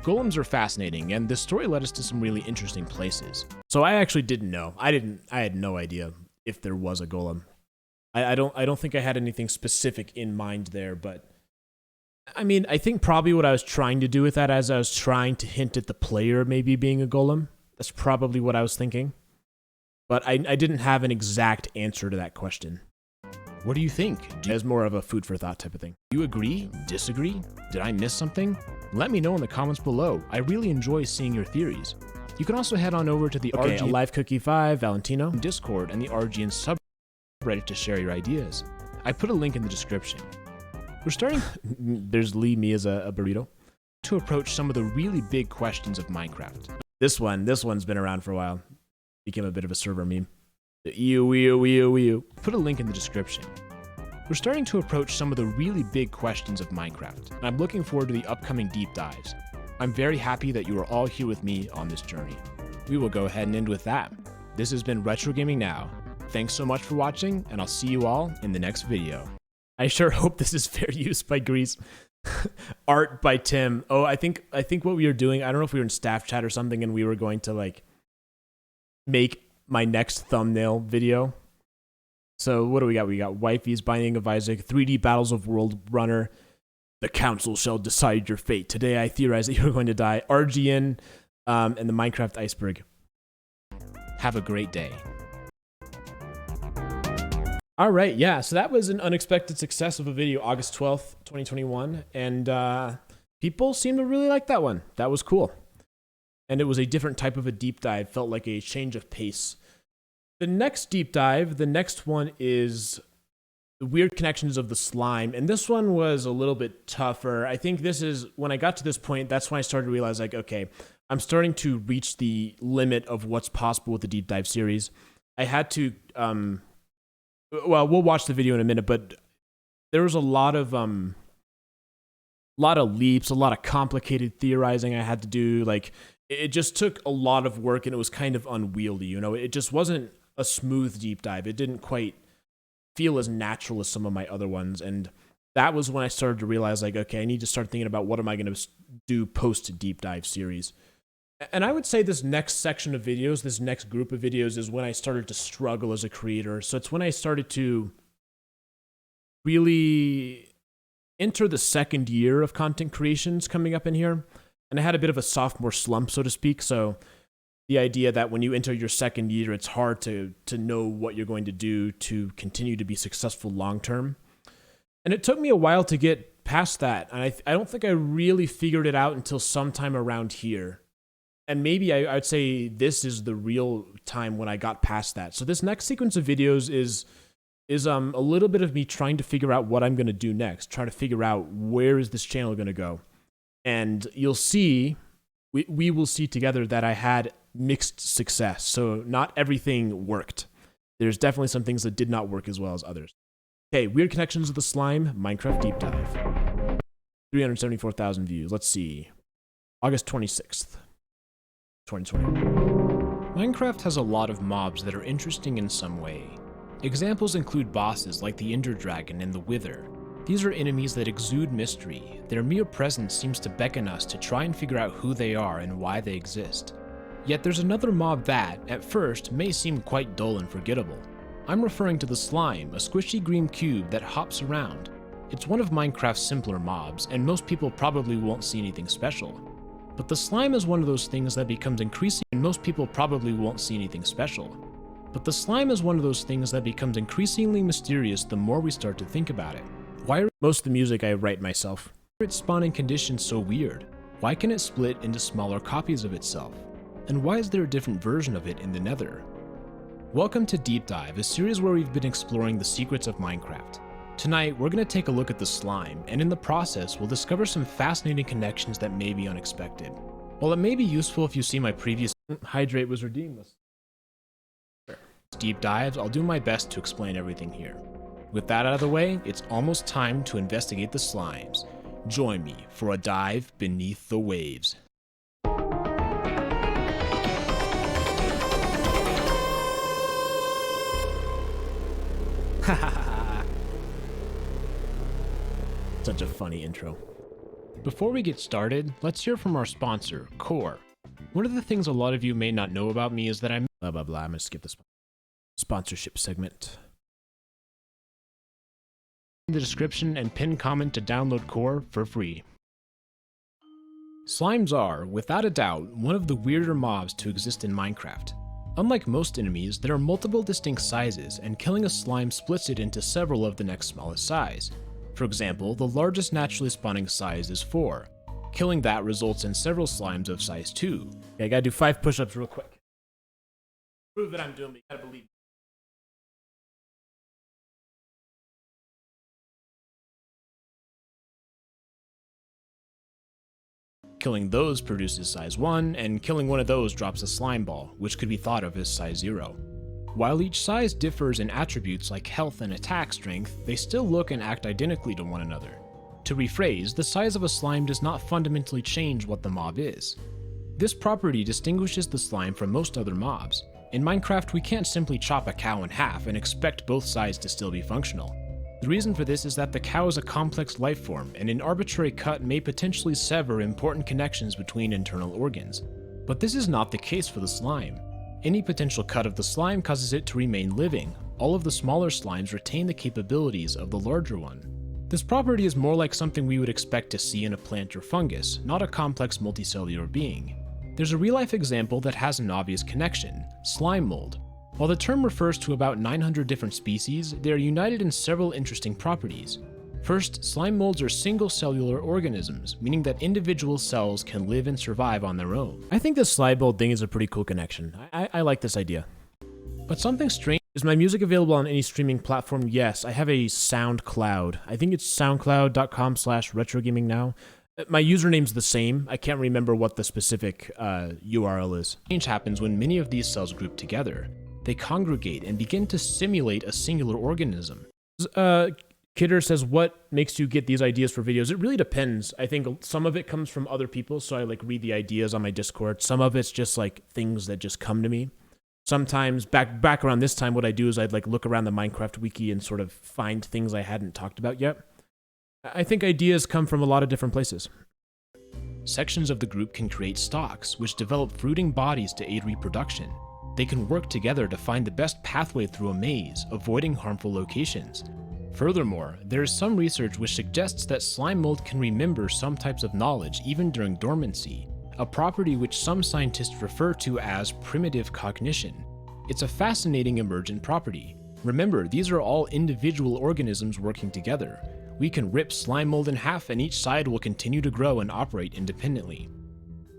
Golems are fascinating, and this story led us to some really interesting places. So I actually didn't know. I had no idea if there was a golem. I don't think I had anything specific in mind there, but I mean, I think probably what I was trying to do with that as I was trying to hint at the player maybe being a golem. That's probably what I was thinking. But I didn't have an exact answer to that question. What do you think? It's more of a food for thought type of thing. Do you agree? Disagree? Did I miss something? Let me know in the comments below. I really enjoy seeing your theories. You can also head on over to the RGN Live Cookie 5, Valentino, Discord, and the RGN subreddit to share your ideas. I put a link in the description. We're starting there's Lee me as a burrito to approach some of the really big questions of Minecraft. This one's been around for a while. Became a bit of a server meme. You. Put a link in the description. We're starting to approach some of the really big questions of Minecraft, and I'm looking forward to the upcoming deep dives. I'm very happy that you are all here with me on this journey. We will go ahead and end with that. This has been Retro Gaming Now. Thanks so much for watching, and I'll see you all in the next video. I sure hope this is fair use by Grease. Art by Tim. Oh, I think what we were doing, I don't know if we were in staff chat or something, and we were going to like make my next thumbnail video. So what do we got? We got Wifey's Binding of Isaac, 3D Battles of World Runner, The Council Shall Decide Your Fate. Today I theorize that you're going to die. RGN, and the Minecraft Iceberg. Have a great day. All right, yeah, so that was an unexpected success of a video, August 12th, 2021, and people seem to really like that one. That was cool. And it was a different type of a deep dive, felt like a change of pace. The next deep dive, the next one is the weird connections of the slime, and this one was a little bit tougher. I think this is, when I got to this point, that's when I started to realize, like, okay, I'm starting to reach the limit of what's possible with the deep dive series. I had to, well, we'll watch the video in a minute, but there was a lot of leaps, a lot of complicated theorizing I had to do. Like, it just took a lot of work, and it was kind of unwieldy, you know? It just wasn't a smooth deep dive. It didn't quite feel as natural as some of my other ones, and that was when I started to realize, like, okay, I need to start thinking about what am I going to do post deep dive series. And I would say this next section of videos, this next group of videos, is when I started to struggle as a creator. So it's when I started to really enter the second year of content creations coming up in here. And I had a bit of a sophomore slump, so to speak. So the idea that when you enter your second year, it's hard to know what you're going to do to continue to be successful long term. And it took me a while to get past that. And I don't think I really figured it out until sometime around here. And maybe I would say this is the real time when I got past that. So this next sequence of videos is a little bit of me trying to figure out what I'm going to do next, trying to figure out where is this channel going to go. And you'll see, we will see together that I had mixed success. So not everything worked. There's definitely some things that did not work as well as others. Okay, Weird Connections of the Slime, Minecraft Deep Dive. 374,000 views. Let's see. August 26th. 2020. Minecraft has a lot of mobs that are interesting in some way. Examples include bosses like the Ender Dragon and the Wither. These are enemies that exude mystery. Their mere presence seems to beckon us to try and figure out who they are and why they exist. Yet there's another mob that, at first, may seem quite dull and forgettable. I'm referring to the slime, a squishy green cube that hops around. It's one of Minecraft's simpler mobs, and most people probably won't see anything special. But the slime is one of those things that becomes increasingly mysterious the more we start to think about it. Why are most of the music I write myself? Its spawning conditions so weird? Why can it split into smaller copies of itself? And why is there a different version of it in the Nether? Welcome to Deep Dive, a series where we've been exploring the secrets of Minecraft. Tonight, we're going to take a look at the slime, and in the process, we'll discover some fascinating connections that may be unexpected. While it may be useful if you see my previous Hydrate was redeemed. deep dives, I'll do my best to explain everything here. With that out of the way, it's almost time to investigate the slimes. Join me for a dive beneath the waves. Such a funny intro. Before we get started, let's hear from our sponsor, Core. One of the things a lot of you may not know about me is that I'm Blah, blah, blah. I'm going to skip this sponsorship segment. in the description and pinned comment to download Core for free. Slimes are, without a doubt, one of the weirder mobs to exist in Minecraft. Unlike most enemies, there are multiple distinct sizes, and killing a slime splits it into several of the next smallest size. For example, the largest naturally spawning size is 4. Killing that results in several slimes of size 2. Okay, I gotta do 5 push-ups real quick. Prove that I'm doing it. You gotta believe me. Killing those produces size 1, and killing one of those drops a slime ball, which could be thought of as size 0. While each size differs in attributes like health and attack strength, they still look and act identically to one another. To rephrase, the size of a slime does not fundamentally change what the mob is. This property distinguishes the slime from most other mobs. In Minecraft, we can't simply chop a cow in half and expect both sides to still be functional. The reason for this is that the cow is a complex life form, and an arbitrary cut may potentially sever important connections between internal organs. But this is not the case for the slime. Any potential cut of the slime causes it to remain living. All of the smaller slimes retain the capabilities of the larger one. This property is more like something we would expect to see in a plant or fungus, not a complex multicellular being. There's a real-life example that has an obvious connection: slime mold. While the term refers to about 900 different species, they are united in several interesting properties. First, slime molds are single-cellular organisms, meaning that individual cells can live and survive on their own. I think this slime mold thing is a pretty cool connection. I like this idea. But something strange. Is my music available on any streaming platform? Yes, I have a SoundCloud. I think it's soundcloud.com/retrogamingnow. My username's the same. I can't remember what the specific URL is. Change happens when many of these cells group together. They congregate and begin to simulate a singular organism. Kidder says, what makes you get these ideas for videos? It really depends. I think some of it comes from other people, so I read the ideas on my Discord. Some of it's just things that just come to me. Sometimes back around this time, what I do is I'd look around the Minecraft wiki and sort of find things I hadn't talked about yet. I think ideas come from a lot of different places. Sections of the group can create stalks, which develop fruiting bodies to aid reproduction. They can work together to find the best pathway through a maze, avoiding harmful locations. Furthermore, there is some research which suggests that slime mold can remember some types of knowledge even during dormancy, a property which some scientists refer to as primitive cognition. It's a fascinating emergent property. Remember, these are all individual organisms working together. We can rip slime mold in half and each side will continue to grow and operate independently.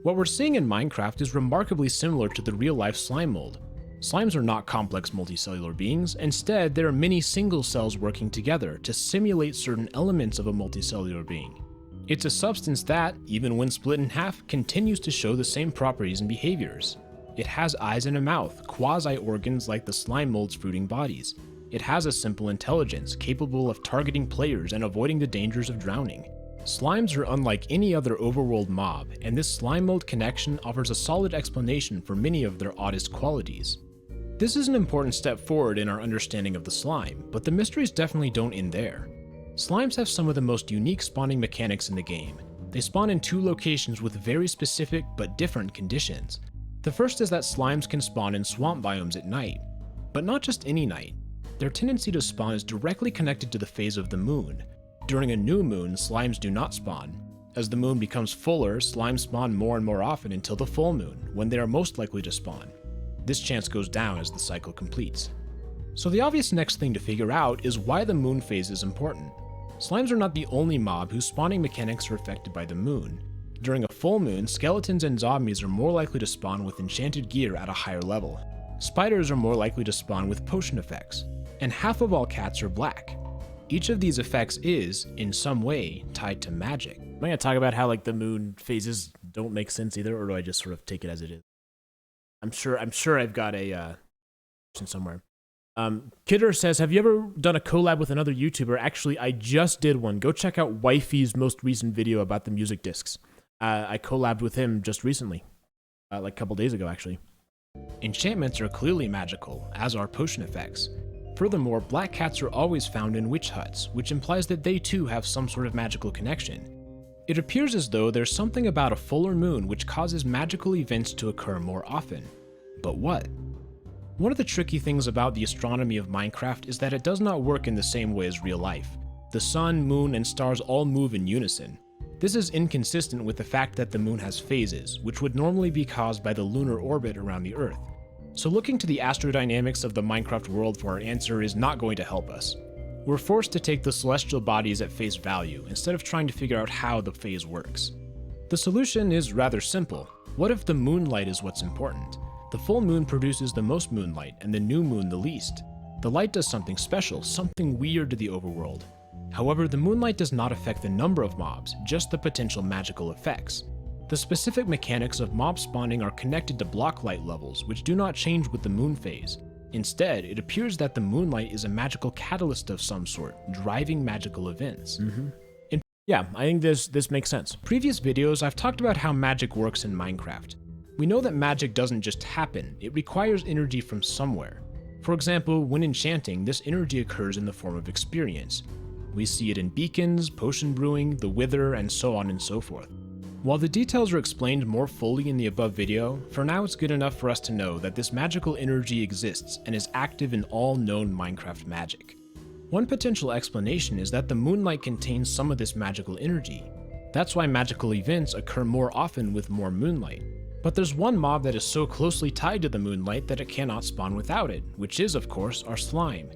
What we're seeing in Minecraft is remarkably similar to the real-life slime mold. Slimes are not complex multicellular beings. Instead, there are many single cells working together to simulate certain elements of a multicellular being. It's a substance that, even when split in half, continues to show the same properties and behaviors. It has eyes and a mouth, quasi-organs like the slime mold's fruiting bodies. It has a simple intelligence, capable of targeting players and avoiding the dangers of drowning. Slimes are unlike any other overworld mob, and this slime mold connection offers a solid explanation for many of their oddest qualities. This is an important step forward in our understanding of the slime, but the mysteries definitely don't end there. Slimes have some of the most unique spawning mechanics in the game. They spawn in two locations with very specific but different conditions. The first is that slimes can spawn in swamp biomes at night, but not just any night. Their tendency to spawn is directly connected to the phase of the moon. During a new moon, slimes do not spawn. As the moon becomes fuller, slimes spawn more and more often until the full moon, when they are most likely to spawn. This chance goes down as the cycle completes. So the obvious next thing to figure out is why the moon phase is important. Slimes are not the only mob whose spawning mechanics are affected by the moon. During a full moon, skeletons and zombies are more likely to spawn with enchanted gear at a higher level. Spiders are more likely to spawn with potion effects. And half of all cats are black. Each of these effects is, in some way, tied to magic. Am I going to talk about how the moon phases don't make sense either, or do I just sort of take it as it is? I'm sure I've got a question somewhere. Kidder says, have you ever done a collab with another YouTuber? Actually, I just did one. Go check out Wifey's most recent video about the music discs. I collabed with him just recently, a couple days ago, actually. Enchantments are clearly magical, as are potion effects. Furthermore, black cats are always found in witch huts, which implies that they too have some sort of magical connection. It appears as though there's something about a fuller moon which causes magical events to occur more often. But what? One of the tricky things about the astronomy of Minecraft is that it does not work in the same way as real life. The sun, moon, and stars all move in unison. This is inconsistent with the fact that the moon has phases, which would normally be caused by the lunar orbit around the Earth. So looking to the astrodynamics of the Minecraft world for our answer is not going to help us. We're forced to take the celestial bodies at face value instead of trying to figure out how the phase works. The solution is rather simple. What if the moonlight is what's important? The full moon produces the most moonlight and the new moon the least. The light does something special, something weird to the overworld. However, the moonlight does not affect the number of mobs, just the potential magical effects. The specific mechanics of mob spawning are connected to block light levels, which do not change with the moon phase. Instead, it appears that the moonlight is a magical catalyst of some sort, driving magical events. Yeah, I think this makes sense. Previous videos, I've talked about how magic works in Minecraft. We know that magic doesn't just happen, it requires energy from somewhere. For example, when enchanting, this energy occurs in the form of experience. We see it in beacons, potion brewing, the wither, and so on and so forth. While the details are explained more fully in the above video, for now it's good enough for us to know that this magical energy exists and is active in all known Minecraft magic. One potential explanation is that the moonlight contains some of this magical energy. That's why magical events occur more often with more moonlight. But there's one mob that is so closely tied to the moonlight that it cannot spawn without it, which is, of course, our slime.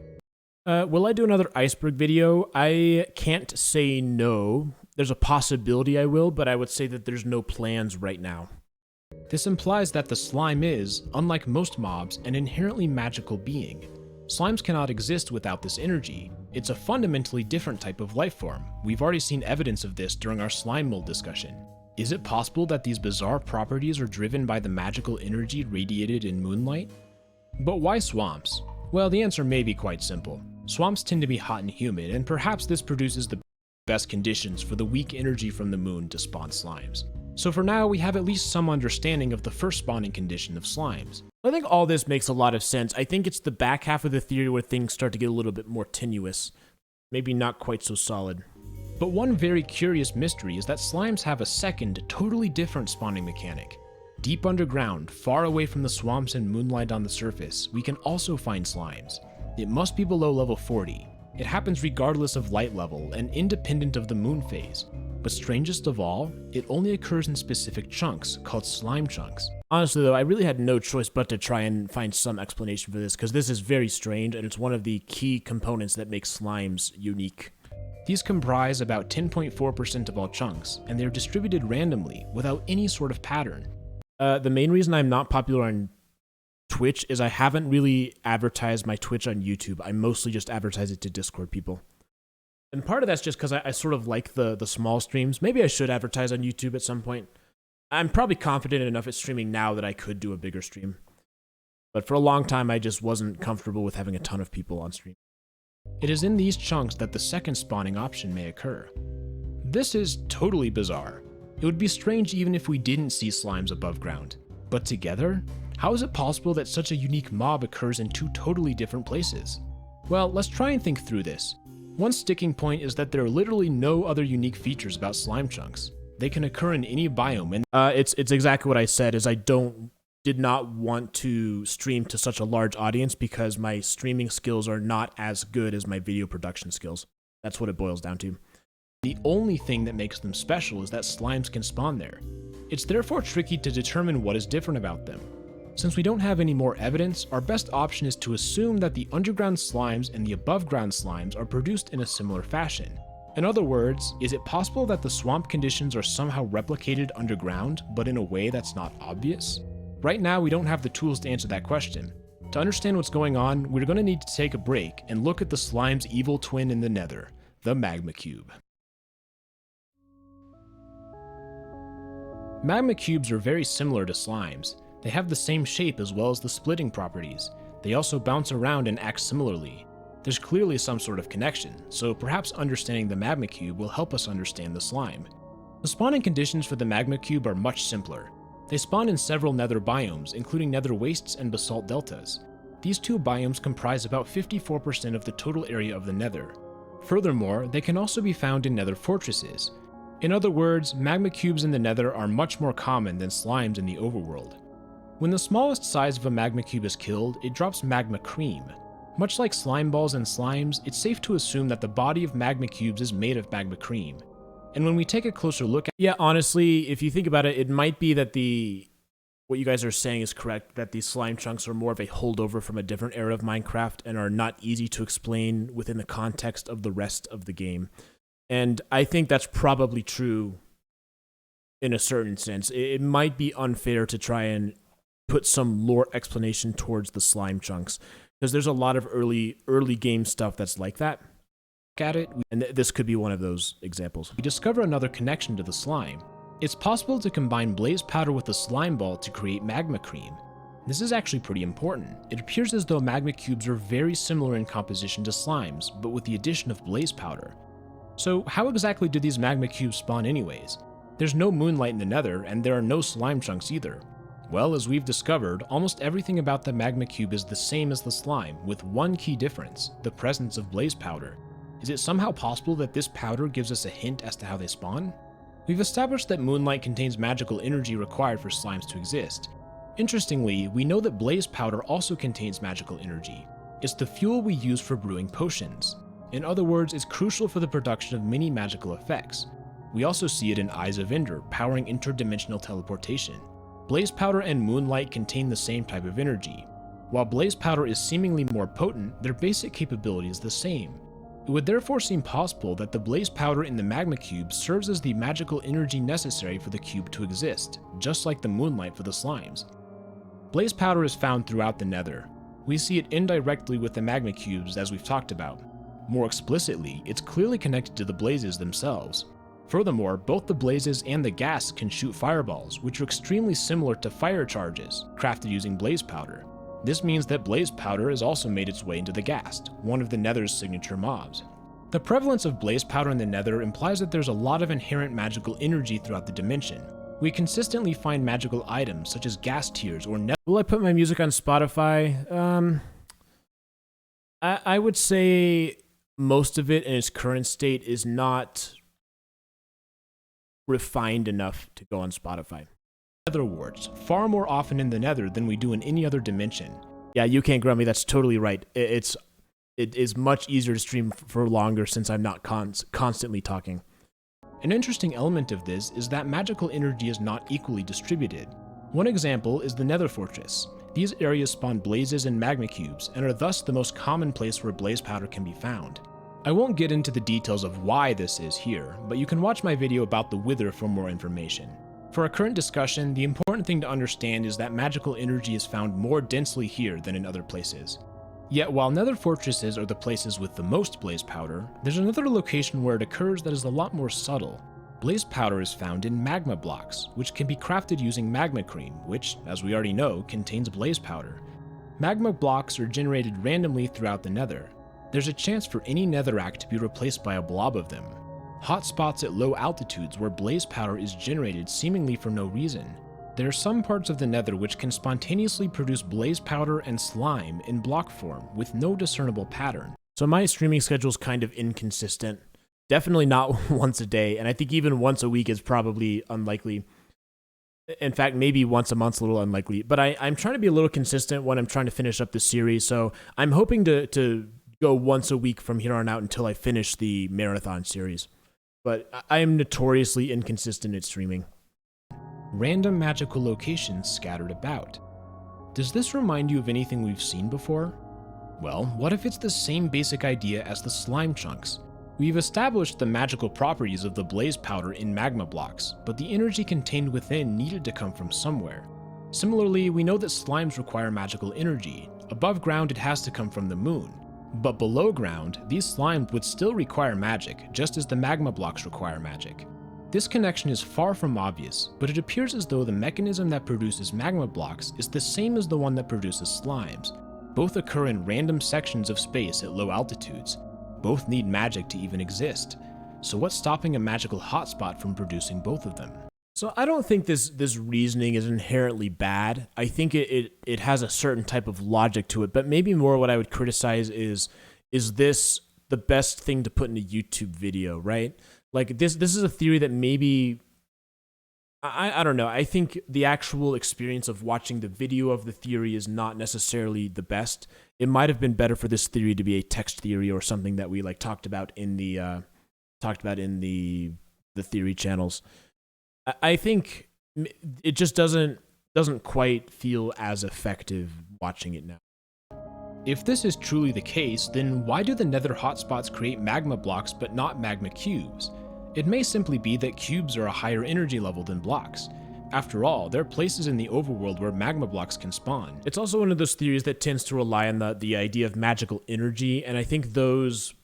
Will I do another Iceberg video? I can't say no. There's a possibility I will, but I would say that there's no plans right now. This implies that the slime is, unlike most mobs, an inherently magical being. Slimes cannot exist without this energy. It's a fundamentally different type of life form. We've already seen evidence of this during our slime mold discussion. Is it possible that these bizarre properties are driven by the magical energy radiated in moonlight? But why swamps? Well, the answer may be quite simple. Swamps tend to be hot and humid, and perhaps this produces the best conditions for the weak energy from the moon to spawn slimes. So for now, we have at least some understanding of the first spawning condition of slimes. I think all this makes a lot of sense. I think it's the back half of the theory where things start to get a little bit more tenuous. Maybe not quite so solid. But one very curious mystery is that slimes have a second, totally different spawning mechanic. Deep underground, far away from the swamps and moonlight on the surface, we can also find slimes. It must be below level 40. It happens regardless of light level and independent of the moon phase. But strangest of all, it only occurs in specific chunks, called slime chunks. Honestly though, I really had no choice but to try and find some explanation for this, because this is very strange and it's one of the key components that makes slimes unique. These comprise about 10.4% of all chunks, and they are distributed randomly, without any sort of pattern. The main reason I'm not popular on Twitch is I haven't really advertised my Twitch on YouTube. I mostly just advertise it to Discord people. And part of that's just because I sort of like the small streams. Maybe I should advertise on YouTube at some point. I'm probably confident enough at streaming now that I could do a bigger stream. But for a long time, I just wasn't comfortable with having a ton of people on stream. It is in these chunks that the second spawning option may occur. This is totally bizarre. It would be strange even if we didn't see slimes above ground. But together? How is it possible that such a unique mob occurs in two totally different places? Well, let's try and think through this. One sticking point is that there are literally no other unique features about slime chunks. They can occur in any biome, and it's exactly what I said, is I did not want to stream to such a large audience because my streaming skills are not as good as my video production skills. That's what it boils down to. The only thing that makes them special is that slimes can spawn there. It's therefore tricky to determine what is different about them. Since we don't have any more evidence, our best option is to assume that the underground slimes and the above ground slimes are produced in a similar fashion. In other words, is it possible that the swamp conditions are somehow replicated underground, but in a way that's not obvious? Right now, we don't have the tools to answer that question. To understand what's going on, we're going to need to take a break and look at the slime's evil twin in the nether, the magma cube. Magma cubes are very similar to slimes. They have the same shape as well as the splitting properties. They also bounce around and act similarly. There's clearly some sort of connection, so perhaps understanding the magma cube will help us understand the slime. The spawning conditions for the magma cube are much simpler. They spawn in several nether biomes, including nether wastes and basalt deltas. These two biomes comprise about 54% of the total area of the nether. Furthermore, they can also be found in nether fortresses. In other words, magma cubes in the nether are much more common than slimes in the overworld. When the smallest size of a magma cube is killed, it drops magma cream. Much like slime balls and slimes, it's safe to assume that the body of magma cubes is made of magma cream. And when we take a closer look at— Yeah, honestly, if you think about it, it might be that what you guys are saying is correct, that these slime chunks are more of a holdover from a different era of Minecraft and are not easy to explain within the context of the rest of the game. And I think that's probably true in a certain sense. It might be unfair to try and put some lore explanation towards the slime chunks, because there's a lot of early game stuff that's like that. At it, and this could be one of those examples. We discover another connection to the slime. It's possible to combine blaze powder with a slime ball to create magma cream. This is actually pretty important. It appears as though magma cubes are very similar in composition to slimes, but with the addition of blaze powder. So how exactly do these magma cubes spawn anyways? There's no moonlight in the nether, and there are no slime chunks either. Well, as we've discovered, almost everything about the magma cube is the same as the slime, with one key difference: the presence of blaze powder. Is it somehow possible that this powder gives us a hint as to how they spawn? We've established that moonlight contains magical energy required for slimes to exist. Interestingly, we know that blaze powder also contains magical energy. It's the fuel we use for brewing potions. In other words, it's crucial for the production of many magical effects. We also see it in Eyes of Ender, powering interdimensional teleportation. Blaze powder and moonlight contain the same type of energy. While blaze powder is seemingly more potent, their basic capability is the same. It would therefore seem possible that the blaze powder in the magma cube serves as the magical energy necessary for the cube to exist, just like the moonlight for the slimes. Blaze powder is found throughout the Nether. We see it indirectly with the magma cubes, as we've talked about. More explicitly, it's clearly connected to the blazes themselves. Furthermore, both the blazes and the gas can shoot fireballs, which are extremely similar to fire charges, crafted using blaze powder. This means that blaze powder has also made its way into the ghast, one of the Nether's signature mobs. The prevalence of blaze powder in the Nether implies that there's a lot of inherent magical energy throughout the dimension. We consistently find magical items such as gas tiers or nether. Will I put my music on Spotify? I would say most of it in its current state is not refined enough to go on Spotify. Nether warts, far more often in the Nether than we do in any other dimension. Yeah, you can't grumble me. That's totally right. It is much easier to stream for longer since I'm not constantly talking. An interesting element of this is that magical energy is not equally distributed. One example is the Nether Fortress. These areas spawn blazes and magma cubes, and are thus the most common place where blaze powder can be found. I won't get into the details of why this is here, but you can watch my video about the Wither for more information. For our current discussion, the important thing to understand is that magical energy is found more densely here than in other places. Yet while Nether Fortresses are the places with the most blaze powder, there's another location where it occurs that is a lot more subtle. Blaze powder is found in magma blocks, which can be crafted using magma cream, which, as we already know, contains blaze powder. Magma blocks are generated randomly throughout the Nether. There's a chance for any netherrack to be replaced by a blob of them. Hotspots at low altitudes where blaze powder is generated seemingly for no reason. There are some parts of the Nether which can spontaneously produce blaze powder and slime in block form with no discernible pattern. So my streaming schedule is kind of inconsistent. Definitely not once a day, and I think even once a week is probably unlikely. In fact, maybe once a month's a little unlikely. But I'm trying to be a little consistent when I'm trying to finish up the series, so I'm hoping to go once a week from here on out until I finish the marathon series. But I am notoriously inconsistent at streaming. Random magical locations scattered about. Does this remind you of anything we've seen before? Well, what if it's the same basic idea as the slime chunks? We've established the magical properties of the blaze powder in magma blocks, but the energy contained within needed to come from somewhere. Similarly, we know that slimes require magical energy. Above ground, it has to come from the moon. But below ground, these slimes would still require magic, just as the magma blocks require magic. This connection is far from obvious, but it appears as though the mechanism that produces magma blocks is the same as the one that produces slimes. Both occur in random sections of space at low altitudes. Both need magic to even exist. So what's stopping a magical hotspot from producing both of them? So I don't think this reasoning is inherently bad. I think it has a certain type of logic to it, but maybe more what I would criticize is this the best thing to put in a YouTube video, right? Like this is a theory that maybe I don't know. I think the actual experience of watching the video of the theory is not necessarily the best. It might have been better for this theory to be a text theory or something that we talked about in the theory channels. I think it just doesn't quite feel as effective watching it now. If this is truly the case, then why do the Nether hotspots create magma blocks but not magma cubes? It may simply be that cubes are a higher energy level than blocks. After all, there are places in the overworld where magma blocks can spawn. It's also one of those theories that tends to rely on the idea of magical energy, and I think those,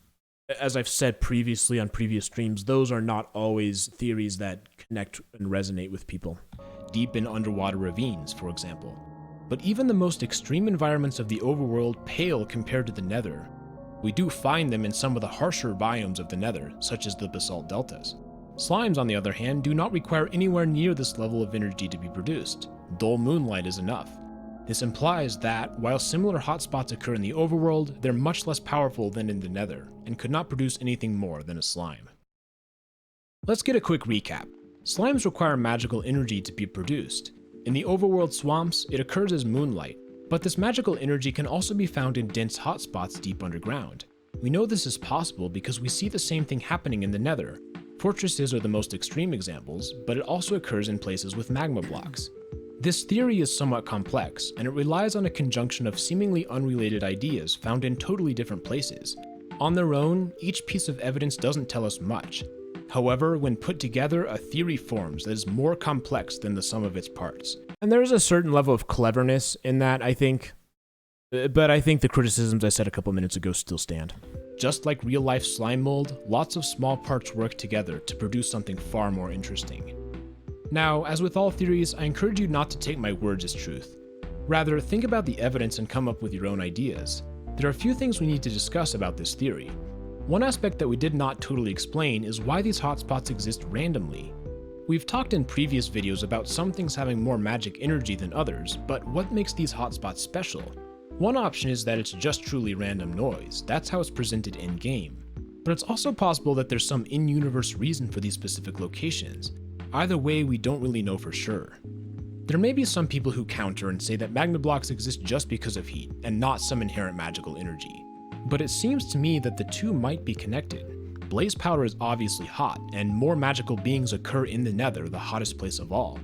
as I've said previously on previous streams, those are not always theories that connect and resonate with people. Deep in underwater ravines, for example. But even the most extreme environments of the overworld pale compared to the Nether. We do find them in some of the harsher biomes of the Nether, such as the basalt deltas. Slimes, on the other hand, do not require anywhere near this level of energy to be produced. Dull moonlight is enough. This implies that, while similar hotspots occur in the overworld, they're much less powerful than in the Nether, and could not produce anything more than a slime. Let's get a quick recap. Slimes require magical energy to be produced. In the overworld swamps, it occurs as moonlight, but this magical energy can also be found in dense hotspots deep underground. We know this is possible because we see the same thing happening in the Nether. Fortresses are the most extreme examples, but it also occurs in places with magma blocks. This theory is somewhat complex, and it relies on a conjunction of seemingly unrelated ideas found in totally different places. On their own, each piece of evidence doesn't tell us much. However, when put together, a theory forms that is more complex than the sum of its parts. And there's a certain level of cleverness in that, I think. But I think the criticisms I said a couple minutes ago still stand. Just like real-life slime mold, lots of small parts work together to produce something far more interesting. Now, as with all theories, I encourage you not to take my words as truth. Rather, think about the evidence and come up with your own ideas. There are a few things we need to discuss about this theory. One aspect that we did not totally explain is why these hotspots exist randomly. We've talked in previous videos about some things having more magic energy than others, but what makes these hotspots special? One option is that it's just truly random noise. That's how it's presented in-game. But it's also possible that there's some in-universe reason for these specific locations. Either way, we don't really know for sure. There may be some people who counter and say that magma blocks exist just because of heat, and not some inherent magical energy. But it seems to me that the two might be connected. Blaze powder is obviously hot, and more magical beings occur in the Nether, the hottest place of all.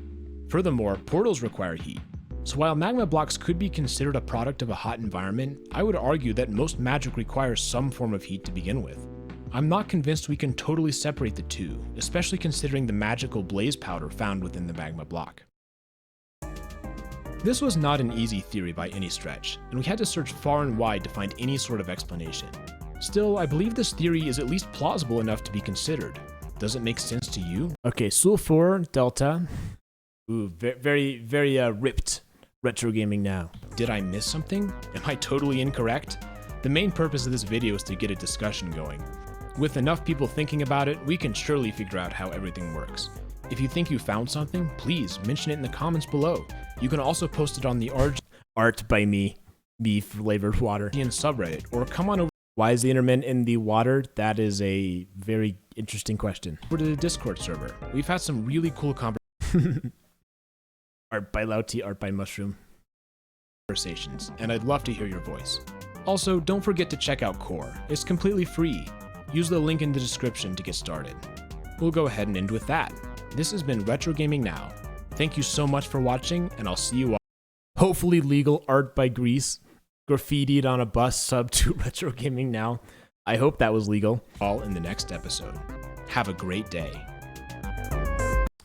Furthermore, portals require heat. So while magma blocks could be considered a product of a hot environment, I would argue that most magic requires some form of heat to begin with. I'm not convinced we can totally separate the two, especially considering the magical blaze powder found within the magma block. This was not an easy theory by any stretch, and we had to search far and wide to find any sort of explanation. Still, I believe this theory is at least plausible enough to be considered. Does it make sense to you? Okay, Sulfur Delta. Ooh, very ripped. Retro Gaming Now. Did I miss something? Am I totally incorrect? The main purpose of this video is to get a discussion going. With enough people thinking about it, we can surely figure out how everything works. If you think you found something, please mention it in the comments below. You can also post it on the RGN Art by me. Beef flavored water. subreddit, or come on over Why is the internet in the water? That is a very interesting question. to the Discord server. We've had some really cool conversations. Art by Lauti, Art by Mushroom. And I'd love to hear your voice. Also, don't forget to check out Core. It's completely free. Use the link in the description to get started. We'll go ahead and end with that. This has been Retro Gaming Now. Thank you so much for watching, and I'll see you all. Hopefully legal art by Greece. Graffitied on a bus sub to Retro Gaming Now. I hope that was legal. All in the next episode. Have a great day.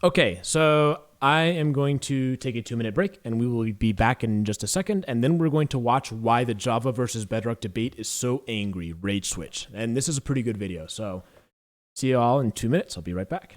Okay, so I am going to take a 2-minute break, and we will be back in just a second, and then we're going to watch why the Java versus Bedrock debate is so angry. Rage switch. And this is a pretty good video, so see you all in 2 minutes. I'll be right back.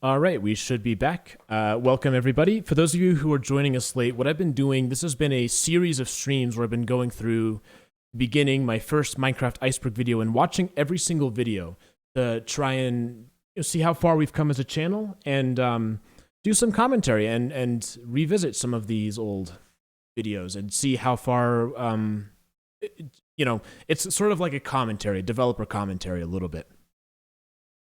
All right, we should be back. Welcome, everybody. For those of you who are joining us late, what I've been doing, this has been a series of streams where I've been going through beginning my first Minecraft Iceberg video and watching every single video to try and see how far we've come as a channel and do some commentary and revisit some of these old videos and see how far, it's sort of like a commentary, developer commentary a little bit.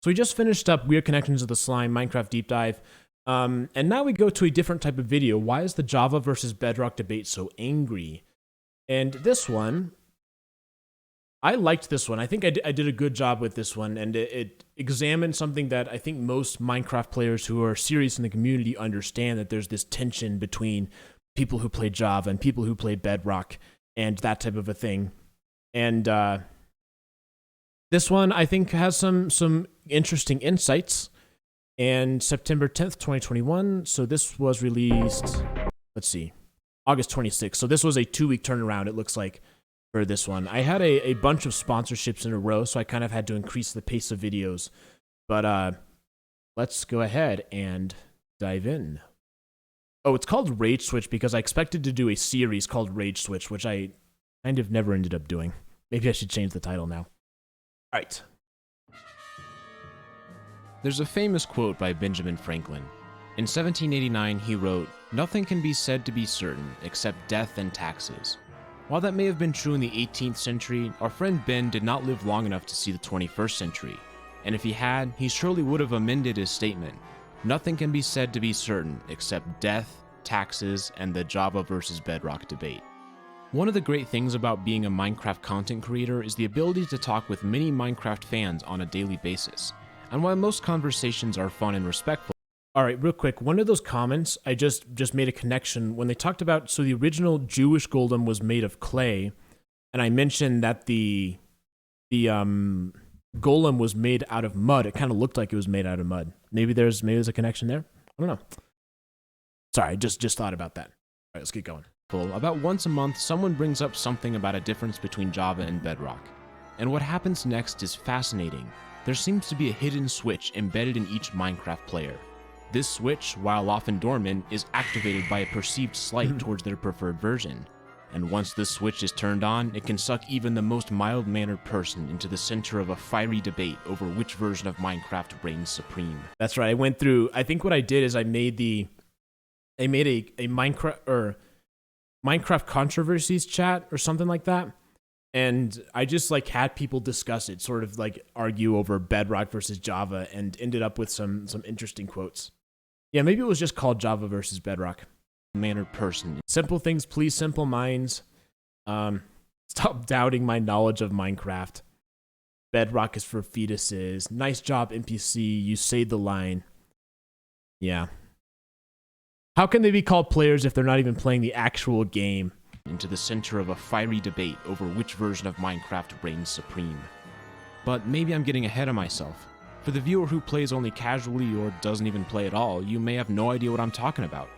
So we just finished up Weird Connections of the Slime Minecraft Deep Dive, and now we go to a different type of video. Why is the Java versus Bedrock debate so angry? And this one, I liked this one. I think I did a good job with this one, and it examined something that I think most Minecraft players who are serious in the community understand, that there's this tension between people who play Java and people who play Bedrock and that type of a thing. And this one, I think, has some interesting insights. And September 10th, 2021, so this was released, let's see, August 26th. So this was a 2-week turnaround, it looks like, for this one. I had a bunch of sponsorships in a row, so I kind of had to increase the pace of videos. But let's go ahead and dive in. Oh, it's called Rage Switch because I expected to do a series called Rage Switch, which I kind of never ended up doing. Maybe I should change the title now. All right. There's a famous quote by Benjamin Franklin. In 1789, he wrote, "Nothing can be said to be certain except death and taxes." While that may have been true in the 18th century, our friend Ben did not live long enough to see the 21st century. And if he had, he surely would have amended his statement. Nothing can be said to be certain except death, taxes, and the Java versus Bedrock debate. One of the great things about being a Minecraft content creator is the ability to talk with many Minecraft fans on a daily basis. And while most conversations are fun and respectful... All right, real quick, one of those comments, I just made a connection when they talked about, so the original Jewish golem was made of clay, and I mentioned that the golem was made out of mud. It kind of looked like it was made out of mud. Maybe there's a connection there? I don't know. Sorry, I just thought about that. All right, let's get going. About once a month, someone brings up something about a difference between Java and Bedrock. And what happens next is fascinating. There seems to be a hidden switch embedded in each Minecraft player. This switch, while often dormant, is activated by a perceived slight towards their preferred version. And once this switch is turned on, it can suck even the most mild-mannered person into the center of a fiery debate over which version of Minecraft reigns supreme. That's right, I went through, I think what I did is I made a Minecraft controversies chat or something like that. And I just had people discuss it, sort of argue over Bedrock versus Java, and ended up with some interesting quotes. Yeah, maybe it was just called Java versus Bedrock. Mannered person. Simple things please simple minds. Stop doubting my knowledge of Minecraft. Bedrock is for fetuses. Nice job, NPC. You saved the line. Yeah. How can they be called players if they're not even playing the actual game? Into the center of a fiery debate over which version of Minecraft reigns supreme. But maybe I'm getting ahead of myself. For the viewer who plays only casually or doesn't even play at all, you may have no idea what I'm talking about.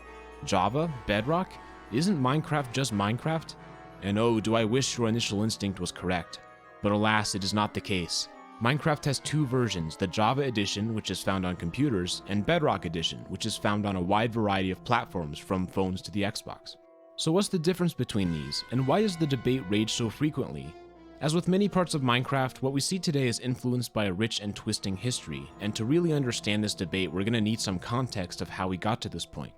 Java? Bedrock? Isn't Minecraft just Minecraft? And oh, do I wish your initial instinct was correct. But alas, it is not the case. Minecraft has two versions, the Java edition, which is found on computers, and Bedrock edition, which is found on a wide variety of platforms from phones to the Xbox. So what's the difference between these, and why does the debate rage so frequently? As with many parts of Minecraft, what we see today is influenced by a rich and twisting history, and to really understand this debate, we're going to need some context of how we got to this point.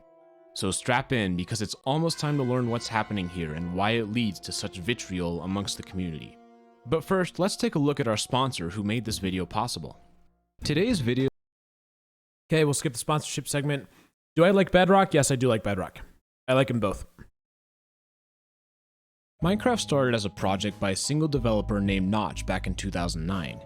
So strap in, because it's almost time to learn what's happening here and why it leads to such vitriol amongst the community. But first, let's take a look at our sponsor who made this video possible. Today's video... Okay, we'll skip the sponsorship segment. Do I like Bedrock? Yes, I do like Bedrock. I like them both. Minecraft started as a project by a single developer named Notch back in 2009.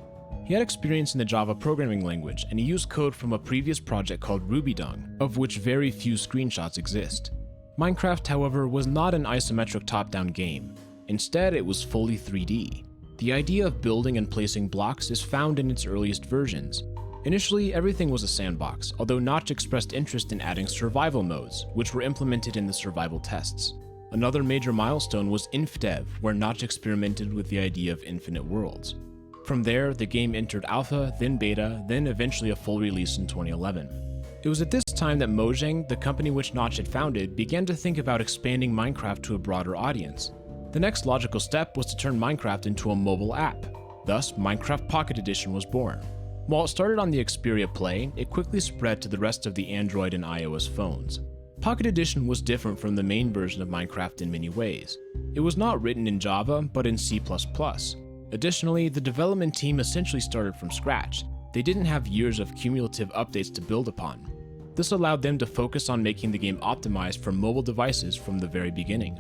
He had experience in the Java programming language, and he used code from a previous project called RubyDung, of which very few screenshots exist. Minecraft, however, was not an isometric top-down game. Instead, it was fully 3D. The idea of building and placing blocks is found in its earliest versions. Initially, everything was a sandbox, although Notch expressed interest in adding survival modes, which were implemented in the survival tests. Another major milestone was INDEV, where Notch experimented with the idea of infinite worlds. From there, the game entered alpha, then beta, then eventually a full release in 2011. It was at this time that Mojang, the company which Notch had founded, began to think about expanding Minecraft to a broader audience. The next logical step was to turn Minecraft into a mobile app. Thus, Minecraft Pocket Edition was born. While it started on the Xperia Play, it quickly spread to the rest of the Android and iOS phones. Pocket Edition was different from the main version of Minecraft in many ways. It was not written in Java, but in C++. Additionally, the development team essentially started from scratch. They didn't have years of cumulative updates to build upon. This allowed them to focus on making the game optimized for mobile devices from the very beginning.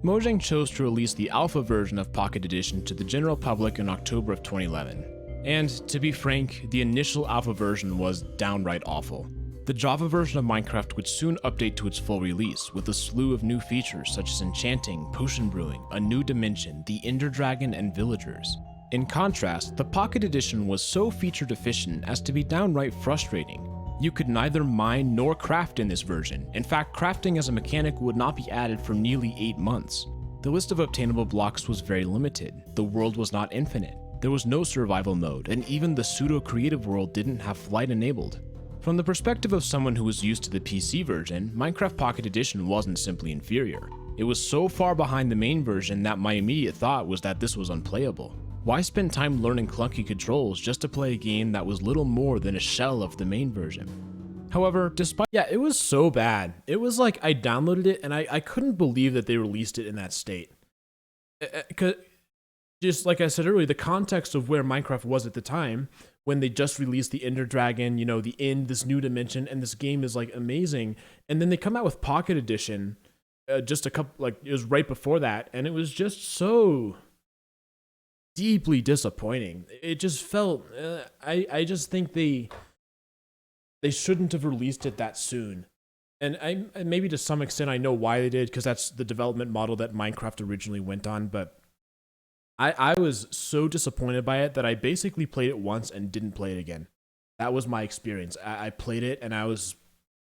Mojang chose to release the alpha version of Pocket Edition to the general public in October of 2011. And, to be frank, the initial alpha version was downright awful. The Java version of Minecraft would soon update to its full release, with a slew of new features such as enchanting, potion brewing, a new dimension, the Ender Dragon, and villagers. In contrast, the Pocket Edition was so feature deficient as to be downright frustrating. You could neither mine nor craft in this version. In fact, crafting as a mechanic would not be added for nearly 8 months. The list of obtainable blocks was very limited. The world was not infinite. There was no survival mode, and even the pseudo-creative world didn't have flight enabled. From the perspective of someone who was used to the PC version, Minecraft Pocket Edition wasn't simply inferior. It was so far behind the main version that my immediate thought was that this was unplayable. Why spend time learning clunky controls just to play a game that was little more than a shell of the main version? However, despite— Yeah, it was so bad. It was like I downloaded it and I couldn't believe that they released it in that state. Just like I said earlier, the context of where Minecraft was at the time, when they just released the Ender Dragon, you know, the End, this new dimension, and this game is like amazing. And then they come out with Pocket Edition, just a couple, like it was right before that, and it was just so deeply disappointing. It just felt, I just think they shouldn't have released it that soon. And maybe to some extent I know why they did, because that's the development model that Minecraft originally went on, but I was so disappointed by it that I basically played it once and didn't play it again. That was my experience. I played it and I was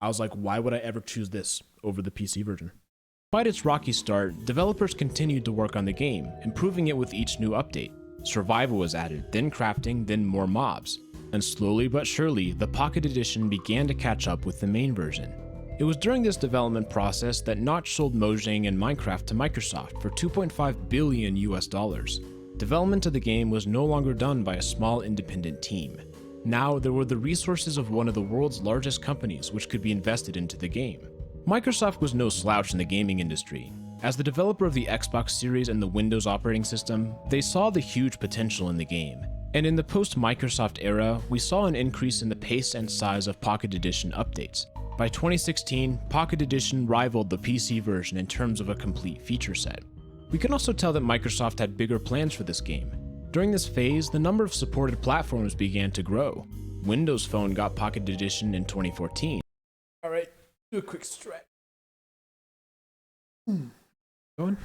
like, why would I ever choose this over the PC version? Despite its rocky start, developers continued to work on the game, improving it with each new update. Survival was added, then crafting, then more mobs. And slowly but surely, the Pocket Edition began to catch up with the main version. It was during this development process that Notch sold Mojang and Minecraft to Microsoft for $2.5 billion US. Development of the game was no longer done by a small independent team. Now there were the resources of one of the world's largest companies which could be invested into the game. Microsoft was no slouch in the gaming industry. As the developer of the Xbox Series and the Windows operating system, they saw the huge potential in the game. And in the post-Microsoft era, we saw an increase in the pace and size of Pocket Edition updates. By 2016, Pocket Edition rivaled the PC version in terms of a complete feature set. We can also tell that Microsoft had bigger plans for this game. During this phase, the number of supported platforms began to grow. Windows Phone got Pocket Edition in 2014. Alright, do a quick stretch. Going?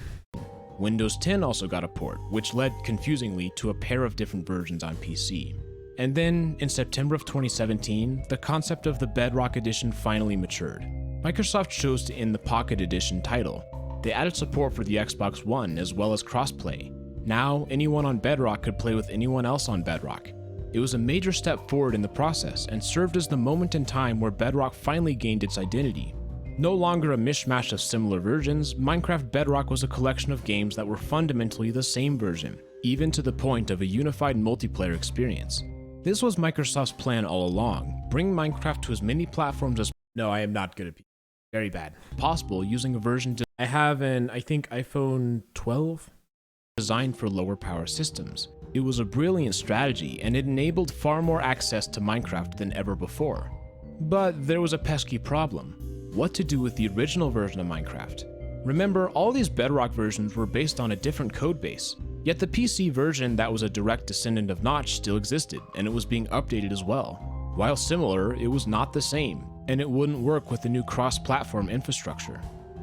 Windows 10 also got a port, which led, confusingly, to a pair of different versions on PC. And then, in September of 2017, the concept of the Bedrock Edition finally matured. Microsoft chose to end the Pocket Edition title. They added support for the Xbox One as well as crossplay. Now, anyone on Bedrock could play with anyone else on Bedrock. It was a major step forward in the process and served as the moment in time where Bedrock finally gained its identity. No longer a mishmash of similar versions, Minecraft Bedrock was a collection of games that were fundamentally the same version, even to the point of a unified multiplayer experience. This was Microsoft's plan all along, bring Minecraft to as many platforms as— No, I am not good at PC. Very bad. Possible using a version I have an, I think, iPhone 12? Designed for lower power systems. It was a brilliant strategy, and it enabled far more access to Minecraft than ever before. But there was a pesky problem. What to do with the original version of Minecraft? Remember, all these Bedrock versions were based on a different codebase. Yet the PC version that was a direct descendant of Notch still existed, and it was being updated as well. While similar, it was not the same, and it wouldn't work with the new cross-platform infrastructure.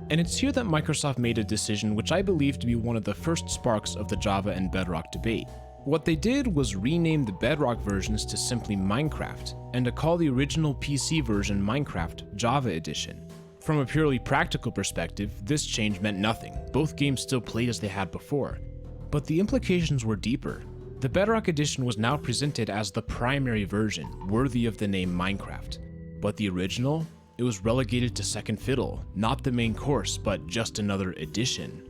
And it's here that Microsoft made a decision which I believe to be one of the first sparks of the Java and Bedrock debate. What they did was rename the Bedrock versions to simply Minecraft, and to call the original PC version Minecraft Java Edition. From a purely practical perspective, this change meant nothing. Both games still played as they had before. But the implications were deeper. The Bedrock Edition was now presented as the primary version, worthy of the name Minecraft. But the original? It was relegated to second fiddle, not the main course, but just another addition.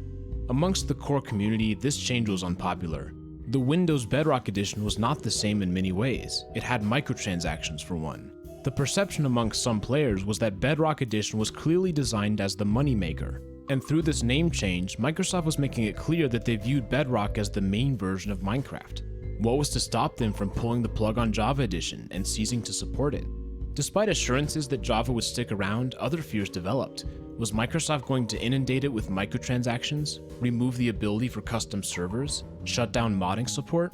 Amongst the core community, this change was unpopular. The Windows Bedrock edition was not the same in many ways. It had microtransactions for one. The perception amongst some players was that Bedrock edition was clearly designed as the moneymaker. And through this name change, Microsoft was making it clear that they viewed Bedrock as the main version of Minecraft. What was to stop them from pulling the plug on Java edition and ceasing to support it? Despite assurances that Java would stick around, other fears developed. Was Microsoft going to inundate it with microtransactions, remove the ability for custom servers, shut down modding support?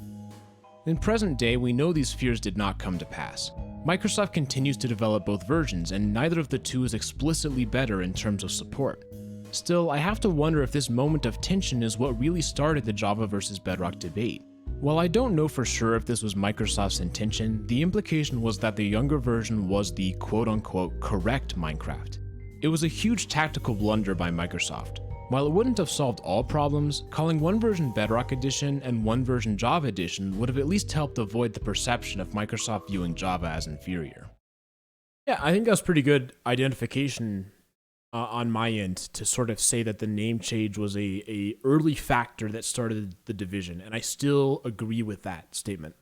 In present day, we know these fears did not come to pass. Microsoft continues to develop both versions, and neither of the two is explicitly better in terms of support. Still, I have to wonder if this moment of tension is what really started the Java versus Bedrock debate. While I don't know for sure if this was Microsoft's intention, the implication was that the younger version was the quote-unquote correct Minecraft. It was a huge tactical blunder by Microsoft. While it wouldn't have solved all problems, calling one version Bedrock Edition and one version Java Edition would have at least helped avoid the perception of Microsoft viewing Java as inferior. Yeah, I think that's pretty good identification on my end to sort of say that the name change was a early factor that started the division, and I still agree with that statement.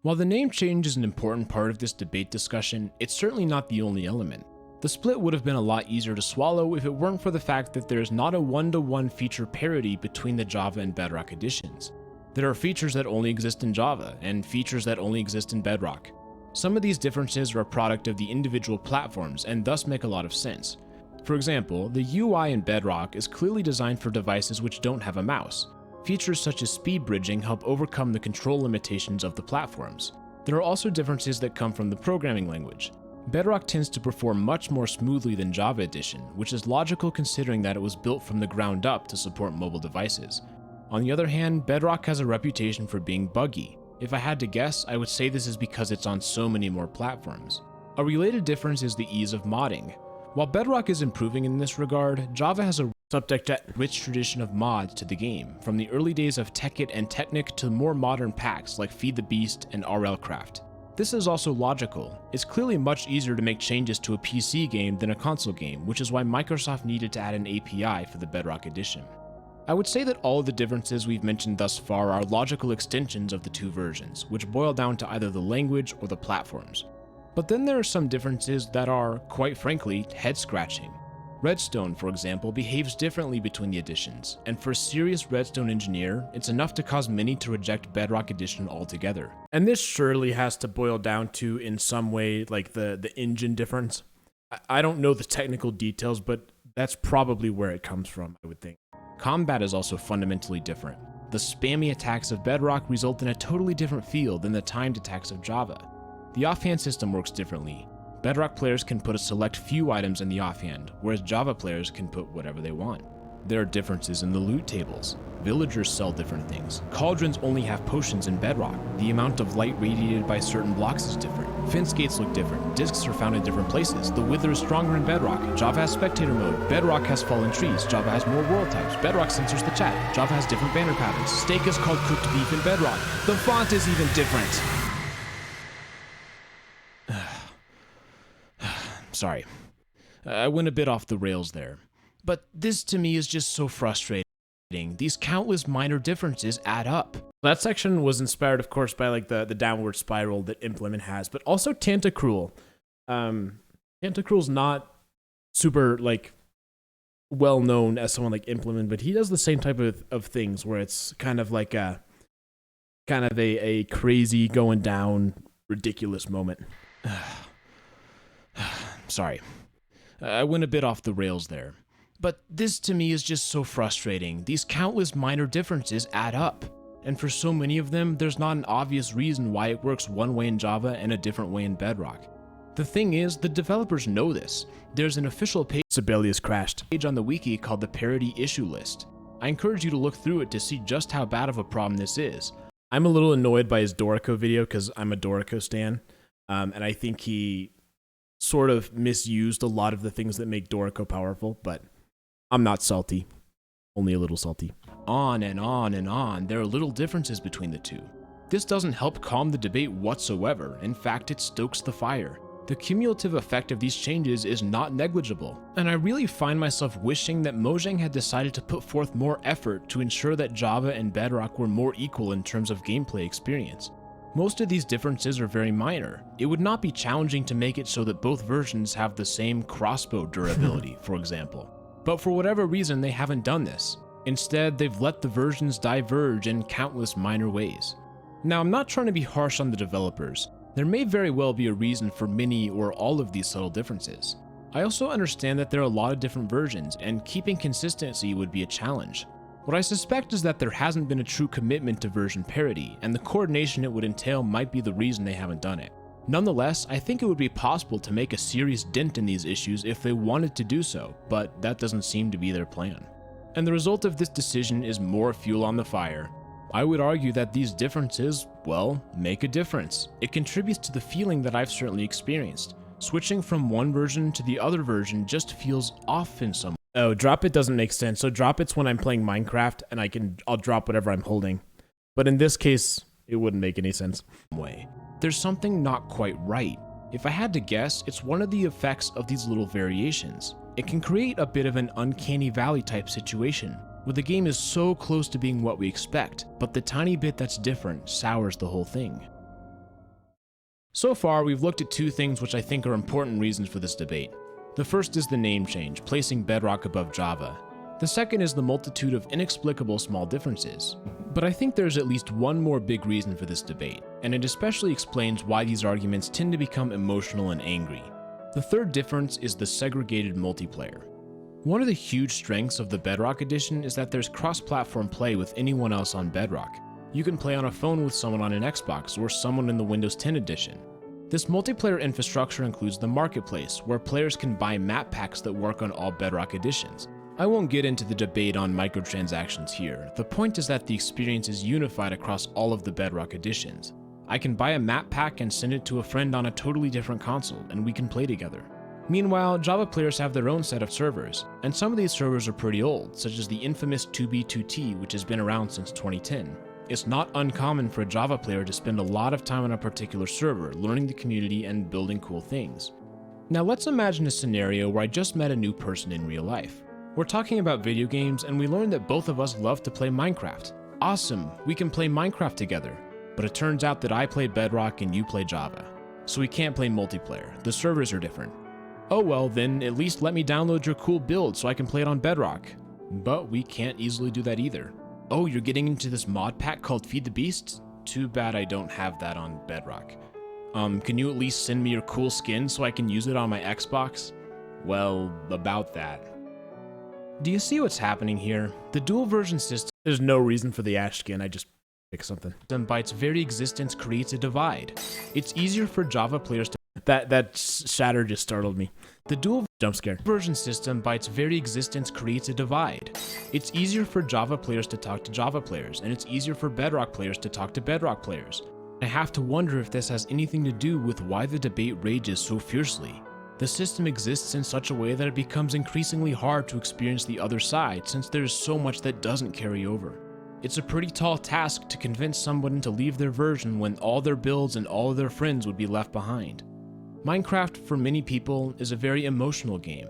While the name change is an important part of this debate discussion, it's certainly not the only element. The split would have been a lot easier to swallow if it weren't for the fact that there is not a one-to-one feature parity between the Java and Bedrock editions. There are features that only exist in Java, and features that only exist in Bedrock. Some of these differences are a product of the individual platforms and thus make a lot of sense. For example, the UI in Bedrock is clearly designed for devices which don't have a mouse. Features such as speed bridging help overcome the control limitations of the platforms. There are also differences that come from the programming language. Bedrock tends to perform much more smoothly than Java Edition, which is logical considering that it was built from the ground up to support mobile devices. On the other hand, Bedrock has a reputation for being buggy. If I had to guess, I would say this is because it's on so many more platforms. A related difference is the ease of modding. While Bedrock is improving in this regard, Java has a rich tradition of mods to the game, from the early days of Tekkit and Technic to more modern packs like Feed the Beast and RLCraft. This is also logical. It's clearly much easier to make changes to a PC game than a console game, which is why Microsoft needed to add an API for the Bedrock edition. I would say that all of the differences we've mentioned thus far are logical extensions of the two versions, which boil down to either the language or the platforms. But then there are some differences that are, quite frankly, head-scratching. Redstone, for example, behaves differently between the editions, and for a serious Redstone engineer, it's enough to cause many to reject Bedrock Edition altogether. And this surely has to boil down to, in some way, like the engine difference. I don't know the technical details, but that's probably where it comes from, I would think. Combat is also fundamentally different. The spammy attacks of Bedrock result in a totally different feel than the timed attacks of Java. The offhand system works differently. Bedrock players can put a select few items in the offhand, whereas Java players can put whatever they want. There are differences in the loot tables. Villagers sell different things. Cauldrons only have potions in Bedrock. The amount of light radiated by certain blocks is different. Fence gates look different. Discs are found in different places. The Wither is stronger in Bedrock. Java has spectator mode. Bedrock has fallen trees. Java has more world types. Bedrock censors the chat. Java has different banner patterns. Steak is called cooked beef in Bedrock. The font is even different. Sorry, I went a bit off the rails there. But this to me is just so frustrating. These countless minor differences add up. That section was inspired, of course, by like the downward spiral that Implement has, but also Tentacruel. Tentacruel's not super like well known as someone like Implement, but he does the same type of things where it's kind of like a crazy going down ridiculous moment. Sorry, I went a bit off the rails there. But this to me is just so frustrating. These countless minor differences add up. And for so many of them, there's not an obvious reason why it works one way in Java and a different way in Bedrock. The thing is, the developers know this. There's an official page Sibelius crashed. On the wiki called the Parity Issue List. I encourage you to look through it to see just how bad of a problem this is. I'm a little annoyed by his Dorico video because I'm a Dorico stan, and I think he sort of misused a lot of the things that make Dorico powerful, but I'm not salty. Only a little salty. On and on and on, there are little differences between the two. This doesn't help calm the debate whatsoever. In fact, it stokes the fire. The cumulative effect of these changes is not negligible, and I really find myself wishing that Mojang had decided to put forth more effort to ensure that Java and Bedrock were more equal in terms of gameplay experience. Most of these differences are very minor. It would not be challenging to make it so that both versions have the same crossbow durability, for example. But for whatever reason, they haven't done this. Instead, they've let the versions diverge in countless minor ways. Now, I'm not trying to be harsh on the developers. There may very well be a reason for many or all of these subtle differences. I also understand that there are a lot of different versions, and keeping consistency would be a challenge. What I suspect is that there hasn't been a true commitment to version parity, and the coordination it would entail might be the reason they haven't done it. Nonetheless, I think it would be possible to make a serious dent in these issues if they wanted to do so, but that doesn't seem to be their plan. And the result of this decision is more fuel on the fire. I would argue that these differences, well, make a difference. It contributes to the feeling that I've certainly experienced. Switching from one version to the other version just feels off in some way. Oh, drop it doesn't make sense. So drop it's when I'm playing Minecraft and I'll drop whatever I'm holding. But in this case, it wouldn't make any sense. There's something not quite right. If I had to guess, it's one of the effects of these little variations. It can create a bit of an uncanny valley type situation, where the game is so close to being what we expect, but the tiny bit that's different sours the whole thing. So far, we've looked at two things which I think are important reasons for this debate. The first is the name change, placing Bedrock above Java. The second is the multitude of inexplicable small differences. But I think there's at least one more big reason for this debate, and it especially explains why these arguments tend to become emotional and angry. The third difference is the segregated multiplayer. One of the huge strengths of the Bedrock edition is that there's cross-platform play with anyone else on Bedrock. You can play on a phone with someone on an Xbox or someone in the Windows 10 edition. This multiplayer infrastructure includes the marketplace, where players can buy map packs that work on all Bedrock editions. I won't get into the debate on microtransactions here. The point is that the experience is unified across all of the Bedrock editions. I can buy a map pack and send it to a friend on a totally different console, and we can play together. Meanwhile, Java players have their own set of servers, and some of these servers are pretty old, such as the infamous 2B2T, which has been around since 2010. It's not uncommon for a Java player to spend a lot of time on a particular server, learning the community and building cool things. Now let's imagine a scenario where I just met a new person in real life. We're talking about video games, and we learned that both of us love to play Minecraft. Awesome, we can play Minecraft together. But it turns out that I play Bedrock and you play Java. So we can't play multiplayer, the servers are different. Oh well, then at least let me download your cool build so I can play it on Bedrock. But we can't easily do that either. Oh, you're getting into this mod pack called Feed the Beasts? Too bad I don't have that on Bedrock. Can you at least send me your cool skin so I can use it on my Xbox? Well, about that. Do you see what's happening here? The dual version system, There's no reason for the ash skin. I just picked something. by its very existence, creates a divide. It's easier for Java players to That shatter just startled me. The dual Jump scare. version system by its very existence creates a divide. It's easier for Java players to talk to Java players, and it's easier for Bedrock players to talk to Bedrock players. I have to wonder if this has anything to do with why the debate rages so fiercely. The system exists in such a way that it becomes increasingly hard to experience the other side, since there is so much that doesn't carry over. It's a pretty tall task to convince someone to leave their version when all their builds and all of their friends would be left behind. Minecraft, for many people, is a very emotional game.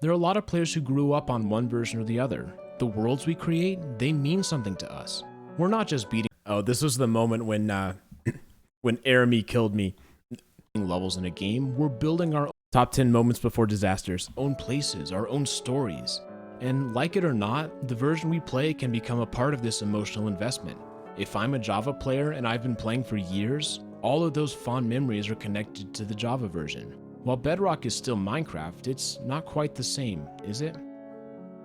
There are a lot of players who grew up on one version or the other. The worlds we create, they mean something to us. We're not just beating Oh, this was the moment when Aramy killed me. levels in a game, we're building our Top 10 moments before disasters. own places, our own stories. And like it or not, the version we play can become a part of this emotional investment. If I'm a Java player and I've been playing for years, all of those fond memories are connected to the Java version. While Bedrock is still Minecraft, it's not quite the same, is it?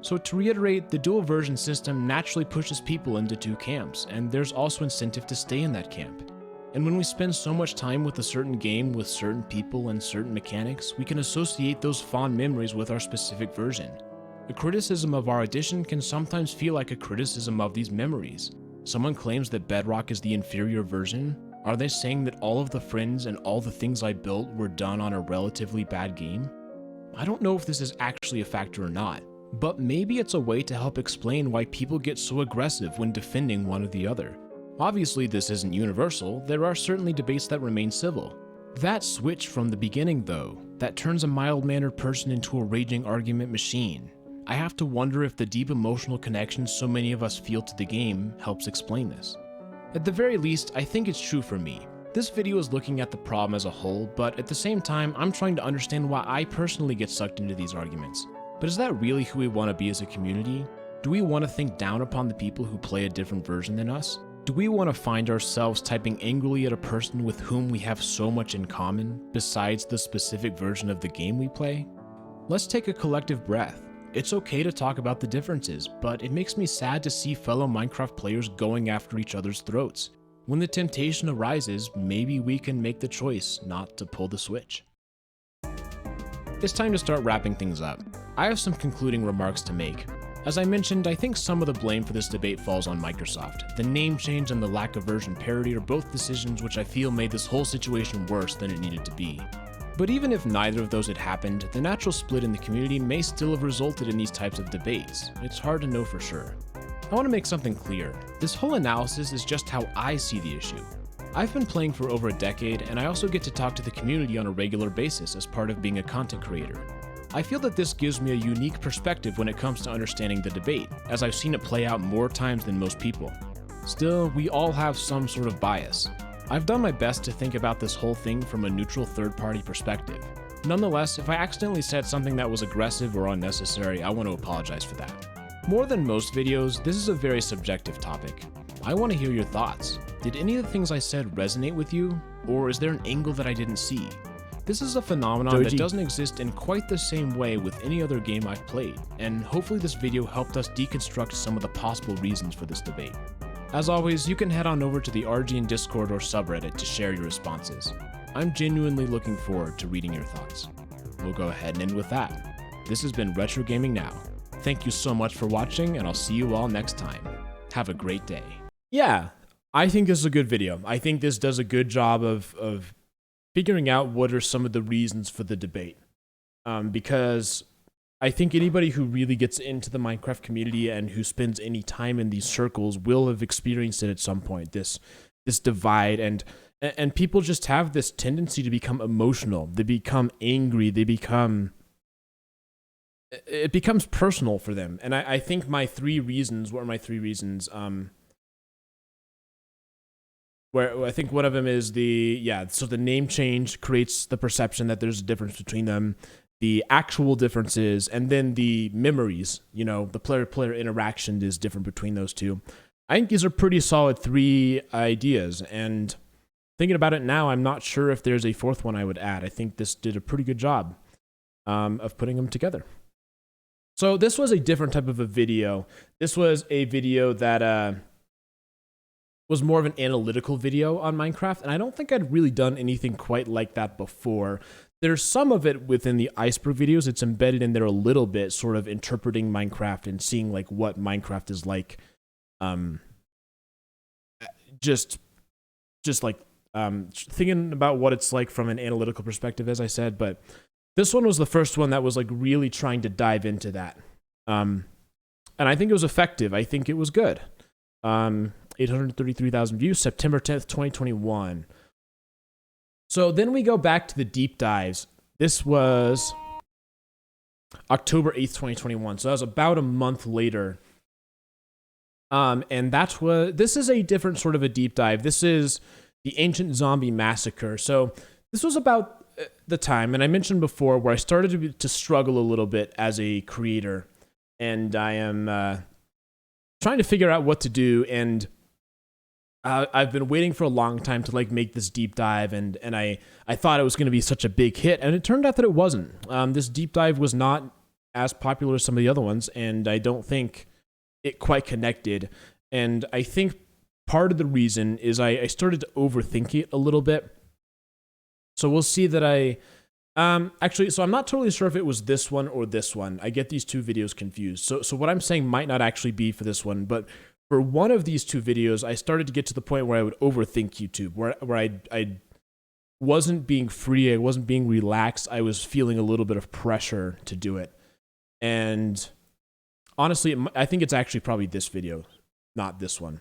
So to reiterate, the dual version system naturally pushes people into two camps, and there's also incentive to stay in that camp. And when we spend so much time with a certain game with certain people and certain mechanics, we can associate those fond memories with our specific version. A criticism of our edition can sometimes feel like a criticism of these memories. Someone claims that Bedrock is the inferior version. Are they saying that all of the friends and all the things I built were done on a relatively bad game? I don't know if this is actually a factor or not, but maybe it's a way to help explain why people get so aggressive when defending one or the other. Obviously, this isn't universal. There are certainly debates that remain civil. That switch from the beginning, though, that turns a mild-mannered person into a raging argument machine. I have to wonder if the deep emotional connection so many of us feel to the game helps explain this. At the very least, I think it's true for me. This video is looking at the problem as a whole, but at the same time, I'm trying to understand why I personally get sucked into these arguments. But is that really who we want to be as a community? Do we want to think down upon the people who play a different version than us? Do we want to find ourselves typing angrily at a person with whom we have so much in common, besides the specific version of the game we play? Let's take a collective breath. It's okay to talk about the differences, but it makes me sad to see fellow Minecraft players going after each other's throats. When the temptation arises, maybe we can make the choice not to pull the switch. It's time to start wrapping things up. I have some concluding remarks to make. As I mentioned, I think some of the blame for this debate falls on Microsoft. The name change and the lack of version parity are both decisions which I feel made this whole situation worse than it needed to be. But even if neither of those had happened, the natural split in the community may still have resulted in these types of debates. It's hard to know for sure. I want to make something clear. This whole analysis is just how I see the issue. I've been playing for over a decade, and I also get to talk to the community on a regular basis as part of being a content creator. I feel that this gives me a unique perspective when it comes to understanding the debate, as I've seen it play out more times than most people. Still, we all have some sort of bias. I've done my best to think about this whole thing from a neutral third-party perspective. Nonetheless, if I accidentally said something that was aggressive or unnecessary, I want to apologize for that. More than most videos, this is a very subjective topic. I want to hear your thoughts. Did any of the things I said resonate with you? Or is there an angle that I didn't see? This is a phenomenon that doesn't exist in quite the same way with any other game I've played, and hopefully this video helped us deconstruct some of the possible reasons for this debate. As always, you can head on over to the RGN Discord or subreddit to share your responses. I'm genuinely looking forward to reading your thoughts. We'll go ahead and end with that. This has been Retro Gaming Now. Thank you so much for watching, and I'll see you all next time. Have a great day. Yeah, I think this is a good video. I think this does a good job of figuring out what are some of the reasons for the debate. Because I think anybody who really gets into the Minecraft community and who spends any time in these circles will have experienced it at some point, this divide, and people just have this tendency to become emotional. They become angry. It becomes personal for them. And I think my three reasons, what are my three reasons? Where I think one of them is so the name change creates the perception that there's a difference between them, the actual differences, and then the memories, the player-player interaction is different between those two. I think these are pretty solid three ideas, and thinking about it now, I'm not sure if there's a fourth one I would add. I think this did a pretty good job of putting them together. So this was a different type of a video. This was a video that was more of an analytical video on Minecraft, and I don't think I'd really done anything quite like that before. There's some of it within the Iceberg videos. It's embedded in there a little bit, sort of interpreting Minecraft and seeing like what Minecraft is like, just like thinking about what it's like from an analytical perspective, as I said. But this one was the first one that was like really trying to dive into that, and I think it was effective. I think it was good. 833,000 views, September 10th, 2021. So then we go back to the deep dives. This was October 8th, 2021. So that was about a month later. And this is a different sort of a deep dive. This is the Ancient Zombie Massacre. So this was about the time, and I mentioned before, where I started to struggle a little bit as a creator. And I am trying to figure out what to do, and I've been waiting for a long time to like make this deep dive, and I thought it was going to be such a big hit, and it turned out that it wasn't. This deep dive was not as popular as some of the other ones, and I don't think it quite connected. And I think part of the reason is I started to overthink it a little bit. So we'll see that so I'm not totally sure if it was this one or this one. I get these two videos confused. So what I'm saying might not actually be for this one, but for one of these two videos, I started to get to the point where I would overthink YouTube, where I wasn't being free, I wasn't being relaxed, I was feeling a little bit of pressure to do it. And honestly, I think it's actually probably this video, not this one.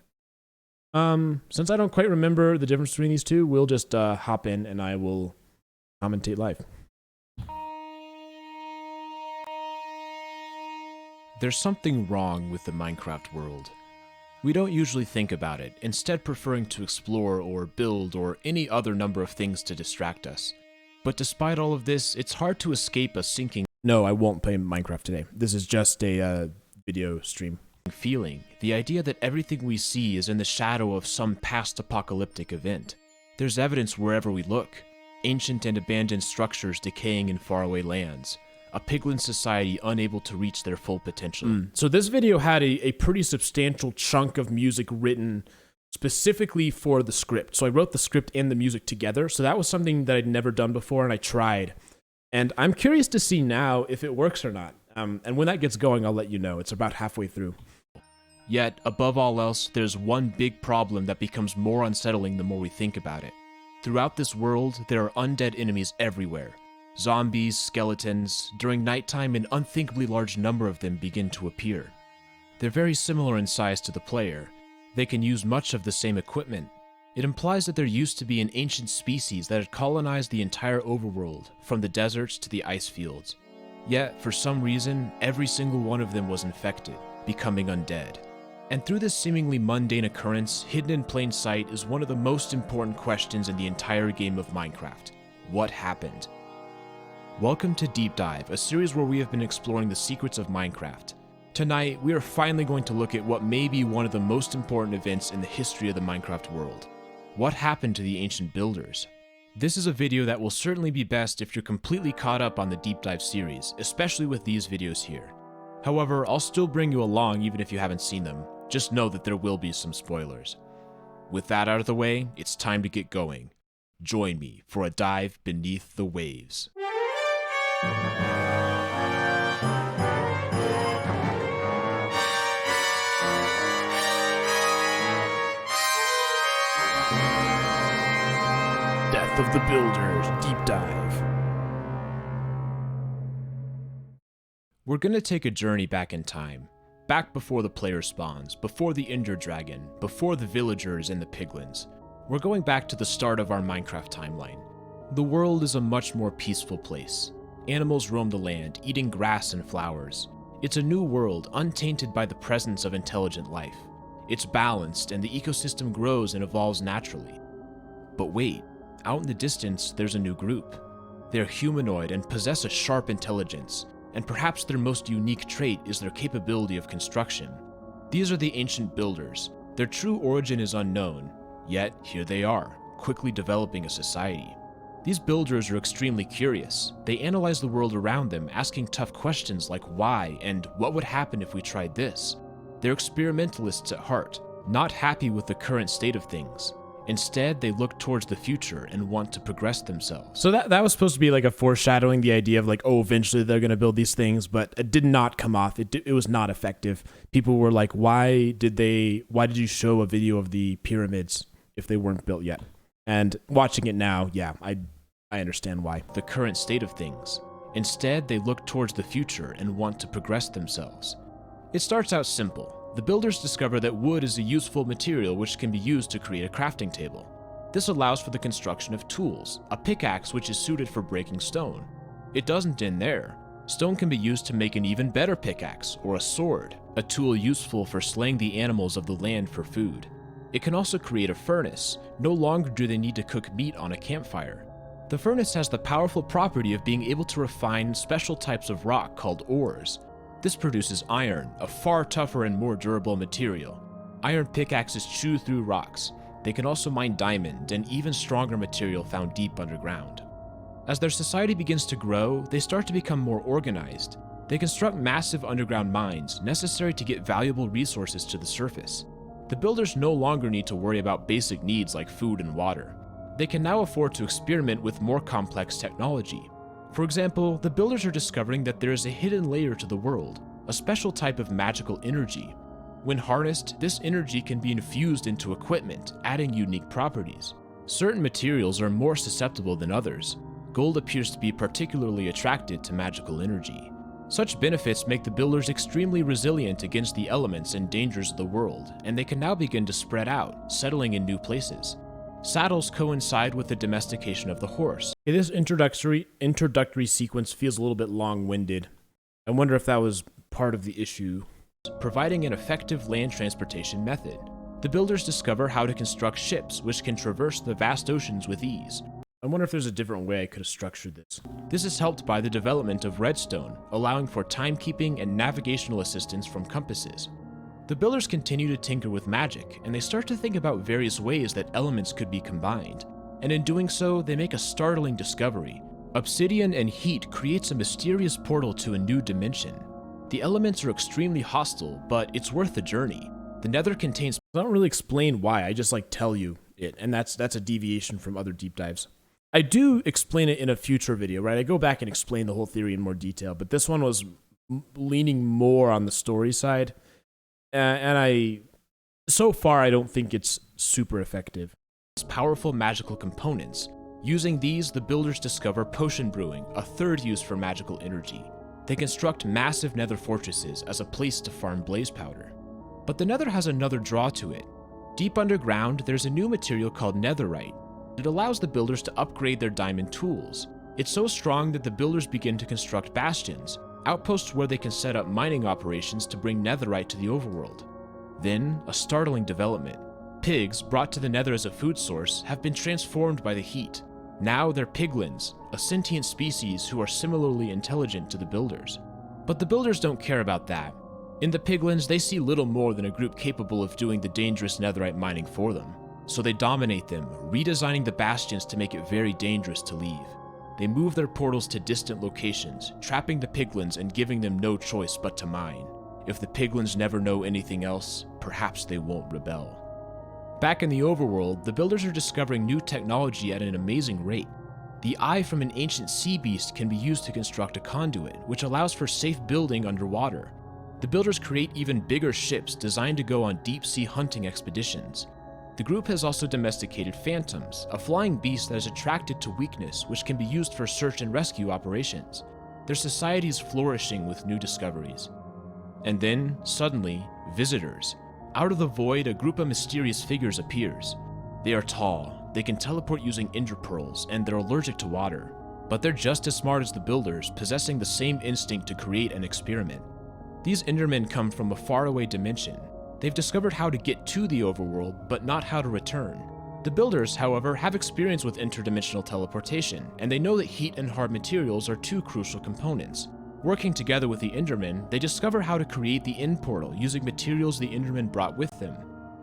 Since I don't quite remember the difference between these two, we'll just hop in and I will commentate live. There's something wrong with the Minecraft world. We don't usually think about it, instead preferring to explore or build or any other number of things to distract us. But despite all of this, it's hard to escape a sinking No, I won't play Minecraft today. This is just a video stream. Feeling, the idea that everything we see is in the shadow of some past apocalyptic event. There's evidence wherever we look. Ancient and abandoned structures decaying in faraway lands. A piglin society unable to reach their full potential. So this video had a pretty substantial chunk of music written specifically for the script. So I wrote the script and the music together. So that was something that I'd never done before, and I tried. And I'm curious to see now if it works or not. And when that gets going, I'll let you know. It's about halfway through. Yet, above all else, there's one big problem that becomes more unsettling the more we think about it. Throughout this world, there are undead enemies everywhere. Zombies, skeletons. During nighttime, an unthinkably large number of them begin to appear. They're very similar in size to the player. They can use much of the same equipment. It implies that there used to be an ancient species that had colonized the entire overworld, from the deserts to the ice fields. Yet, for some reason, every single one of them was infected, becoming undead. And through this seemingly mundane occurrence, hidden in plain sight is one of the most important questions in the entire game of Minecraft. What happened? Welcome to Deep Dive, a series where we have been exploring the secrets of Minecraft. Tonight, we are finally going to look at what may be one of the most important events in the history of the Minecraft world. What happened to the ancient builders? This is a video that will certainly be best if you're completely caught up on the Deep Dive series, especially with these videos here. However, I'll still bring you along even if you haven't seen them. Just know that there will be some spoilers. With that out of the way, it's time to get going. Join me for a dive beneath the waves. Death of the Builders, Deep Dive. We're gonna take a journey back in time. Back before the player spawns, before the Ender Dragon, before the villagers and the piglins. We're going back to the start of our Minecraft timeline. The world is a much more peaceful place. Animals roam the land, eating grass and flowers. It's a new world, untainted by the presence of intelligent life. It's balanced, and the ecosystem grows and evolves naturally. But wait, out in the distance, there's a new group. They're humanoid and possess a sharp intelligence, and perhaps their most unique trait is their capability of construction. These are the ancient builders. Their true origin is unknown, yet here they are, quickly developing a society. These builders are extremely curious. They analyze the world around them, asking tough questions like why and what would happen if we tried this. They're experimentalists at heart, not happy with the current state of things. Instead, they look towards the future and want to progress themselves. So that was supposed to be like a foreshadowing, the idea of like, oh, eventually they're going to build these things, but it did not come off. It was not effective. People were like, why did you show a video of the pyramids if they weren't built yet? And watching it now, yeah, I understand why. The current state of things. Instead, they look towards the future and want to progress themselves. It starts out simple. The builders discover that wood is a useful material which can be used to create a crafting table. This allows for the construction of tools, a pickaxe which is suited for breaking stone. It doesn't end there. Stone can be used to make an even better pickaxe, or a sword, a tool useful for slaying the animals of the land for food. It can also create a furnace. No longer do they need to cook meat on a campfire. The furnace has the powerful property of being able to refine special types of rock called ores. This produces iron, a far tougher and more durable material. Iron pickaxes chew through rocks. They can also mine diamond and even stronger material found deep underground. As their society begins to grow, they start to become more organized. They construct massive underground mines necessary to get valuable resources to the surface. The builders no longer need to worry about basic needs like food and water. They can now afford to experiment with more complex technology. For example, the builders are discovering that there is a hidden layer to the world, a special type of magical energy. When harnessed, this energy can be infused into equipment, adding unique properties. Certain materials are more susceptible than others. Gold appears to be particularly attracted to magical energy. Such benefits make the builders extremely resilient against the elements and dangers of the world, and they can now begin to spread out, settling in new places. Saddles coincide with the domestication of the horse. Okay, this introductory sequence feels a little bit long-winded. I wonder if that was part of the issue. Providing an effective land transportation method. The builders discover how to construct ships which can traverse the vast oceans with ease. I wonder if there's a different way I could have structured this. This is helped by the development of redstone, allowing for timekeeping and navigational assistance from compasses. The builders continue to tinker with magic, and they start to think about various ways that elements could be combined. And in doing so, they make a startling discovery. Obsidian and heat creates a mysterious portal to a new dimension. The elements are extremely hostile, but it's worth the journey. The Nether contains... I don't really explain why, I just tell you it, and that's a deviation from other deep dives. I do explain it in a future video, right? I go back and explain the whole theory in more detail, but this one was leaning more on the story side, and so far I don't think it's super effective. Powerful magical components. Using these, the builders discover potion brewing, a third use for magical energy. They construct massive nether fortresses as a place to farm blaze powder. But the nether has another draw to it. Deep underground, there's a new material called netherite. It allows the builders to upgrade their diamond tools. It's so strong that the builders begin to construct bastions, outposts where they can set up mining operations to bring netherite to the overworld. Then, a startling development. Pigs, brought to the nether as a food source, have been transformed by the heat. Now they're piglins, a sentient species who are similarly intelligent to the builders. But the builders don't care about that. In the piglins, they see little more than a group capable of doing the dangerous netherite mining for them. So they dominate them, redesigning the bastions to make it very dangerous to leave. They move their portals to distant locations, trapping the piglins and giving them no choice but to mine. If the piglins never know anything else, perhaps they won't rebel. Back in the overworld, the builders are discovering new technology at an amazing rate. The eye from an ancient sea beast can be used to construct a conduit, which allows for safe building underwater. The builders create even bigger ships designed to go on deep-sea hunting expeditions. The group has also domesticated phantoms, a flying beast that is attracted to weakness, which can be used for search and rescue operations. Their society is flourishing with new discoveries. And then, suddenly, visitors. Out of the void, a group of mysterious figures appears. They are tall, they can teleport using ender pearls, and they're allergic to water. But they're just as smart as the builders, possessing the same instinct to create an experiment. These endermen come from a faraway dimension. They've discovered how to get to the overworld, but not how to return. The builders, however, have experience with interdimensional teleportation, and they know that heat and hard materials are two crucial components. Working together with the endermen, they discover how to create the end portal using materials the endermen brought with them.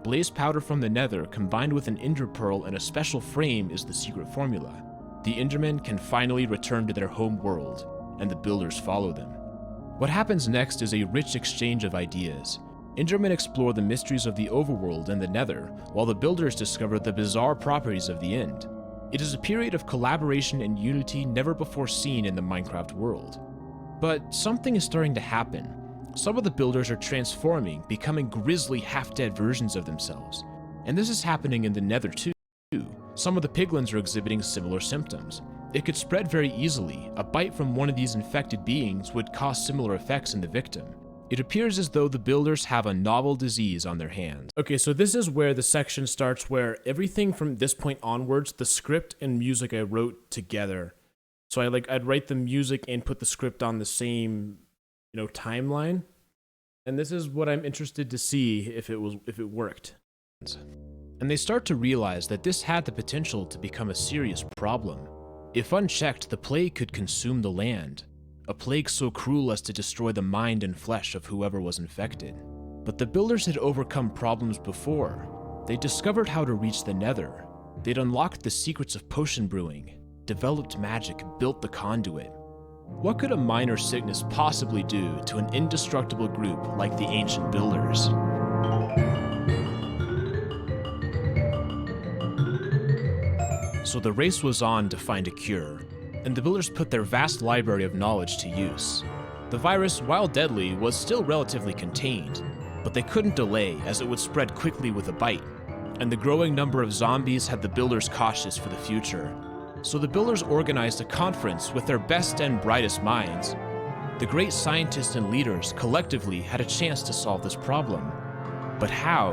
Blaze powder from the nether combined with an ender pearl and a special frame is the secret formula. The endermen can finally return to their home world, and the builders follow them. What happens next is a rich exchange of ideas. Endermen explore the mysteries of the overworld and the nether, while the builders discover the bizarre properties of the end. It is a period of collaboration and unity never before seen in the Minecraft world. But something is starting to happen. Some of the builders are transforming, becoming grisly, half-dead versions of themselves. And this is happening in the nether too. Some of the piglins are exhibiting similar symptoms. It could spread very easily. A bite from one of these infected beings would cause similar effects in the victim. It appears as though the builders have a novel disease on their hands. Okay, so this is where the section starts where everything from this point onwards, the script and music I wrote together. So I'd write the music and put the script on the same, timeline. And this is what I'm interested to see if it worked. And they start to realize that this had the potential to become a serious problem. If unchecked, the plague could consume the land. A plague so cruel as to destroy the mind and flesh of whoever was infected. But the builders had overcome problems before. They discovered how to reach the nether. They'd unlocked the secrets of potion brewing, developed magic, built the conduit. What could a minor sickness possibly do to an indestructible group like the ancient builders? So the race was on to find a cure, and the builders put their vast library of knowledge to use. The virus, while deadly, was still relatively contained, but they couldn't delay as it would spread quickly with a bite, and the growing number of zombies had the builders cautious for the future. So the builders organized a conference with their best and brightest minds. The great scientists and leaders collectively had a chance to solve this problem. But how?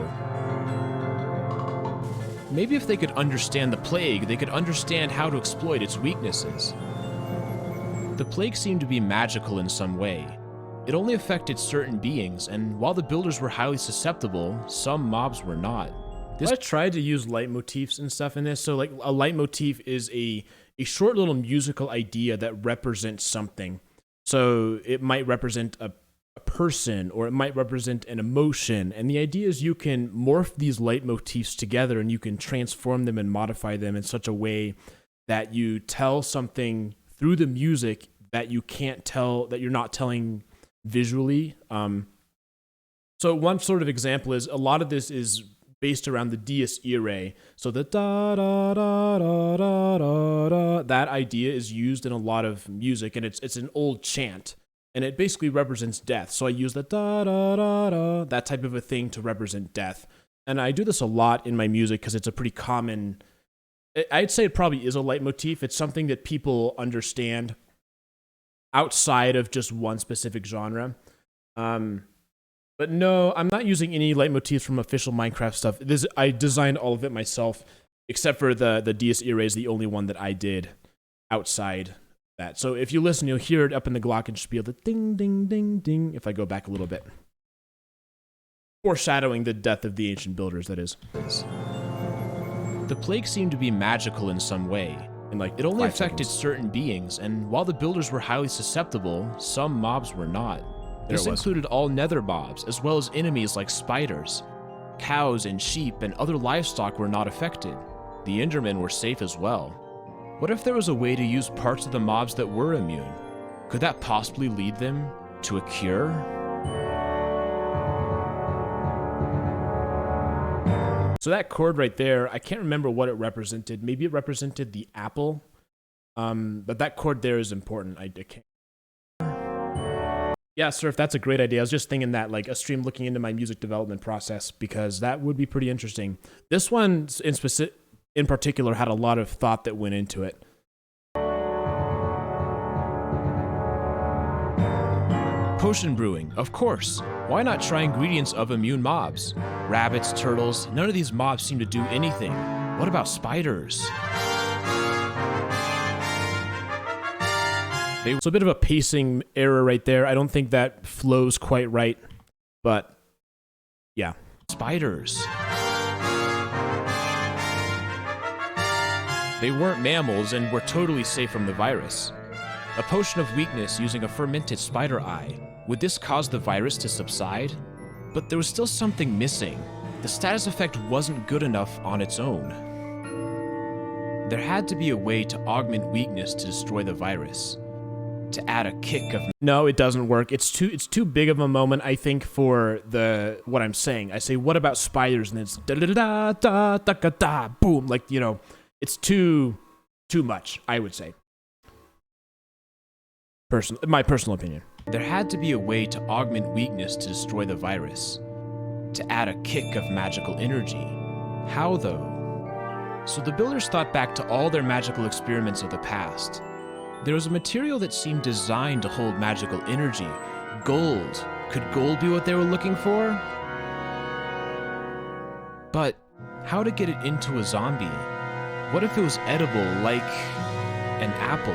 Maybe if they could understand the plague, they could understand how to exploit its weaknesses. The plague seemed to be magical in some way. It only affected certain beings, and while the builders were highly susceptible, some mobs were not. I tried to use leitmotifs and stuff in this. So like a leitmotif is a short little musical idea that represents something. So it might represent a person, or it might represent an emotion. And the idea is you can morph these leitmotifs together and you can transform them and modify them in such a way that you tell something through the music that you can't tell, that you're not telling visually. So one sort of example is a lot of this is based around the Dies Irae. So the da da da da da da da, that idea is used in a lot of music, and it's an old chant, and it basically represents death. So I use the da da da da, that type of a thing to represent death. And I do this a lot in my music because it's a pretty common, I'd say it probably is a leitmotif. It's something that people understand outside of just one specific genre. But no, I'm not using any leitmotifs from official Minecraft stuff. I designed all of it myself, except for the Dies Irae is the only one that I did outside that. So if you listen, you'll hear it up in the glockenspiel, the ding, ding, ding, ding, if I go back a little bit. Foreshadowing the death of the ancient builders, that is. The plague seemed to be magical in some way. In like It only 5 affected seconds. certain beings, and while the builders were highly susceptible, some mobs were not. This included all nether mobs, as well as enemies like spiders. Cows and sheep and other livestock were not affected. The Endermen were safe as well. What if there was a way to use parts of the mobs that were immune? Could that possibly lead them to a cure? So that chord right there, I can't remember what it represented. Maybe it represented the apple. But that chord there is important. I can't. Yeah, Surf, that's a great idea. I was just thinking that, like, a stream looking into my music development process, because that would be pretty interesting. This one in particular had a lot of thought that went into it. Potion brewing, of course. Why not try ingredients of immune mobs? Rabbits, turtles, none of these mobs seem to do anything. What about spiders? So a bit of a pacing error right there. I don't think that flows quite right, but yeah. Spiders. They weren't mammals and were totally safe from the virus. A potion of weakness using a fermented spider eye. Would this cause the virus to subside? But there was still something missing. The status effect wasn't good enough on its own. There had to be a way to augment weakness to destroy the virus. To add a kick of... No, it doesn't work. It's too big of a moment, I think, for what I'm saying. I say, what about spiders? And it's da da da da da da da boom. Like, you know, it's too much, I would say. My personal opinion. There had to be a way to augment weakness to destroy the virus. To add a kick of magical energy. How, though? So the builders thought back to all their magical experiments of the past. There was a material that seemed designed to hold magical energy. Gold. Could gold be what they were looking for? But how to get it into a zombie? What if it was edible like an apple?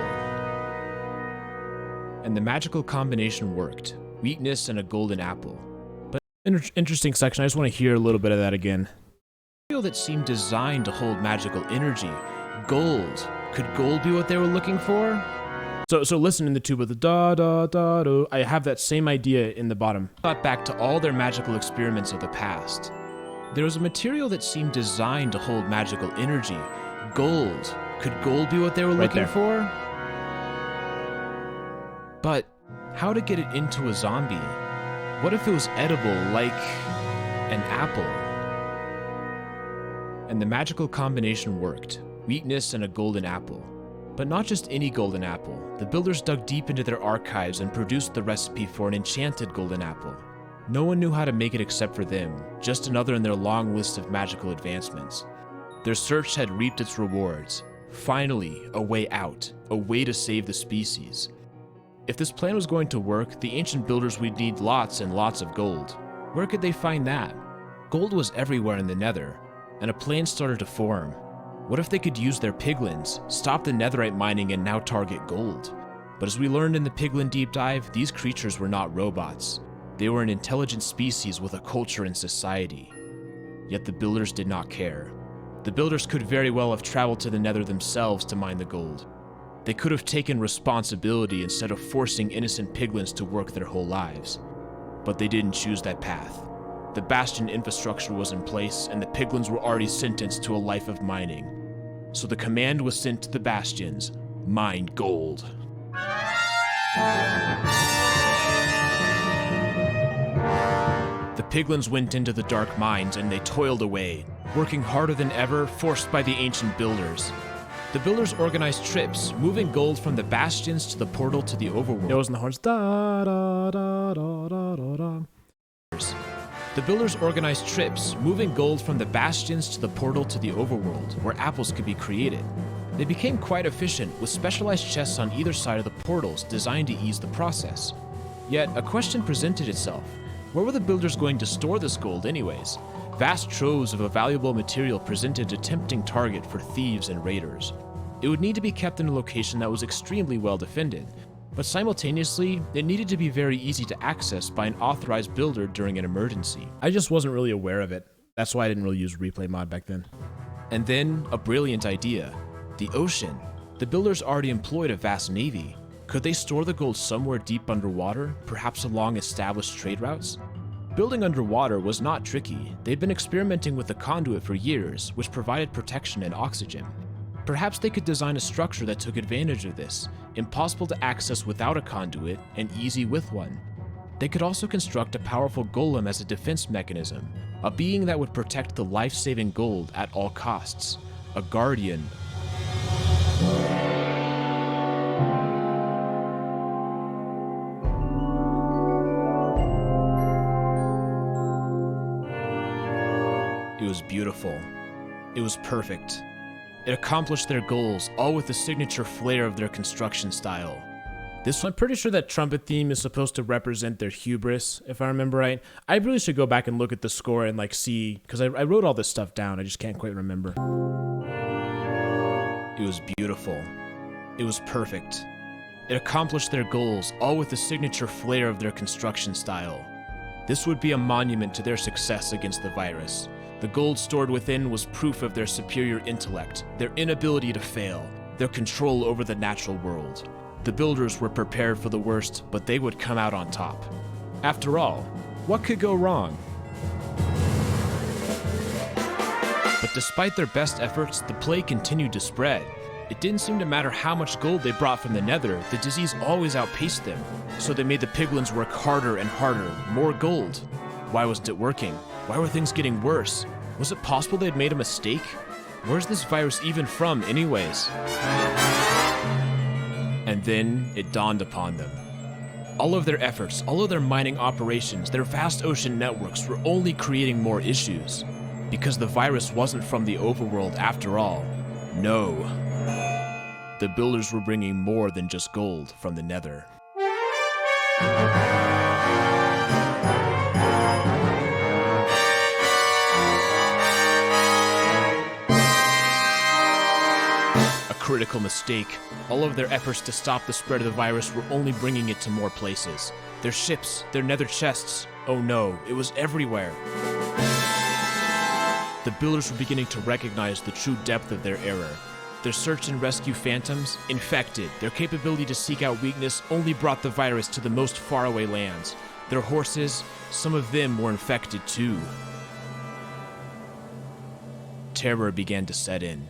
And the magical combination worked. Weakness and a golden apple. But interesting section. I just want to hear a little bit of that again. Material that seemed designed to hold magical energy. Gold. Could gold be what they were looking for? So listen in the tube of the da da da do. I have that same idea in the bottom. Thought back to all their magical experiments of the past. There was a material that seemed designed to hold magical energy. Gold. Could gold be what they were looking for? But how to get it into a zombie? What if it was edible like an apple? And the magical combination worked. Weakness and a golden apple. But not just any golden apple. The builders dug deep into their archives and produced the recipe for an enchanted golden apple. No one knew how to make it except for them, just another in their long list of magical advancements. Their search had reaped its rewards. Finally, a way out, a way to save the species. If this plan was going to work, the ancient builders would need lots and lots of gold. Where could they find that? Gold was everywhere in the Nether. and a plan started to form. What if they could use their piglins, stop the netherite mining, and now target gold? But as we learned in the Piglin Deep Dive, these creatures were not robots. They were an intelligent species with a culture and society. Yet the builders did not care. The builders could very well have traveled to the nether themselves to mine the gold. They could have taken responsibility instead of forcing innocent piglins to work their whole lives. But they didn't choose that path. The bastion infrastructure was in place, and the piglins were already sentenced to a life of mining. So the command was sent to the bastions: mine gold. The piglins went into the dark mines and they toiled away, working harder than ever, forced by the ancient builders. The builders organized trips, moving gold from the bastions to the portal to the overworld. Nose and the horns. Da, da, da, da, da, da, da. The builders organized trips, moving gold from the bastions to the portal to the overworld, where apples could be created. They became quite efficient, with specialized chests on either side of the portals designed to ease the process. Yet, a question presented itself. Where were the builders going to store this gold anyways? Vast troves of a valuable material presented a tempting target for thieves and raiders. It would need to be kept in a location that was extremely well defended, but simultaneously, it needed to be very easy to access by an authorized builder during an emergency. I just wasn't really aware of it. That's why I didn't really use replay mod back then. And then, a brilliant idea. The ocean. The builders already employed a vast navy. Could they store the gold somewhere deep underwater, perhaps along established trade routes? Building underwater was not tricky. They'd been experimenting with a conduit for years, which provided protection and oxygen. Perhaps they could design a structure that took advantage of this, impossible to access without a conduit and easy with one. They could also construct a powerful golem as a defense mechanism, a being that would protect the life-saving gold at all costs, a guardian. It was beautiful. It was perfect. It accomplished their goals, all with the signature flair of their construction style. I'm pretty sure that trumpet theme is supposed to represent their hubris, if I remember right. I really should go back and look at the score and see, because I wrote all this stuff down, I just can't quite remember. It was beautiful. It was perfect. It accomplished their goals, all with the signature flair of their construction style. This would be a monument to their success against the virus. The gold stored within was proof of their superior intellect, their inability to fail, their control over the natural world. The builders were prepared for the worst, but they would come out on top. After all, what could go wrong? But despite their best efforts, the plague continued to spread. It didn't seem to matter how much gold they brought from the nether, the disease always outpaced them. So they made the piglins work harder and harder, more gold. Why wasn't it working? Why were things getting worse? Was it possible they'd made a mistake? Where's this virus even from anyways? And then it dawned upon them. All of their efforts, all of their mining operations, their vast ocean networks were only creating more issues. Because the virus wasn't from the overworld after all. No. The builders were bringing more than just gold from the nether. Critical mistake. All of their efforts to stop the spread of the virus were only bringing it to more places. Their ships, their nether chests. Oh no, it was everywhere. The builders were beginning to recognize the true depth of their error. Their search and rescue phantoms, infected. Their capability to seek out weakness only brought the virus to the most faraway lands. Their horses, some of them were infected too. Terror began to set in.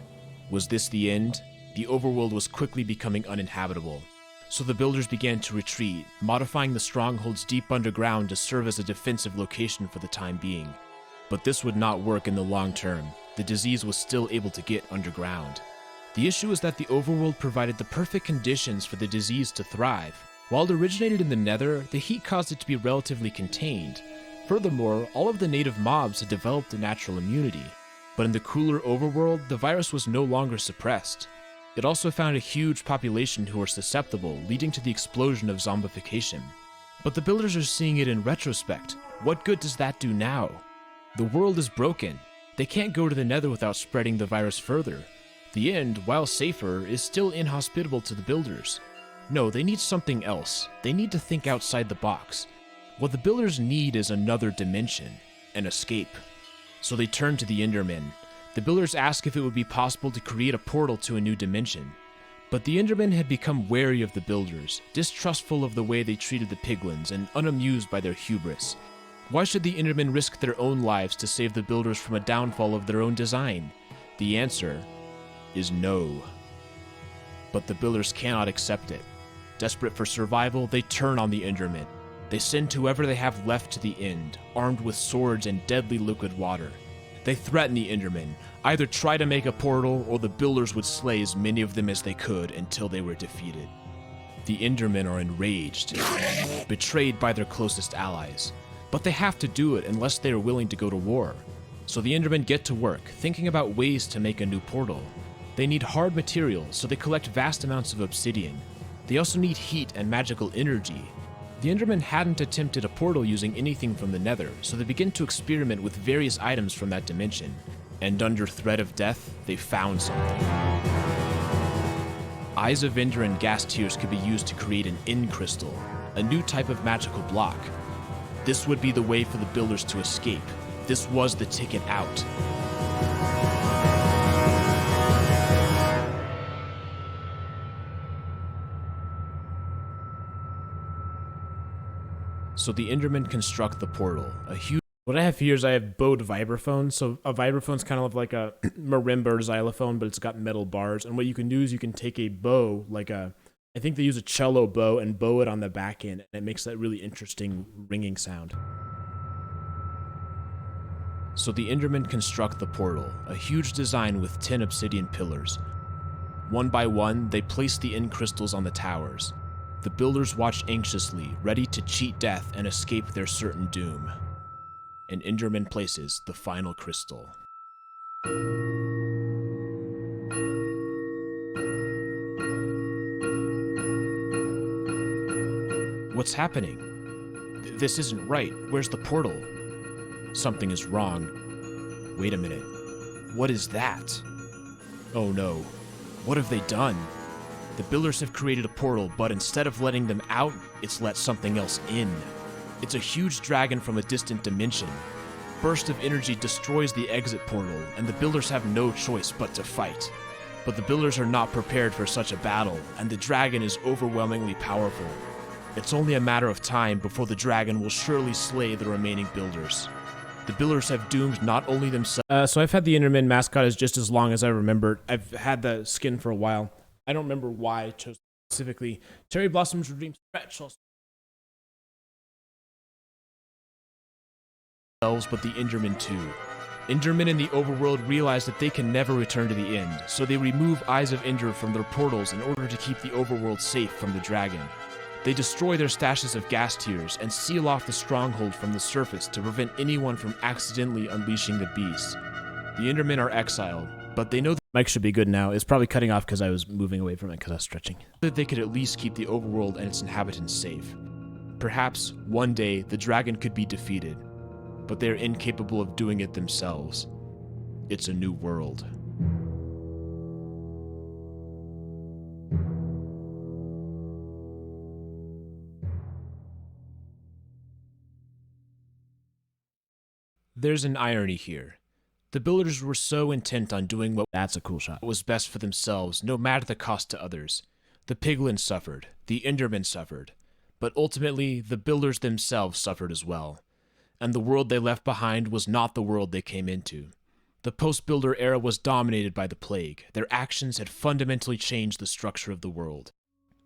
Was this the end? The overworld was quickly becoming uninhabitable. So the builders began to retreat, modifying the strongholds deep underground to serve as a defensive location for the time being. But this would not work in the long term. The disease was still able to get underground. The issue is that the overworld provided the perfect conditions for the disease to thrive. While it originated in the nether, the heat caused it to be relatively contained. Furthermore, all of the native mobs had developed a natural immunity. But in the cooler overworld, the virus was no longer suppressed. It also found a huge population who were susceptible, leading to the explosion of zombification. But the builders are seeing it in retrospect. What good does that do now? The world is broken. They can't go to the Nether without spreading the virus further. The End, while safer, is still inhospitable to the builders. No, they need something else. They need to think outside the box. What the builders need is another dimension, an escape. So they turn to the Endermen. The builders ask if it would be possible to create a portal to a new dimension. But the Endermen had become wary of the builders, distrustful of the way they treated the piglins, and unamused by their hubris. Why should the Endermen risk their own lives to save the builders from a downfall of their own design? The answer is no. But the builders cannot accept it. Desperate for survival, they turn on the Endermen. They send whoever they have left to the End, armed with swords and deadly liquid water. They threaten the Endermen, either try to make a portal or the builders would slay as many of them as they could until they were defeated. The Endermen are enraged, betrayed by their closest allies. But they have to do it unless they are willing to go to war. So the Endermen get to work, thinking about ways to make a new portal. They need hard materials, so they collect vast amounts of obsidian. They also need heat and magical energy. The Endermen hadn't attempted a portal using anything from the Nether, so they begin to experiment with various items from that dimension. And under threat of death, they found something. Eyes of Ender and gas tears could be used to create an End crystal, a new type of magical block. This would be the way for the builders to escape. This was the ticket out. So the Endermen construct the portal, a huge... What I have here is I have bowed vibraphone. So a vibraphone's kind of like a marimba or xylophone, but it's got metal bars. And what you can do is you can take a bow, I think they use a cello bow, and bow it on the back end, and it makes that really interesting ringing sound. So the Endermen construct the portal, a huge design with 10 obsidian pillars. One by one, they place the End crystals on the towers. The builders watch anxiously, ready to cheat death and escape their certain doom. And Enderman places the final crystal. What's happening? This isn't right. Where's the portal? Something is wrong. Wait a minute. What is that? Oh no. What have they done? The builders have created a portal, but instead of letting them out, it's let something else in. It's a huge dragon from a distant dimension. Burst of energy destroys the exit portal, and the builders have no choice but to fight. But the builders are not prepared for such a battle, and the dragon is overwhelmingly powerful. It's only a matter of time before the dragon will surely slay the remaining builders. The builders have doomed not only themselves... So I've had the Enderman mascot as just as long as I remembered. I've had the skin for a while. I don't remember why I chose specifically. Cherry Blossoms Dream Stretch. But the Endermen too. Endermen in the overworld realize that they can never return to the End, so they remove Eyes of Ender from their portals in order to keep the overworld safe from the dragon. They destroy their stashes of gas tears and seal off the stronghold from the surface to prevent anyone from accidentally unleashing the beast. The Endermen are exiled, but they know that Mic should be good now. It's probably cutting off because I was moving away from it because I was stretching. they could at least keep the overworld and its inhabitants safe. Perhaps, one day, the dragon could be defeated, but they are incapable of doing it themselves. It's a new world. There's an irony here. The builders were so intent on doing what That's a cool shot. was best for themselves, no matter the cost to others. The piglins suffered, the Endermen suffered, but ultimately the builders themselves suffered as well. And the world they left behind was not the world they came into. The post-builder era was dominated by the plague. Their actions had fundamentally changed the structure of the world.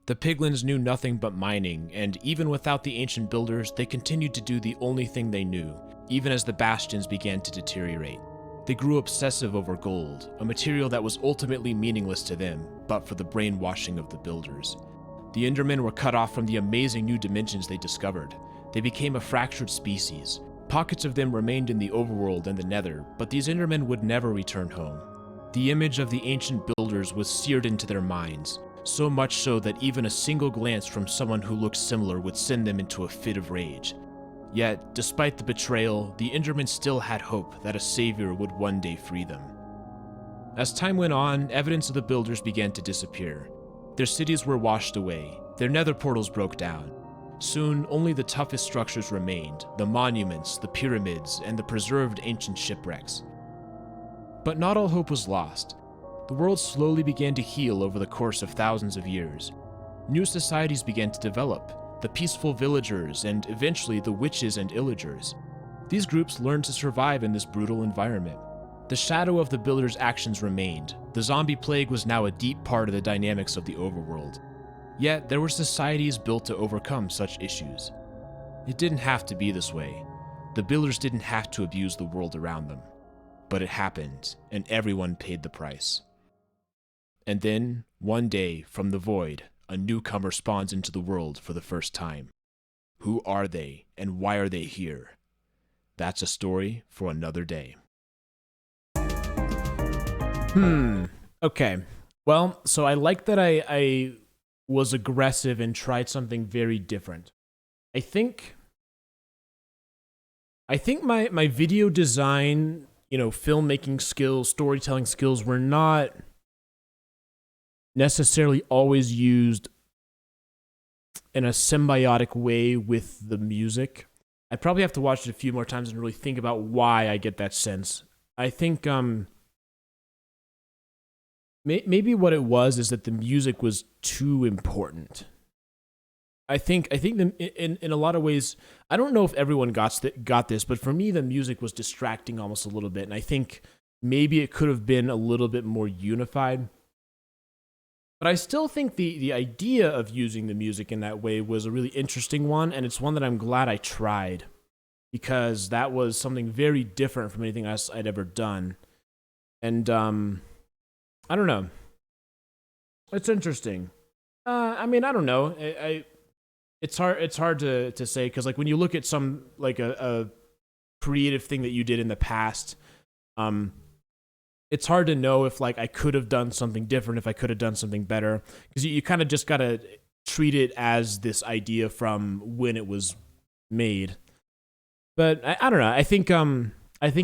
The piglins knew nothing but mining, and even without the ancient builders, they continued to do the only thing they knew, even as the bastions began to deteriorate. They grew obsessive over gold, a material that was ultimately meaningless to them, but for the brainwashing of the builders. The Endermen were cut off from the amazing new dimensions they discovered. They became a fractured species. Pockets of them remained in the overworld and the Nether, but these Endermen would never return home. The image of the ancient builders was seared into their minds, so much so that even a single glance from someone who looked similar would send them into a fit of rage. Yet, despite the betrayal, the Endermen still had hope that a savior would one day free them. As time went on, evidence of the builders began to disappear. Their cities were washed away, their nether portals broke down. Soon, only the toughest structures remained, the monuments, the pyramids, and the preserved ancient shipwrecks. But not all hope was lost. The world slowly began to heal over the course of thousands of years. New societies began to develop, the peaceful villagers and eventually the witches and illagers. These groups learned to survive in this brutal environment. The shadow of the builders' actions remained. The zombie plague was now a deep part of the dynamics of the overworld. Yet, there were societies built to overcome such issues. It didn't have to be this way. The builders didn't have to abuse the world around them. But it happened, and everyone paid the price. And then, one day, from the void, a newcomer spawns into the world for the first time. Who are they, and why are they here? That's a story for another day. Okay. Well, so I like that I was aggressive and tried something very different. I think my video design, filmmaking skills, storytelling skills were not necessarily always used in a symbiotic way with the music. I probably have to watch it a few more times and really think about why I get that sense. I think maybe what it was is that the music was too important. I think in a lot of ways, I don't know if everyone got this, but for me the music was distracting almost a little bit, and I think maybe it could have been a little bit more unified. But I still think the idea of using the music in that way was a really interesting one, and it's one that I'm glad I tried, because that was something very different from anything else I'd ever done. And I don't know. It's interesting. I don't know. It's hard to say, because like when you look at some like a creative thing that you did in the past, it's hard to know if like I could have done something different, if I could have done something better, because you kind of just gotta treat it as this idea from when it was made. But I don't know. I think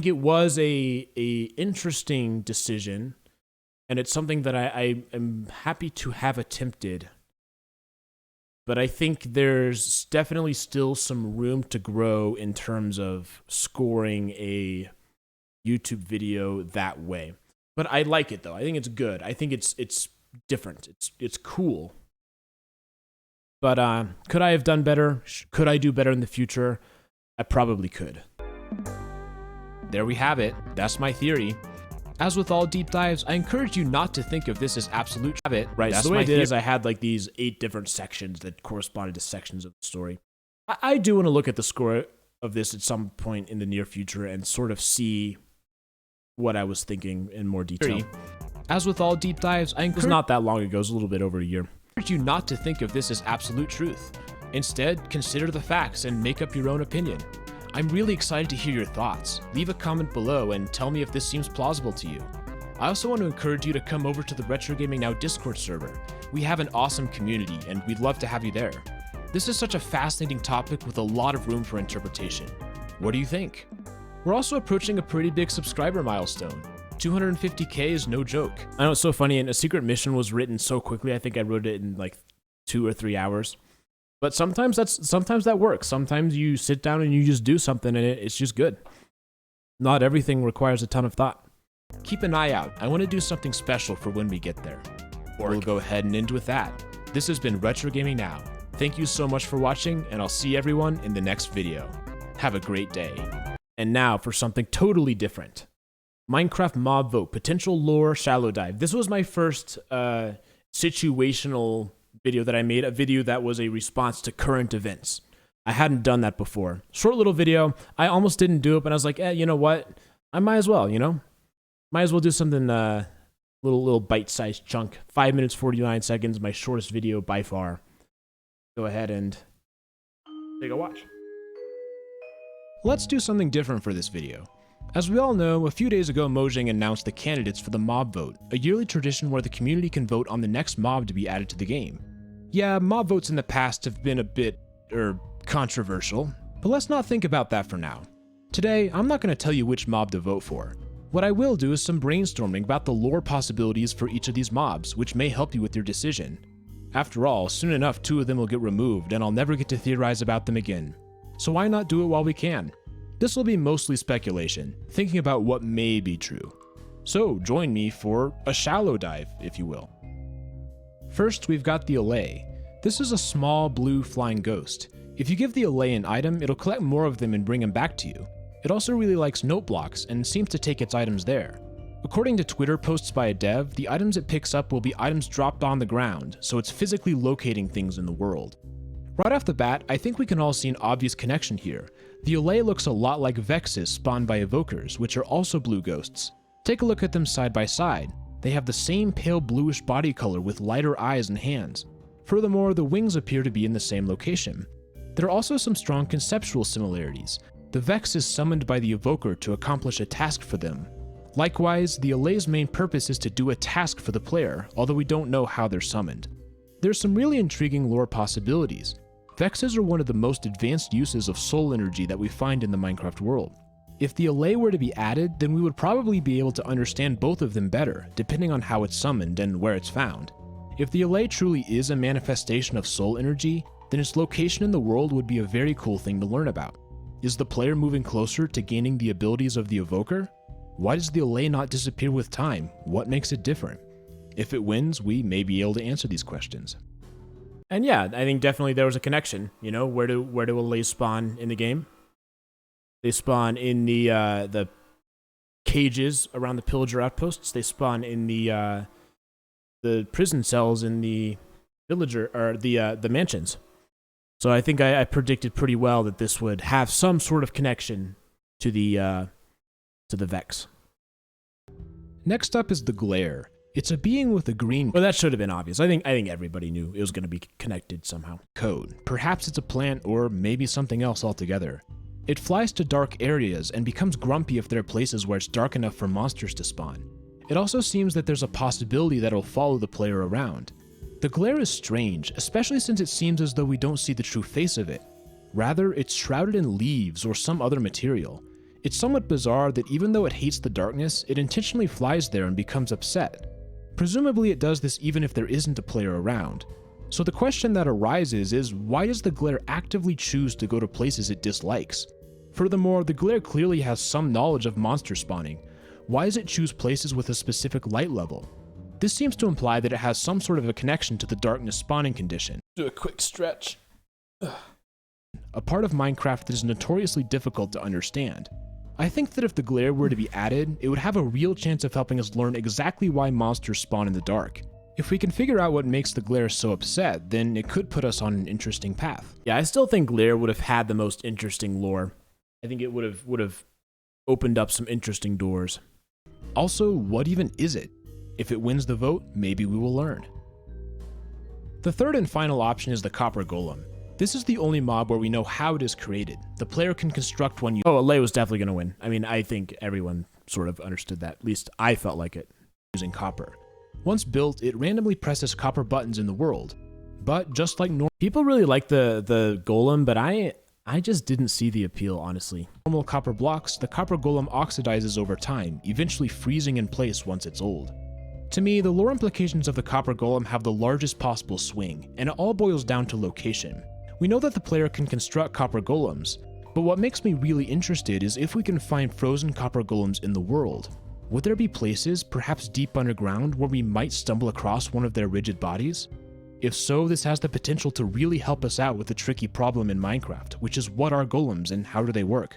it was a interesting decision, and it's something that I am happy to have attempted. But I think there's definitely still some room to grow in terms of scoring a YouTube video that way. But I like it though. I think it's good. I think it's different. It's cool. But could I have done better? Could I do better in the future? I probably could. There we have it. That's my theory. As with all deep dives, I encourage you not to think of this as absolute habit. Right, That's so the way I my did is I had like these 8 different sections that corresponded to sections of the story. I do want to look at the score of this at some point in the near future and sort of see what I was thinking in more detail. As with all deep dives, I It was encourage not that long ago, it was a little bit over a year. you not to think of this as absolute truth. Instead, consider the facts and make up your own opinion. I'm really excited to hear your thoughts. Leave a comment below and tell me if this seems plausible to you. I also want to encourage you to come over to the Retro Gaming Now Discord server. We have an awesome community and we'd love to have you there. This is such a fascinating topic with a lot of room for interpretation. What do you think? We're also approaching a pretty big subscriber milestone. 250k is no joke. I know, it's so funny, and a secret mission was written so quickly, I think I wrote it in like 2 or 3 hours. But sometimes that works. Sometimes you sit down and you just do something and it's just good. Not everything requires a ton of thought. Keep an eye out. I want to do something special for when we get there. We'll go ahead and end with that. This has been Retro Gaming Now. Thank you so much for watching, and I'll see everyone in the next video. Have a great day. And now for something totally different. Minecraft mob vote, potential lore shallow dive. This was my first situational video that I made, a video that was a response to current events. I hadn't done that before. Short little video. I almost didn't do it, but I was like, you know what? I might as well, Might as well do something, little bite-sized chunk. 5 minutes, 49 seconds, my shortest video by far. Go ahead and take a watch. Let's do something different for this video. As we all know, a few days ago Mojang announced the candidates for the mob vote, a yearly tradition where the community can vote on the next mob to be added to the game. Yeah, mob votes in the past have been a bit, controversial. But let's not think about that for now. Today, I'm not going to tell you which mob to vote for. What I will do is some brainstorming about the lore possibilities for each of these mobs, which may help you with your decision. After all, soon enough 2 of them will get removed and I'll never get to theorize about them again. So why not do it while we can? This will be mostly speculation, thinking about what may be true. So join me for a shallow dive, if you will. First, we've got the Allay. This is a small blue flying ghost. If you give the Allay an item, it'll collect more of them and bring them back to you. It also really likes note blocks and seems to take its items there. According to Twitter posts by a dev, the items it picks up will be items dropped on the ground, so it's physically locating things in the world. Right off the bat, I think we can all see an obvious connection here. The Allay looks a lot like Vexes spawned by Evokers, which are also blue ghosts. Take a look at them side by side. They have the same pale bluish body color with lighter eyes and hands. Furthermore, the wings appear to be in the same location. There are also some strong conceptual similarities. The Vex is summoned by the Evoker to accomplish a task for them. Likewise, the Allay's main purpose is to do a task for the player, although we don't know how they're summoned. There's some really intriguing lore possibilities. Vexes are one of the most advanced uses of soul energy that we find in the Minecraft world. If the Allay were to be added, then we would probably be able to understand both of them better, depending on how it's summoned and where it's found. If the Allay truly is a manifestation of soul energy, then its location in the world would be a very cool thing to learn about. Is the player moving closer to gaining the abilities of the Evoker? Why does the Allay not disappear with time? What makes it different? If it wins, we may be able to answer these questions. And yeah, I think definitely there was a connection. You know, where do Allays spawn in the game? They spawn in the cages around the pillager outposts. They spawn in the prison cells in the villager or the mansions. So I think I predicted pretty well that this would have some sort of connection to the Vex. Next up is the Glare. It's a being with a green Well, that should have been obvious. I think everybody knew it was going to be connected somehow. code. Perhaps it's a plant or maybe something else altogether. It flies to dark areas and becomes grumpy if there are places where it's dark enough for monsters to spawn. It also seems that there's a possibility that it'll follow the player around. The Glare is strange, especially since it seems as though we don't see the true face of it. Rather, it's shrouded in leaves or some other material. It's somewhat bizarre that even though it hates the darkness, it intentionally flies there and becomes upset. Presumably it does this even if there isn't a player around. So the question that arises is, why does the Glare actively choose to go to places it dislikes? Furthermore, the Glare clearly has some knowledge of monster spawning. Why does it choose places with a specific light level? This seems to imply that it has some sort of a connection to the darkness spawning condition. Do a quick stretch. A part of Minecraft that is notoriously difficult to understand. I think that if the Glare were to be added, it would have a real chance of helping us learn exactly why monsters spawn in the dark. If we can figure out what makes the Glare so upset, then it could put us on an interesting path. Yeah, I still think Glare would have had the most interesting lore. I think it would have opened up some interesting doors. Also, what even is it? If it wins the vote, maybe we will learn. The third and final option is the Copper Golem. This is the only mob where we know how it is created. The player can construct one Allay was definitely going to win. I mean, I think everyone sort of understood that. At least I felt like it. using copper. Once built, it randomly presses copper buttons in the world. But just like people really like the Golem, but I just didn't see the appeal, honestly. normal copper blocks, the Copper Golem oxidizes over time, eventually freezing in place once it's old. To me, the lore implications of the Copper Golem have the largest possible swing, and it all boils down to location. We know that the player can construct Copper Golems, but what makes me really interested is if we can find frozen Copper Golems in the world. Would there be places, perhaps deep underground, where we might stumble across one of their rigid bodies? If so, this has the potential to really help us out with the tricky problem in Minecraft, which is what are golems and how do they work?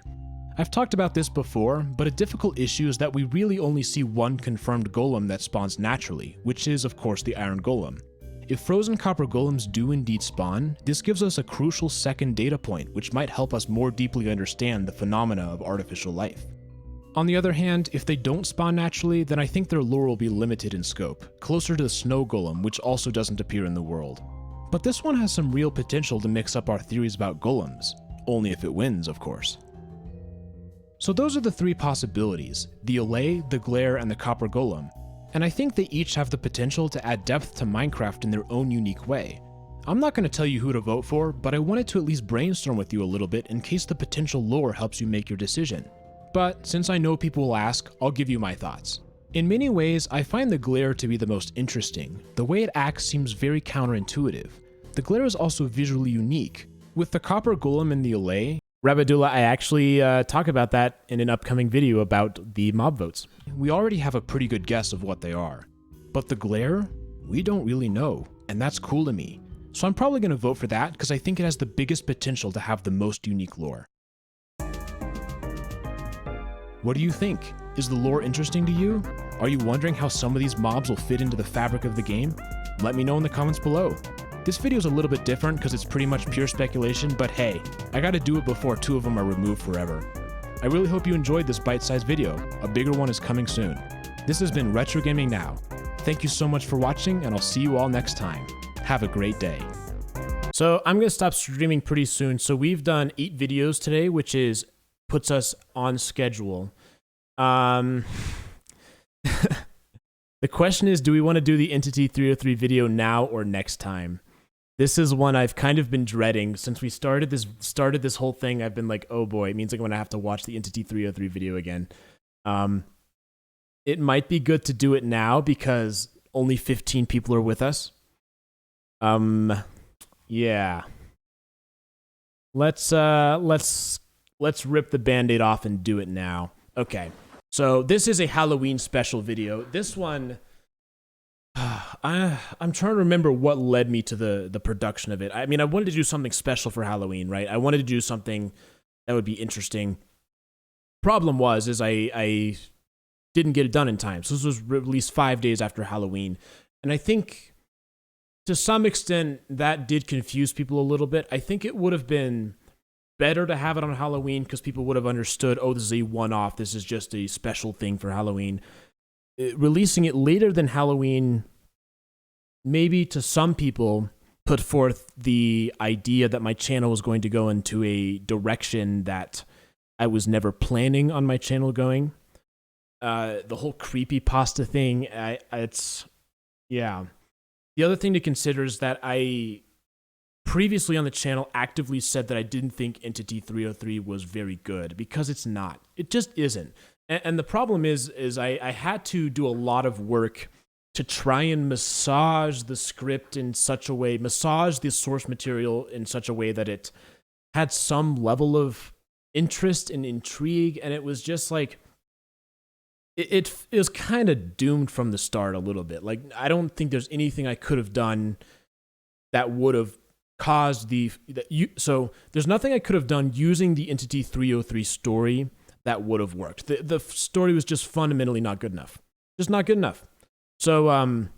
I've talked about this before, but a difficult issue is that we really only see one confirmed golem that spawns naturally, which is of course the Iron Golem. If frozen copper golems do indeed spawn, this gives us a crucial second data point which might help us more deeply understand the phenomena of artificial life. On the other hand, if they don't spawn naturally, then I think their lore will be limited in scope, closer to the snow golem, which also doesn't appear in the world. But this one has some real potential to mix up our theories about golems, only if it wins, of course. So those are the three possibilities, the Allay, the Glare, and the Copper Golem, and I think they each have the potential to add depth to Minecraft in their own unique way. I'm not going to tell you who to vote for, but I wanted to at least brainstorm with you a little bit in case the potential lore helps you make your decision. But since I know people will ask, I'll give you my thoughts. In many ways, I find the glare to be the most interesting. The way it acts seems very counterintuitive. The glare is also visually unique. With the copper golem and the Olay, Rabadullah, I actually talk about that in an upcoming video about the mob votes. we already have a pretty good guess of what they are. But the glare? We don't really know, and that's cool to me. So I'm probably going to vote for that because I think it has the biggest potential to have the most unique lore. What do you think? Is the lore interesting to you? Are you wondering how some of these mobs will fit into the fabric of the game? Let me know in the comments below. This video is a little bit different because it's pretty much pure speculation, but hey, I gotta do it before 2 of them are removed forever. I really hope you enjoyed this bite-sized video. A bigger one is coming soon. This has been Retro Gaming Now. Thank you so much for watching, and I'll see you all next time. Have a great day. So I'm going to stop streaming pretty soon. So we've done 8 videos today, which puts us on schedule. The question is, do we want to do the Entity 303 video now or next time? This is one I've kind of been dreading since we started this whole thing. I've been like, oh boy, it means I'm going to have to watch the Entity 303 video again. It might be good to do it now because only 15 people are with us. Yeah. Let's rip the Band-Aid off and do it now. Okay. So this is a Halloween special video. This one, I'm trying to remember what led me to the production of it. I mean, I wanted to do something special for Halloween, right? I wanted to do something that would be interesting. Problem was, I didn't get it done in time. So this was released 5 days after Halloween. And I think to some extent that did confuse people a little bit. I think it would have been better to have it on Halloween because people would have understood, oh, this is a one-off. This is just a special thing for Halloween. Releasing it later than Halloween, maybe to some people, put forth the idea that my channel was going to go into a direction that I was never planning on my channel going. The whole creepypasta thing, yeah. The other thing to consider is that I previously on the channel actively said that I didn't think Entity 303 was very good because it's not. It just isn't. And the problem is I had to do a lot of work to try and massage the script in such a way, massage the source material in such a way that it had some level of interest and intrigue, and it was just like, it was kind of doomed from the start a little bit. Like, I don't think there's anything I could have done that would have caused so there's nothing I could have done using the Entity 303 story that would have worked. The story was just fundamentally not good enough. Just not good enough. So,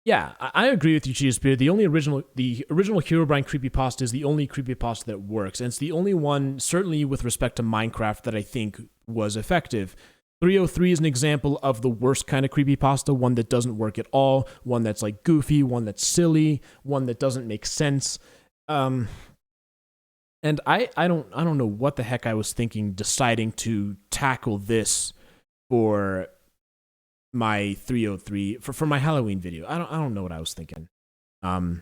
yeah, I agree with you, Cheetah Spirit. The original Herobrine creepypasta is the only creepypasta that works, and it's the only one, certainly with respect to Minecraft, that I think was effective. 303 is an example of the worst kind of creepypasta, one that doesn't work at all, one that's like goofy, one that's silly, one that doesn't make sense. And I don't know what the heck I was thinking deciding to tackle this for my 303 for my Halloween video. I don't know what I was thinking. But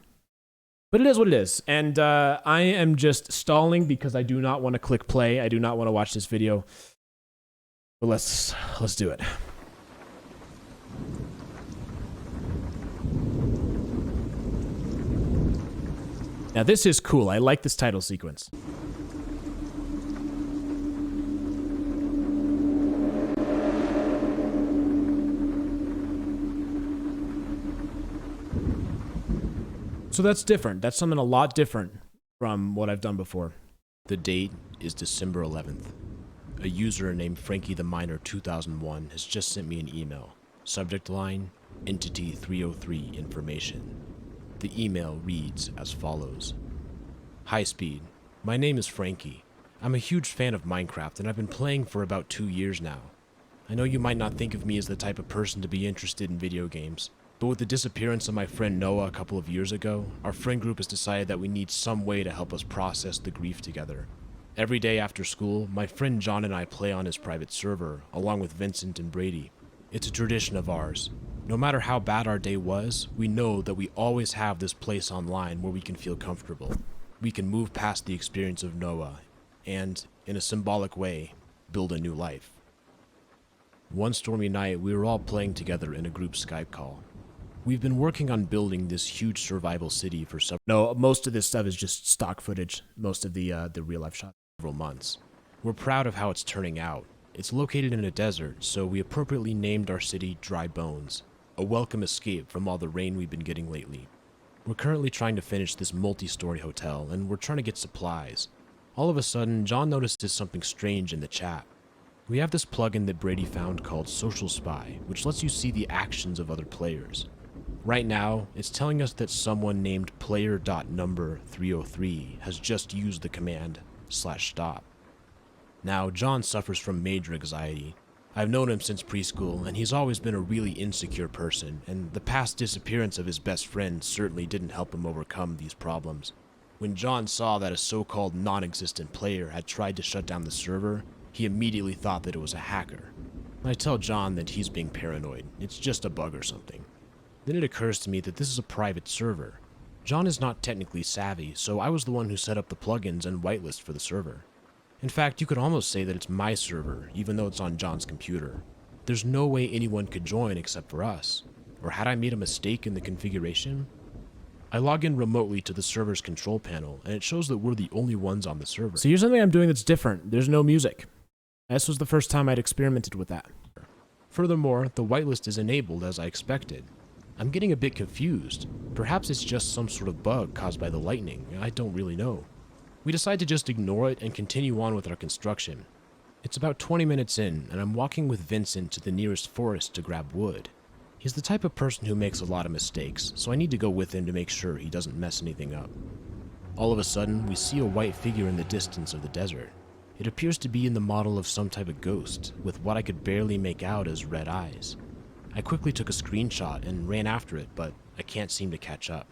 it is what it is. And I am just stalling because I do not want to click play. I do not want to watch this video. But let's do it. Now this is cool. I like this title sequence. So that's different. That's something a lot different from what I've done before. The date is December 11th. A user named Frankie the Miner 2001 has just sent me an email. Subject line, Entity 303 information. The email reads as follows. Hi Speed, my name is Frankie. I'm a huge fan of Minecraft and I've been playing for about 2 years now. I know you might not think of me as the type of person to be interested in video games, but with the disappearance of my friend Noah a couple of years ago, our friend group has decided that we need some way to help us process the grief together. Every day after school, my friend John and I play on his private server, along with Vincent and Brady. It's a tradition of ours. No matter how bad our day was, we know that we always have this place online where we can feel comfortable. We can move past the experience of Noah and, in a symbolic way, build a new life. One stormy night, we were all playing together in a group Skype call. We've been working on building this huge survival city for No, most of this stuff is just stock footage. Most of the real life shots. several months. We're proud of how it's turning out. It's located in a desert, so we appropriately named our city Dry Bones, a welcome escape from all the rain we've been getting lately. We're currently trying to finish this multi-story hotel, and we're trying to get supplies. All of a sudden, John notices something strange in the chat. We have this plugin that Brady found called Social Spy, which lets you see the actions of other players. Right now, it's telling us that someone named player.number303 has just used the command /stop. Now, John suffers from major anxiety. I've known him since preschool, and he's always been a really insecure person, and the past disappearance of his best friend certainly didn't help him overcome these problems. When John saw that a so-called non-existent player had tried to shut down the server, he immediately thought that it was a hacker. I tell John that he's being paranoid. It's just a bug or something. Then it occurs to me that this is a private server. John is not technically savvy, so I was the one who set up the plugins and whitelist for the server. In fact, you could almost say that it's my server, even though it's on John's computer. There's no way anyone could join except for us. Or had I made a mistake in the configuration? I log in remotely to the server's control panel, and it shows that we're the only ones on the server. So here's something I'm doing that's different. There's no music. This was the first time I'd experimented with that. Furthermore, the whitelist is enabled as I expected. I'm getting a bit confused. Perhaps it's just some sort of bug caused by the lightning. I don't really know. We decide to just ignore it and continue on with our construction. It's about 20 minutes in, and I'm walking with Vincent to the nearest forest to grab wood. He's the type of person who makes a lot of mistakes, so I need to go with him to make sure he doesn't mess anything up. All of a sudden, we see a white figure in the distance of the desert. It appears to be in the model of some type of ghost, with what I could barely make out as red eyes. I quickly took a screenshot and ran after it, but I can't seem to catch up.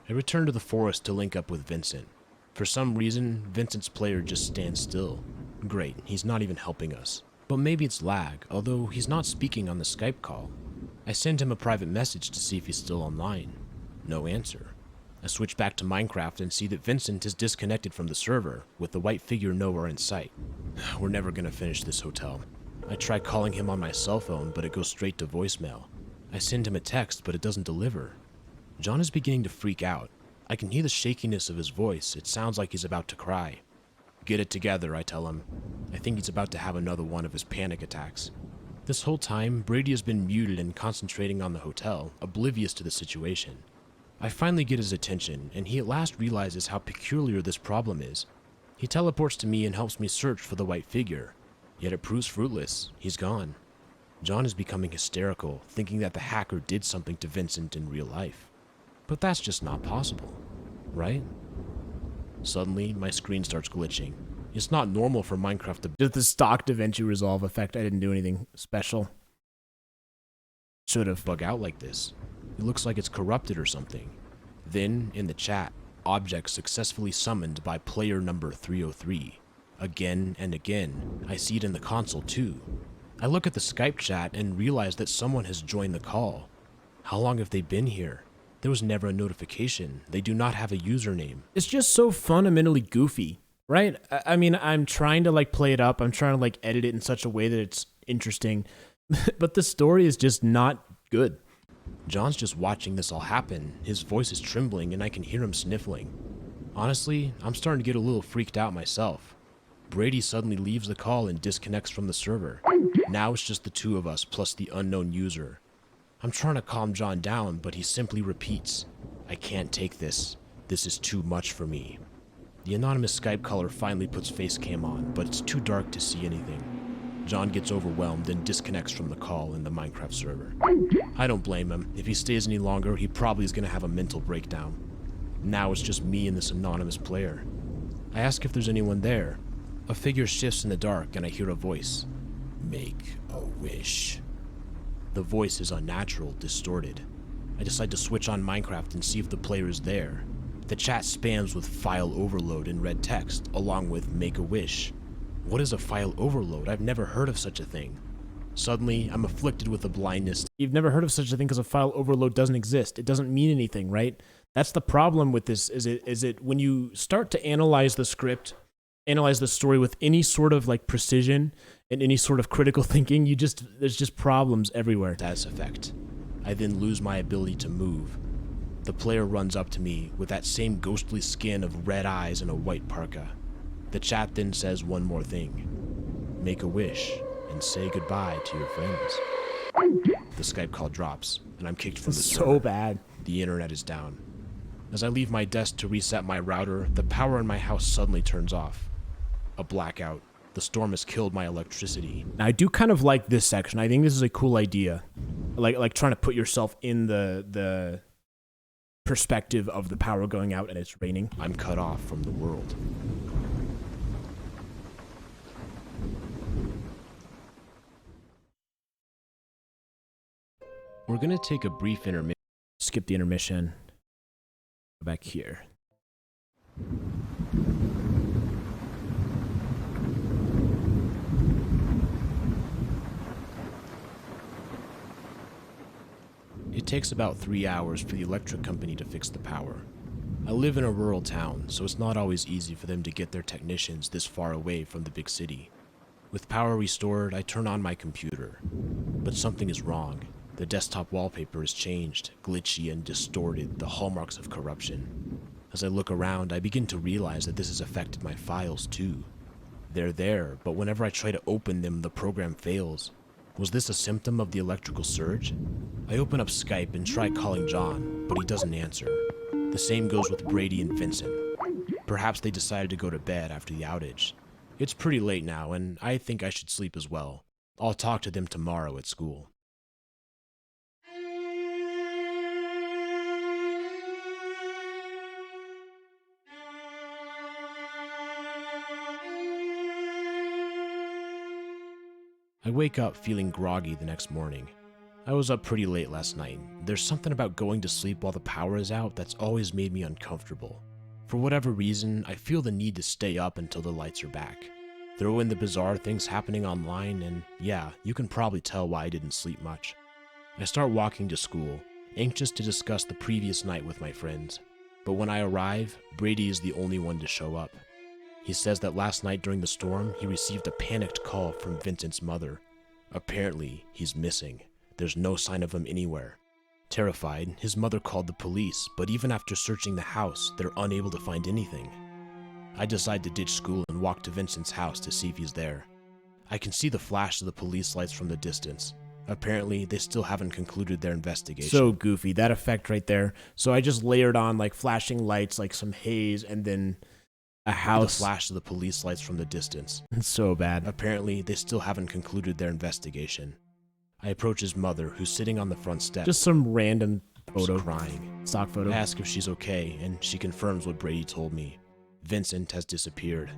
I return to the forest to link up with Vincent. For some reason, Vincent's player just stands still. Great, he's not even helping us. But maybe it's lag, although he's not speaking on the Skype call. I send him a private message to see if he's still online. No answer. I switch back to Minecraft and see that Vincent is disconnected from the server, with the white figure nowhere in sight. We're never gonna finish this hotel. I try calling him on my cell phone, but it goes straight to voicemail. I send him a text, but it doesn't deliver. John is beginning to freak out. I can hear the shakiness of his voice. It sounds like he's about to cry. Get it together, I tell him. I think he's about to have another one of his panic attacks. This whole time, Brady has been muted and concentrating on the hotel, oblivious to the situation. I finally get his attention, and he at last realizes how peculiar this problem is. He teleports to me and helps me search for the white figure. Yet it proves fruitless. He's gone. John is becoming hysterical, thinking that the hacker did something to Vincent in real life. But that's just not possible, right? Suddenly, my screen starts glitching. It's not normal for Minecraft to Just the stock DaVinci Resolve effect. I didn't do anything special. Should have. bug out like this. It looks like it's corrupted or something. Then, in the chat, object successfully summoned by player number 303. Again and again. I see it in the console too. I look at the Skype chat and realize that someone has joined the call. How long have they been here? There was never a notification. They do not have a username. It's just so fundamentally goofy, right? I mean, I'm trying to play it up. I'm trying to edit it in such a way that it's interesting, but the story is just not good. John's just watching this all happen. His voice is trembling and I can hear him sniffling. Honestly, I'm starting to get a little freaked out myself. Brady suddenly leaves the call and disconnects from the server. Now it's just the two of us plus the unknown user. I'm trying to calm John down, but he simply repeats, I can't take this. This is too much for me. The anonymous Skype caller finally puts face cam on, but it's too dark to see anything. John gets overwhelmed and disconnects from the call in the Minecraft server. I don't blame him. If he stays any longer, he probably is going to have a mental breakdown. Now it's just me and this anonymous player. I ask if there's anyone there. A figure shifts in the dark and I hear a voice. Make a wish. The voice is unnatural, distorted. I decide to switch on Minecraft and see if the player is there. The chat spams with file overload in red text, along with make a wish. What is a file overload? I've never heard of such a thing. Suddenly, I'm afflicted with a blindness. You've never heard of such a thing because a file overload doesn't exist. It doesn't mean anything, right? That's the problem with this, is it when you start to analyze the script, analyze the story with any sort of like precision and any sort of critical thinking, there's just problems everywhere. Status effect. I then lose my ability to move. The player runs up to me with that same ghostly skin of red eyes and a white parka. The chat then says one more thing. Make a wish and say goodbye to your friends. The Skype call drops, and I'm kicked from the server. So bad. The internet is down. As I leave my desk to reset my router, the power in my house suddenly turns off. A blackout. The storm has killed my electricity. Now, I do kind of like this section. I think this is a cool idea. Like trying to put yourself in the perspective of the power going out and it's raining. I'm cut off from the world. We're gonna take a brief intermission. Skip the intermission. Go back here. It takes about 3 hours for the electric company to fix the power. I live in a rural town, so it's not always easy for them to get their technicians this far away from the big city. With power restored, I turn on my computer. But something is wrong. The desktop wallpaper is changed, glitchy and distorted, the hallmarks of corruption. As I look around, I begin to realize that this has affected my files too. They're there, but whenever I try to open them, the program fails. Was this a symptom of the electrical surge? I open up Skype and try calling John, but he doesn't answer. The same goes with Brady and Vincent. Perhaps they decided to go to bed after the outage. It's pretty late now, and I think I should sleep as well. I'll talk to them tomorrow at school. I wake up feeling groggy the next morning. I was up pretty late last night. There's something about going to sleep while the power is out that's always made me uncomfortable. For whatever reason, I feel the need to stay up until the lights are back. Throw in the bizarre things happening online, and yeah, you can probably tell why I didn't sleep much. I start walking to school, anxious to discuss the previous night with my friends. But when I arrive, Brady is the only one to show up. He says that last night during the storm, he received a panicked call from Vincent's mother. Apparently, he's missing. There's no sign of him anywhere. Terrified, his mother called the police, but even after searching the house, they're unable to find anything. I decide to ditch school and walk to Vincent's house to see if he's there. I can see the flash of the police lights from the distance. Apparently, they still haven't concluded their investigation. So goofy, that effect right there. So I just layered on like flashing lights, like some haze, and then a house. The flash of the police lights from the distance. It's so bad. Apparently, they still haven't concluded their investigation. I approach his mother, who's sitting on the front steps. Just some random photo. Crying. Stock photo. I ask if she's okay, and she confirms what Brady told me. Vincent has disappeared.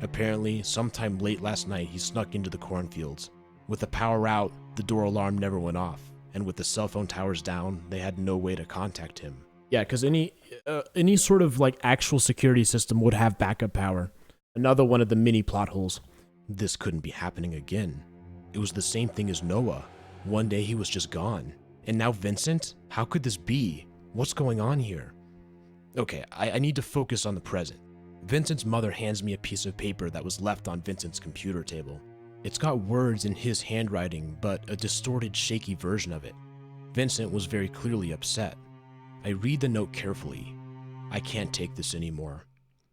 Apparently, sometime late last night, he snuck into the cornfields. With the power out, the door alarm never went off, and with the cell phone towers down, they had no way to contact him. Yeah, because any sort of like actual security system would have backup power. Another one of the mini plot holes. This couldn't be happening again. It was the same thing as Noah. One day he was just gone. And now Vincent? How could this be? What's going on here? Okay, I need to focus on the present. Vincent's mother hands me a piece of paper that was left on Vincent's computer table. It's got words in his handwriting, but a distorted, shaky version of it. Vincent was very clearly upset. I read the note carefully. I can't take this anymore.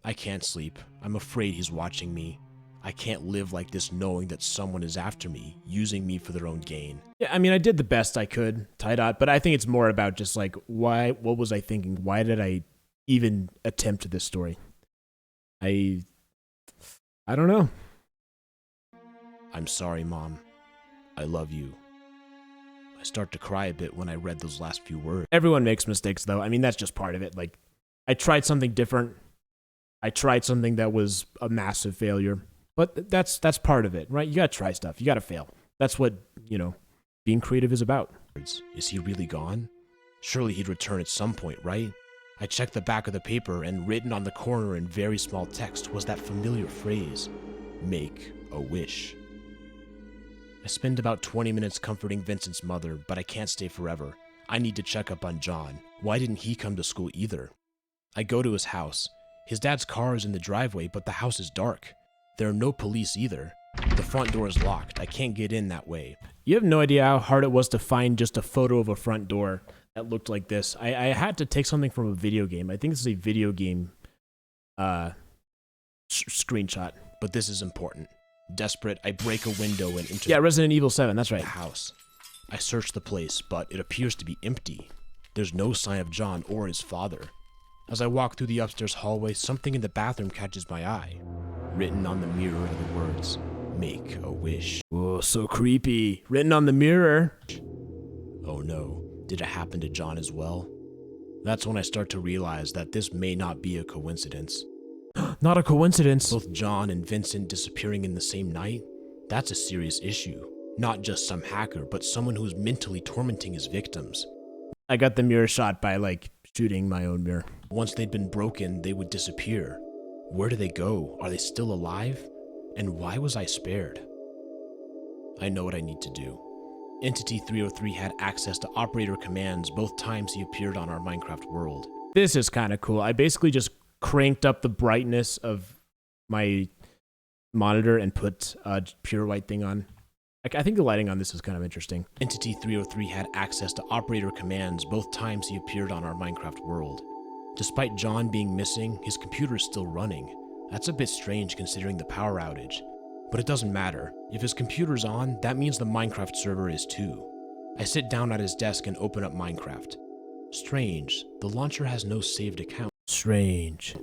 I can't sleep. I'm afraid he's watching me. I can't live like this knowing that someone is after me, using me for their own gain. Yeah, I mean, I did the best I could, tie dot, but I think it's more about just like, what was I thinking? Why did I even attempt this story? I don't know. I'm sorry, Mom. I love you. I start to cry a bit when I read those last few words. Everyone makes mistakes, though. I mean, that's just part of it. Like, I tried something different. I tried something that was a massive failure. But that's part of it, right? You gotta try stuff. You gotta fail. That's what, being creative is about. Is he really gone? Surely he'd return at some point, right? I checked the back of the paper, and written on the corner in very small text was that familiar phrase, make a wish. I spend about 20 minutes comforting Vincent's mother, but I can't stay forever. I need to check up on John. Why didn't he come to school either? I go to his house. His dad's car is in the driveway, but the house is dark. There are no police either. The front door is locked. I can't get in that way. You have no idea how hard it was to find just a photo of a front door that looked like this. I had to take something from a video game. I think this is a video game screenshot. But this is important. Desperate, I break a window and enter Yeah, Resident Evil 7, that's right. the house. I search the place, but it appears to be empty. There's no sign of John or his father. As I walk through the upstairs hallway, something in the bathroom catches my eye. Written on the mirror are the words, "Make a wish." Oh, so creepy. Written on the mirror. Oh no, did it happen to John as well? That's when I start to realize that this may not be a coincidence. Not a coincidence. Both John and Vincent disappearing in the same night? That's a serious issue. Not just some hacker, but someone who's mentally tormenting his victims. I got the mirror shot by, like, shooting my own mirror. Once they'd been broken, they would disappear. Where do they go? Are they still alive? And why was I spared? I know what I need to do. Entity 303 had access to operator commands both times he appeared on our Minecraft world. This is kind of cool. I basically just cranked up the brightness of my monitor and put a pure white thing on. I think the lighting on this is kind of interesting. Entity 303 had access to operator commands both times he appeared on our Minecraft world. Despite John being missing, his computer is still running. That's a bit strange considering the power outage. But it doesn't matter. If his computer's on, that means the Minecraft server is too. I sit down at his desk and open up Minecraft. Strange, the launcher has no saved account. Strange.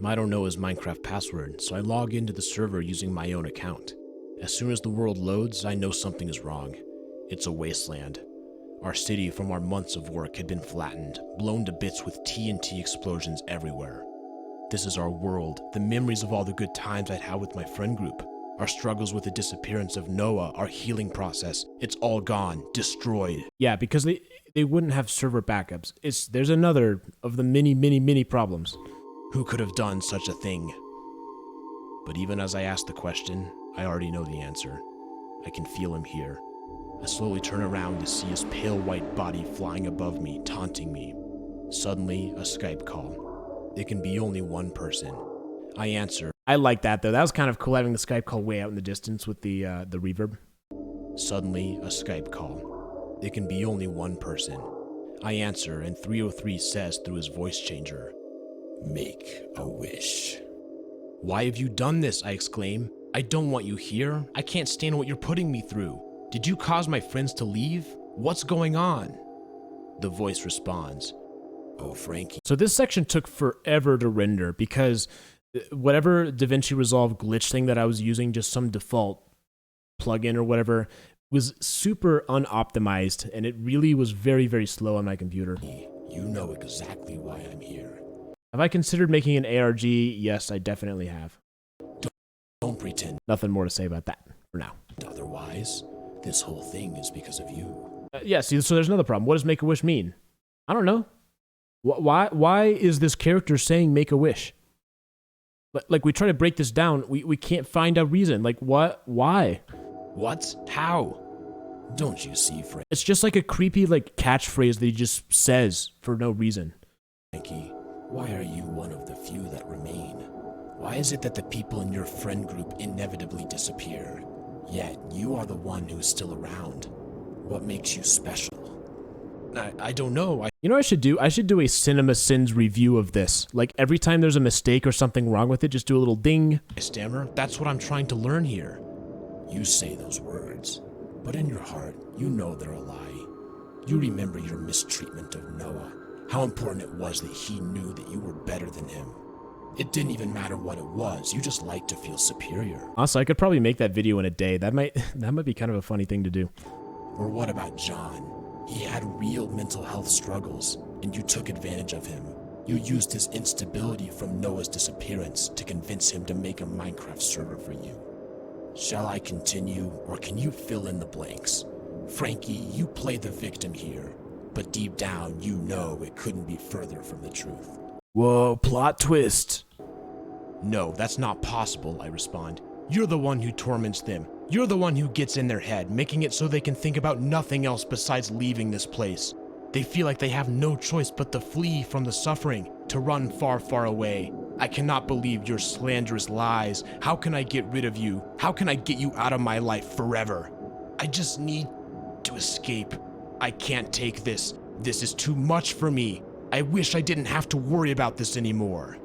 I don't know his Minecraft password, so I log into the server using my own account. As soon as the world loads, I know something is wrong. It's a wasteland. Our city from our months of work had been flattened, blown to bits with TNT explosions everywhere. This is our world, the memories of all the good times I'd had with my friend group, our struggles with the disappearance of Noah, our healing process. It's all gone, destroyed. Yeah, because they wouldn't have server backups. There's another of the many problems. Who could have done such a thing? But even as I ask the question, I already know the answer. I can feel him here. I slowly turn around to see his pale white body flying above me, taunting me. Suddenly, a Skype call. It can be only one person. I answer. I like that, though. That was kind of cool, having the Skype call way out in the distance with the reverb. Suddenly, a Skype call. It can be only one person. I answer, and 303 says through his voice changer, "Make a wish." "Why have you done this?" I exclaim. "I don't want you here. I can't stand what you're putting me through. Did you cause my friends to leave? What's going on?" The voice responds, "Oh, Frankie." So this section took forever to render because whatever DaVinci Resolve glitch thing that I was using, just some default plugin or whatever, was super unoptimized, and it really was very slow on my computer. You know exactly why I'm here. Have I considered making an ARG? Yes, I definitely have. Don't pretend. Nothing more to say about that for now. Otherwise, this whole thing is because of you. Yeah, see, so there's another problem. What does Make-A-Wish mean? I don't know. Why is this character saying Make-A-Wish? Like, we try to break this down. We can't find a reason. Like, what? Why? What? How? Don't you see, Frankie? It's just like a creepy, like, catchphrase that he just says for no reason. Frankie, why are you one of the few that remain? Why is it that the people in your friend group inevitably disappear? Yet, you are the one who's still around. What makes you special? I don't know. You know what I should do? I should do a CinemaSins review of this. Like, every time there's a mistake or something wrong with it, just do a little ding. I stammer. That's what I'm trying to learn here. You say those words, but in your heart, you know they're a lie. You remember your mistreatment of Noah, how important it was that he knew that you were better than him. It didn't even matter what it was, you just liked to feel superior. Also, I could probably make that video in a day. That might be kind of a funny thing to do. Or what about John? He had real mental health struggles, and you took advantage of him. You used his instability from Noah's disappearance to convince him to make a Minecraft server for you. Shall I continue, or can you fill in the blanks? Frankie, you play the victim here, but deep down you know it couldn't be further from the truth. Whoa, plot twist. No, that's not possible, I respond. You're the one who torments them. You're the one who gets in their head, making it so they can think about nothing else besides leaving this place. They feel like they have no choice but to flee from the suffering, to run far, far away. I cannot believe your slanderous lies. How can I get rid of you? How can I get you out of my life forever? I just need to escape. I can't take this. This is too much for me. I wish I didn't have to worry about this anymore.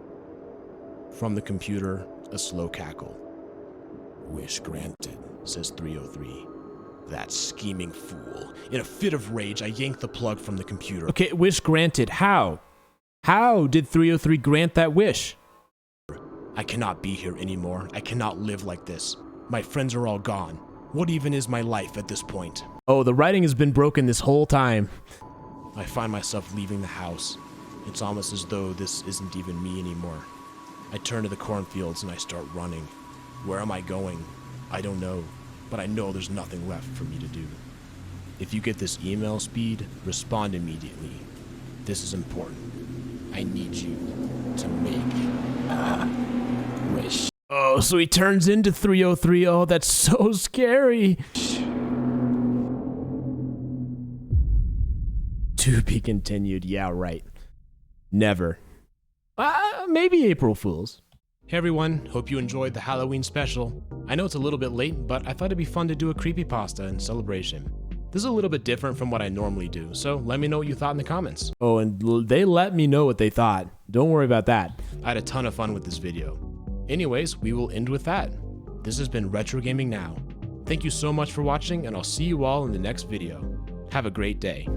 From the computer, a slow cackle. Wish granted, says 303. That scheming fool. In a fit of rage, I yank the plug from the computer. Okay, wish granted. How? How did 303 grant that wish? I cannot be here anymore. I cannot live like this. My friends are all gone. What even is my life at this point? Oh, the writing has been broken this whole time. I find myself leaving the house. It's almost as though this isn't even me anymore. I turn to the cornfields and I start running. Where am I going? I don't know, but I know there's nothing left for me to do. If you get this email, Speed, respond immediately. This is important. I need you to make a wish. Oh, so he turns into 303. Oh, that's so scary. To be continued. Yeah, right. Never. Maybe April Fools. Hey everyone, hope you enjoyed the Halloween special. I know it's a little bit late, but I thought it'd be fun to do a creepypasta in celebration. This is a little bit different from what I normally do, so let me know what you thought in the comments. Oh, and they let me know what they thought. Don't worry about that. I had a ton of fun with this video. Anyways, we will end with that. This has been Retro Gaming Now. Thank you so much for watching, and I'll see you all in the next video. Have a great day.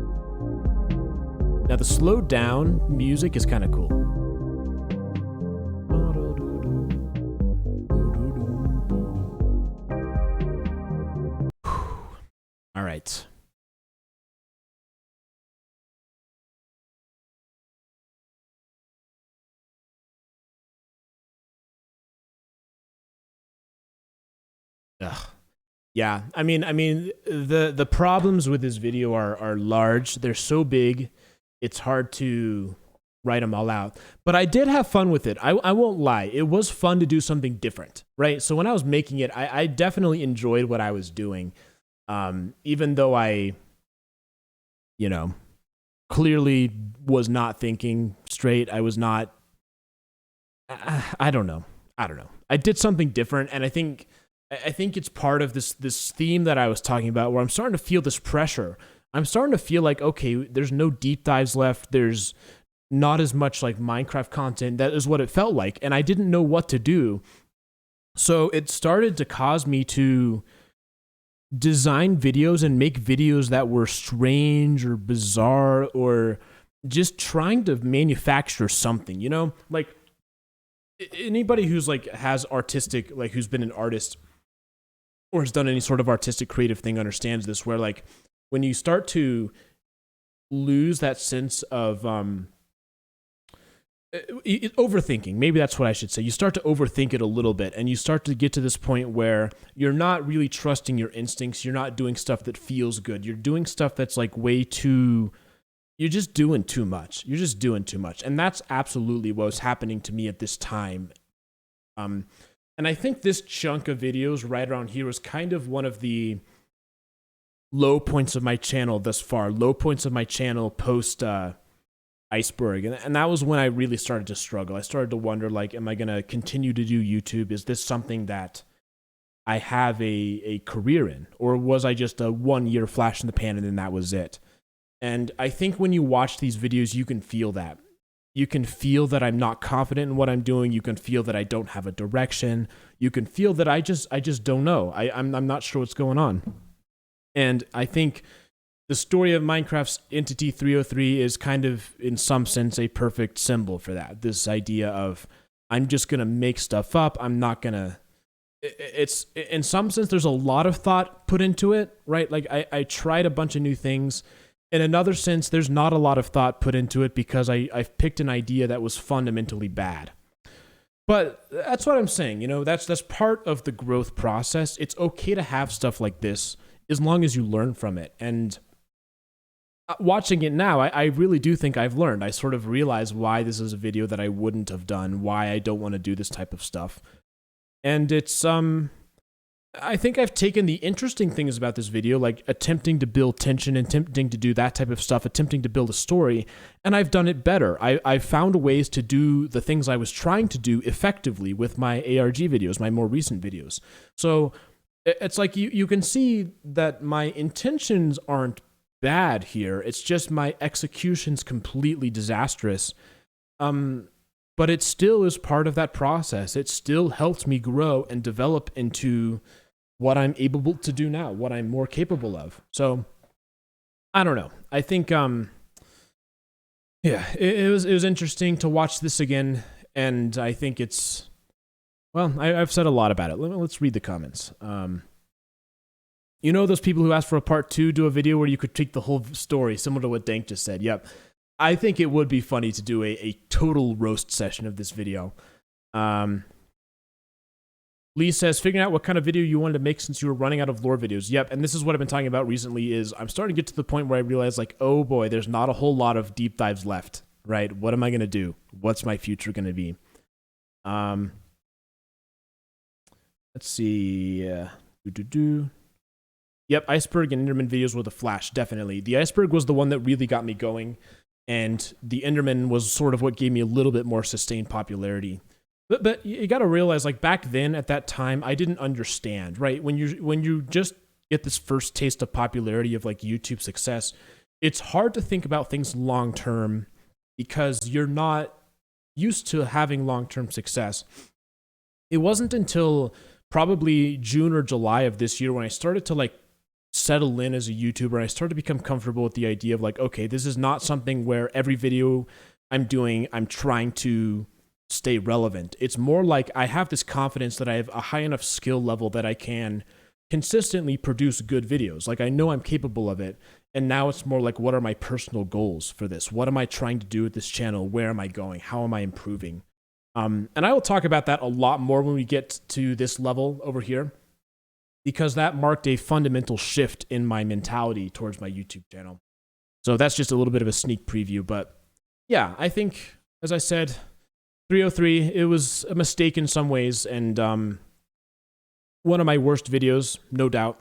Now the slowed down music is kind of cool. All right. Ugh. Yeah, I mean, the problems with this video are large. They're so big, it's hard to write them all out. But I did have fun with it. I won't lie. It was fun to do something different, right? So when I was making it, I definitely enjoyed what I was doing. Even though I, clearly was not thinking straight. I was not, I don't know. I did something different, and I think it's part of this theme that I was talking about, where I'm starting to feel this pressure. I'm starting to feel like, okay, there's no deep dives left. There's not as much like Minecraft content. That is what it felt like, and I didn't know what to do. So it started to cause me to design videos and make videos that were strange or bizarre, or just trying to manufacture something, like anybody who's like has artistic, like who's been an artist or has done any sort of artistic creative thing understands this, where like when you start to lose that sense of overthinking, maybe that's what I should say. You start to overthink it a little bit, and you start to get to this point where you're not really trusting your instincts. You're not doing stuff that feels good. You're doing stuff that's like you're just doing too much. You're just doing too much. And that's absolutely what was happening to me at this time. And I think this chunk of videos right around here was kind of one of the low points of my channel thus far. Low points of my channel post Iceberg. And that was when I really started to struggle. I started to wonder, like, am I going to continue to do YouTube? Is this something that I have a career in? Or was I just a 1 year flash in the pan and then that was it? And I think when you watch these videos, you can feel that. You can feel that I'm not confident in what I'm doing. You can feel that I don't have a direction. You can feel that I just don't know. I'm not sure what's going on. And I think the story of Minecraft's Entity 303 is kind of, in some sense, a perfect symbol for that. This idea of, I'm just going to make stuff up. I'm not going to... It's, in some sense, there's a lot of thought put into it, right? Like, I tried a bunch of new things. In another sense, there's not a lot of thought put into it because I've picked an idea that was fundamentally bad. But that's what I'm saying. That's part of the growth process. It's okay to have stuff like this as long as you learn from it. And watching it now, I really do think I've learned. I sort of realize why this is a video that I wouldn't have done, why I don't want to do this type of stuff. And it's I think I've taken the interesting things about this video, like attempting to build tension, attempting to do that type of stuff, attempting to build a story, and I've done it better. I've found ways to do the things I was trying to do effectively with my ARG videos, my more recent videos. So it's like you can see that my intentions aren't bad here. It's just my execution's completely disastrous. But it still is part of that process. It still helps me grow and develop into what I'm able to do now, what I'm more capable of. So I don't know. I think it was interesting to watch this again, and I think it's, well, I've said a lot about it. Let's read the comments. You know those people who asked for a part 2, do a video where you critique the whole story, similar to what Dank just said. Yep. I think it would be funny to do a total roast session of this video. Lee says, figuring out what kind of video you wanted to make since you were running out of lore videos. Yep, and this is what I've been talking about recently is I'm starting to get to the point where I realize, like, oh boy, there's not a whole lot of deep dives left, right? What am I going to do? What's my future going to be? Let's see. Yep, Iceberg and Enderman videos were the flash, definitely. The Iceberg was the one that really got me going, and the Enderman was sort of what gave me a little bit more sustained popularity. But you got to realize, like, back then at that time, I didn't understand, right? When you just get this first taste of popularity of like YouTube success, it's hard to think about things long term because you're not used to having long term success. It wasn't until probably June or July of this year when I started to like settle in as a YouTuber. I started to become comfortable with the idea of like, okay, this is not something where every video I'm doing, I'm trying to stay relevant. It's more like I have this confidence that I have a high enough skill level that I can consistently produce good videos. Like I know I'm capable of it. And now it's more like, what are my personal goals for this? What am I trying to do with this channel? Where am I going? How am I improving? And I will talk about that a lot more when we get to this level over here, because that marked a fundamental shift in my mentality towards my YouTube channel. So that's just a little bit of a sneak preview. But yeah, I think, as I said, 303, it was a mistake in some ways, and one of my worst videos, no doubt.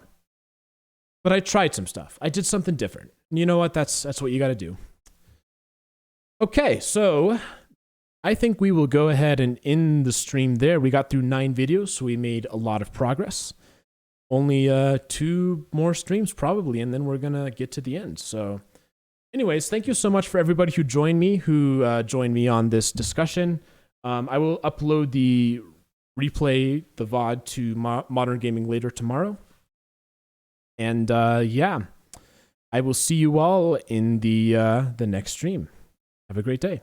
But I tried some stuff. I did something different. And you know what? That's what you got to do. Okay, so I think we will go ahead and end the stream there. We got through 9 videos, so we made a lot of progress. Only 2 more streams probably, and then we're going to get to the end. So anyways, thank you so much for everybody who joined me on this discussion. I will upload the replay, the VOD, to Modern Gaming later tomorrow. And yeah, I will see you all in the next stream. Have a great day.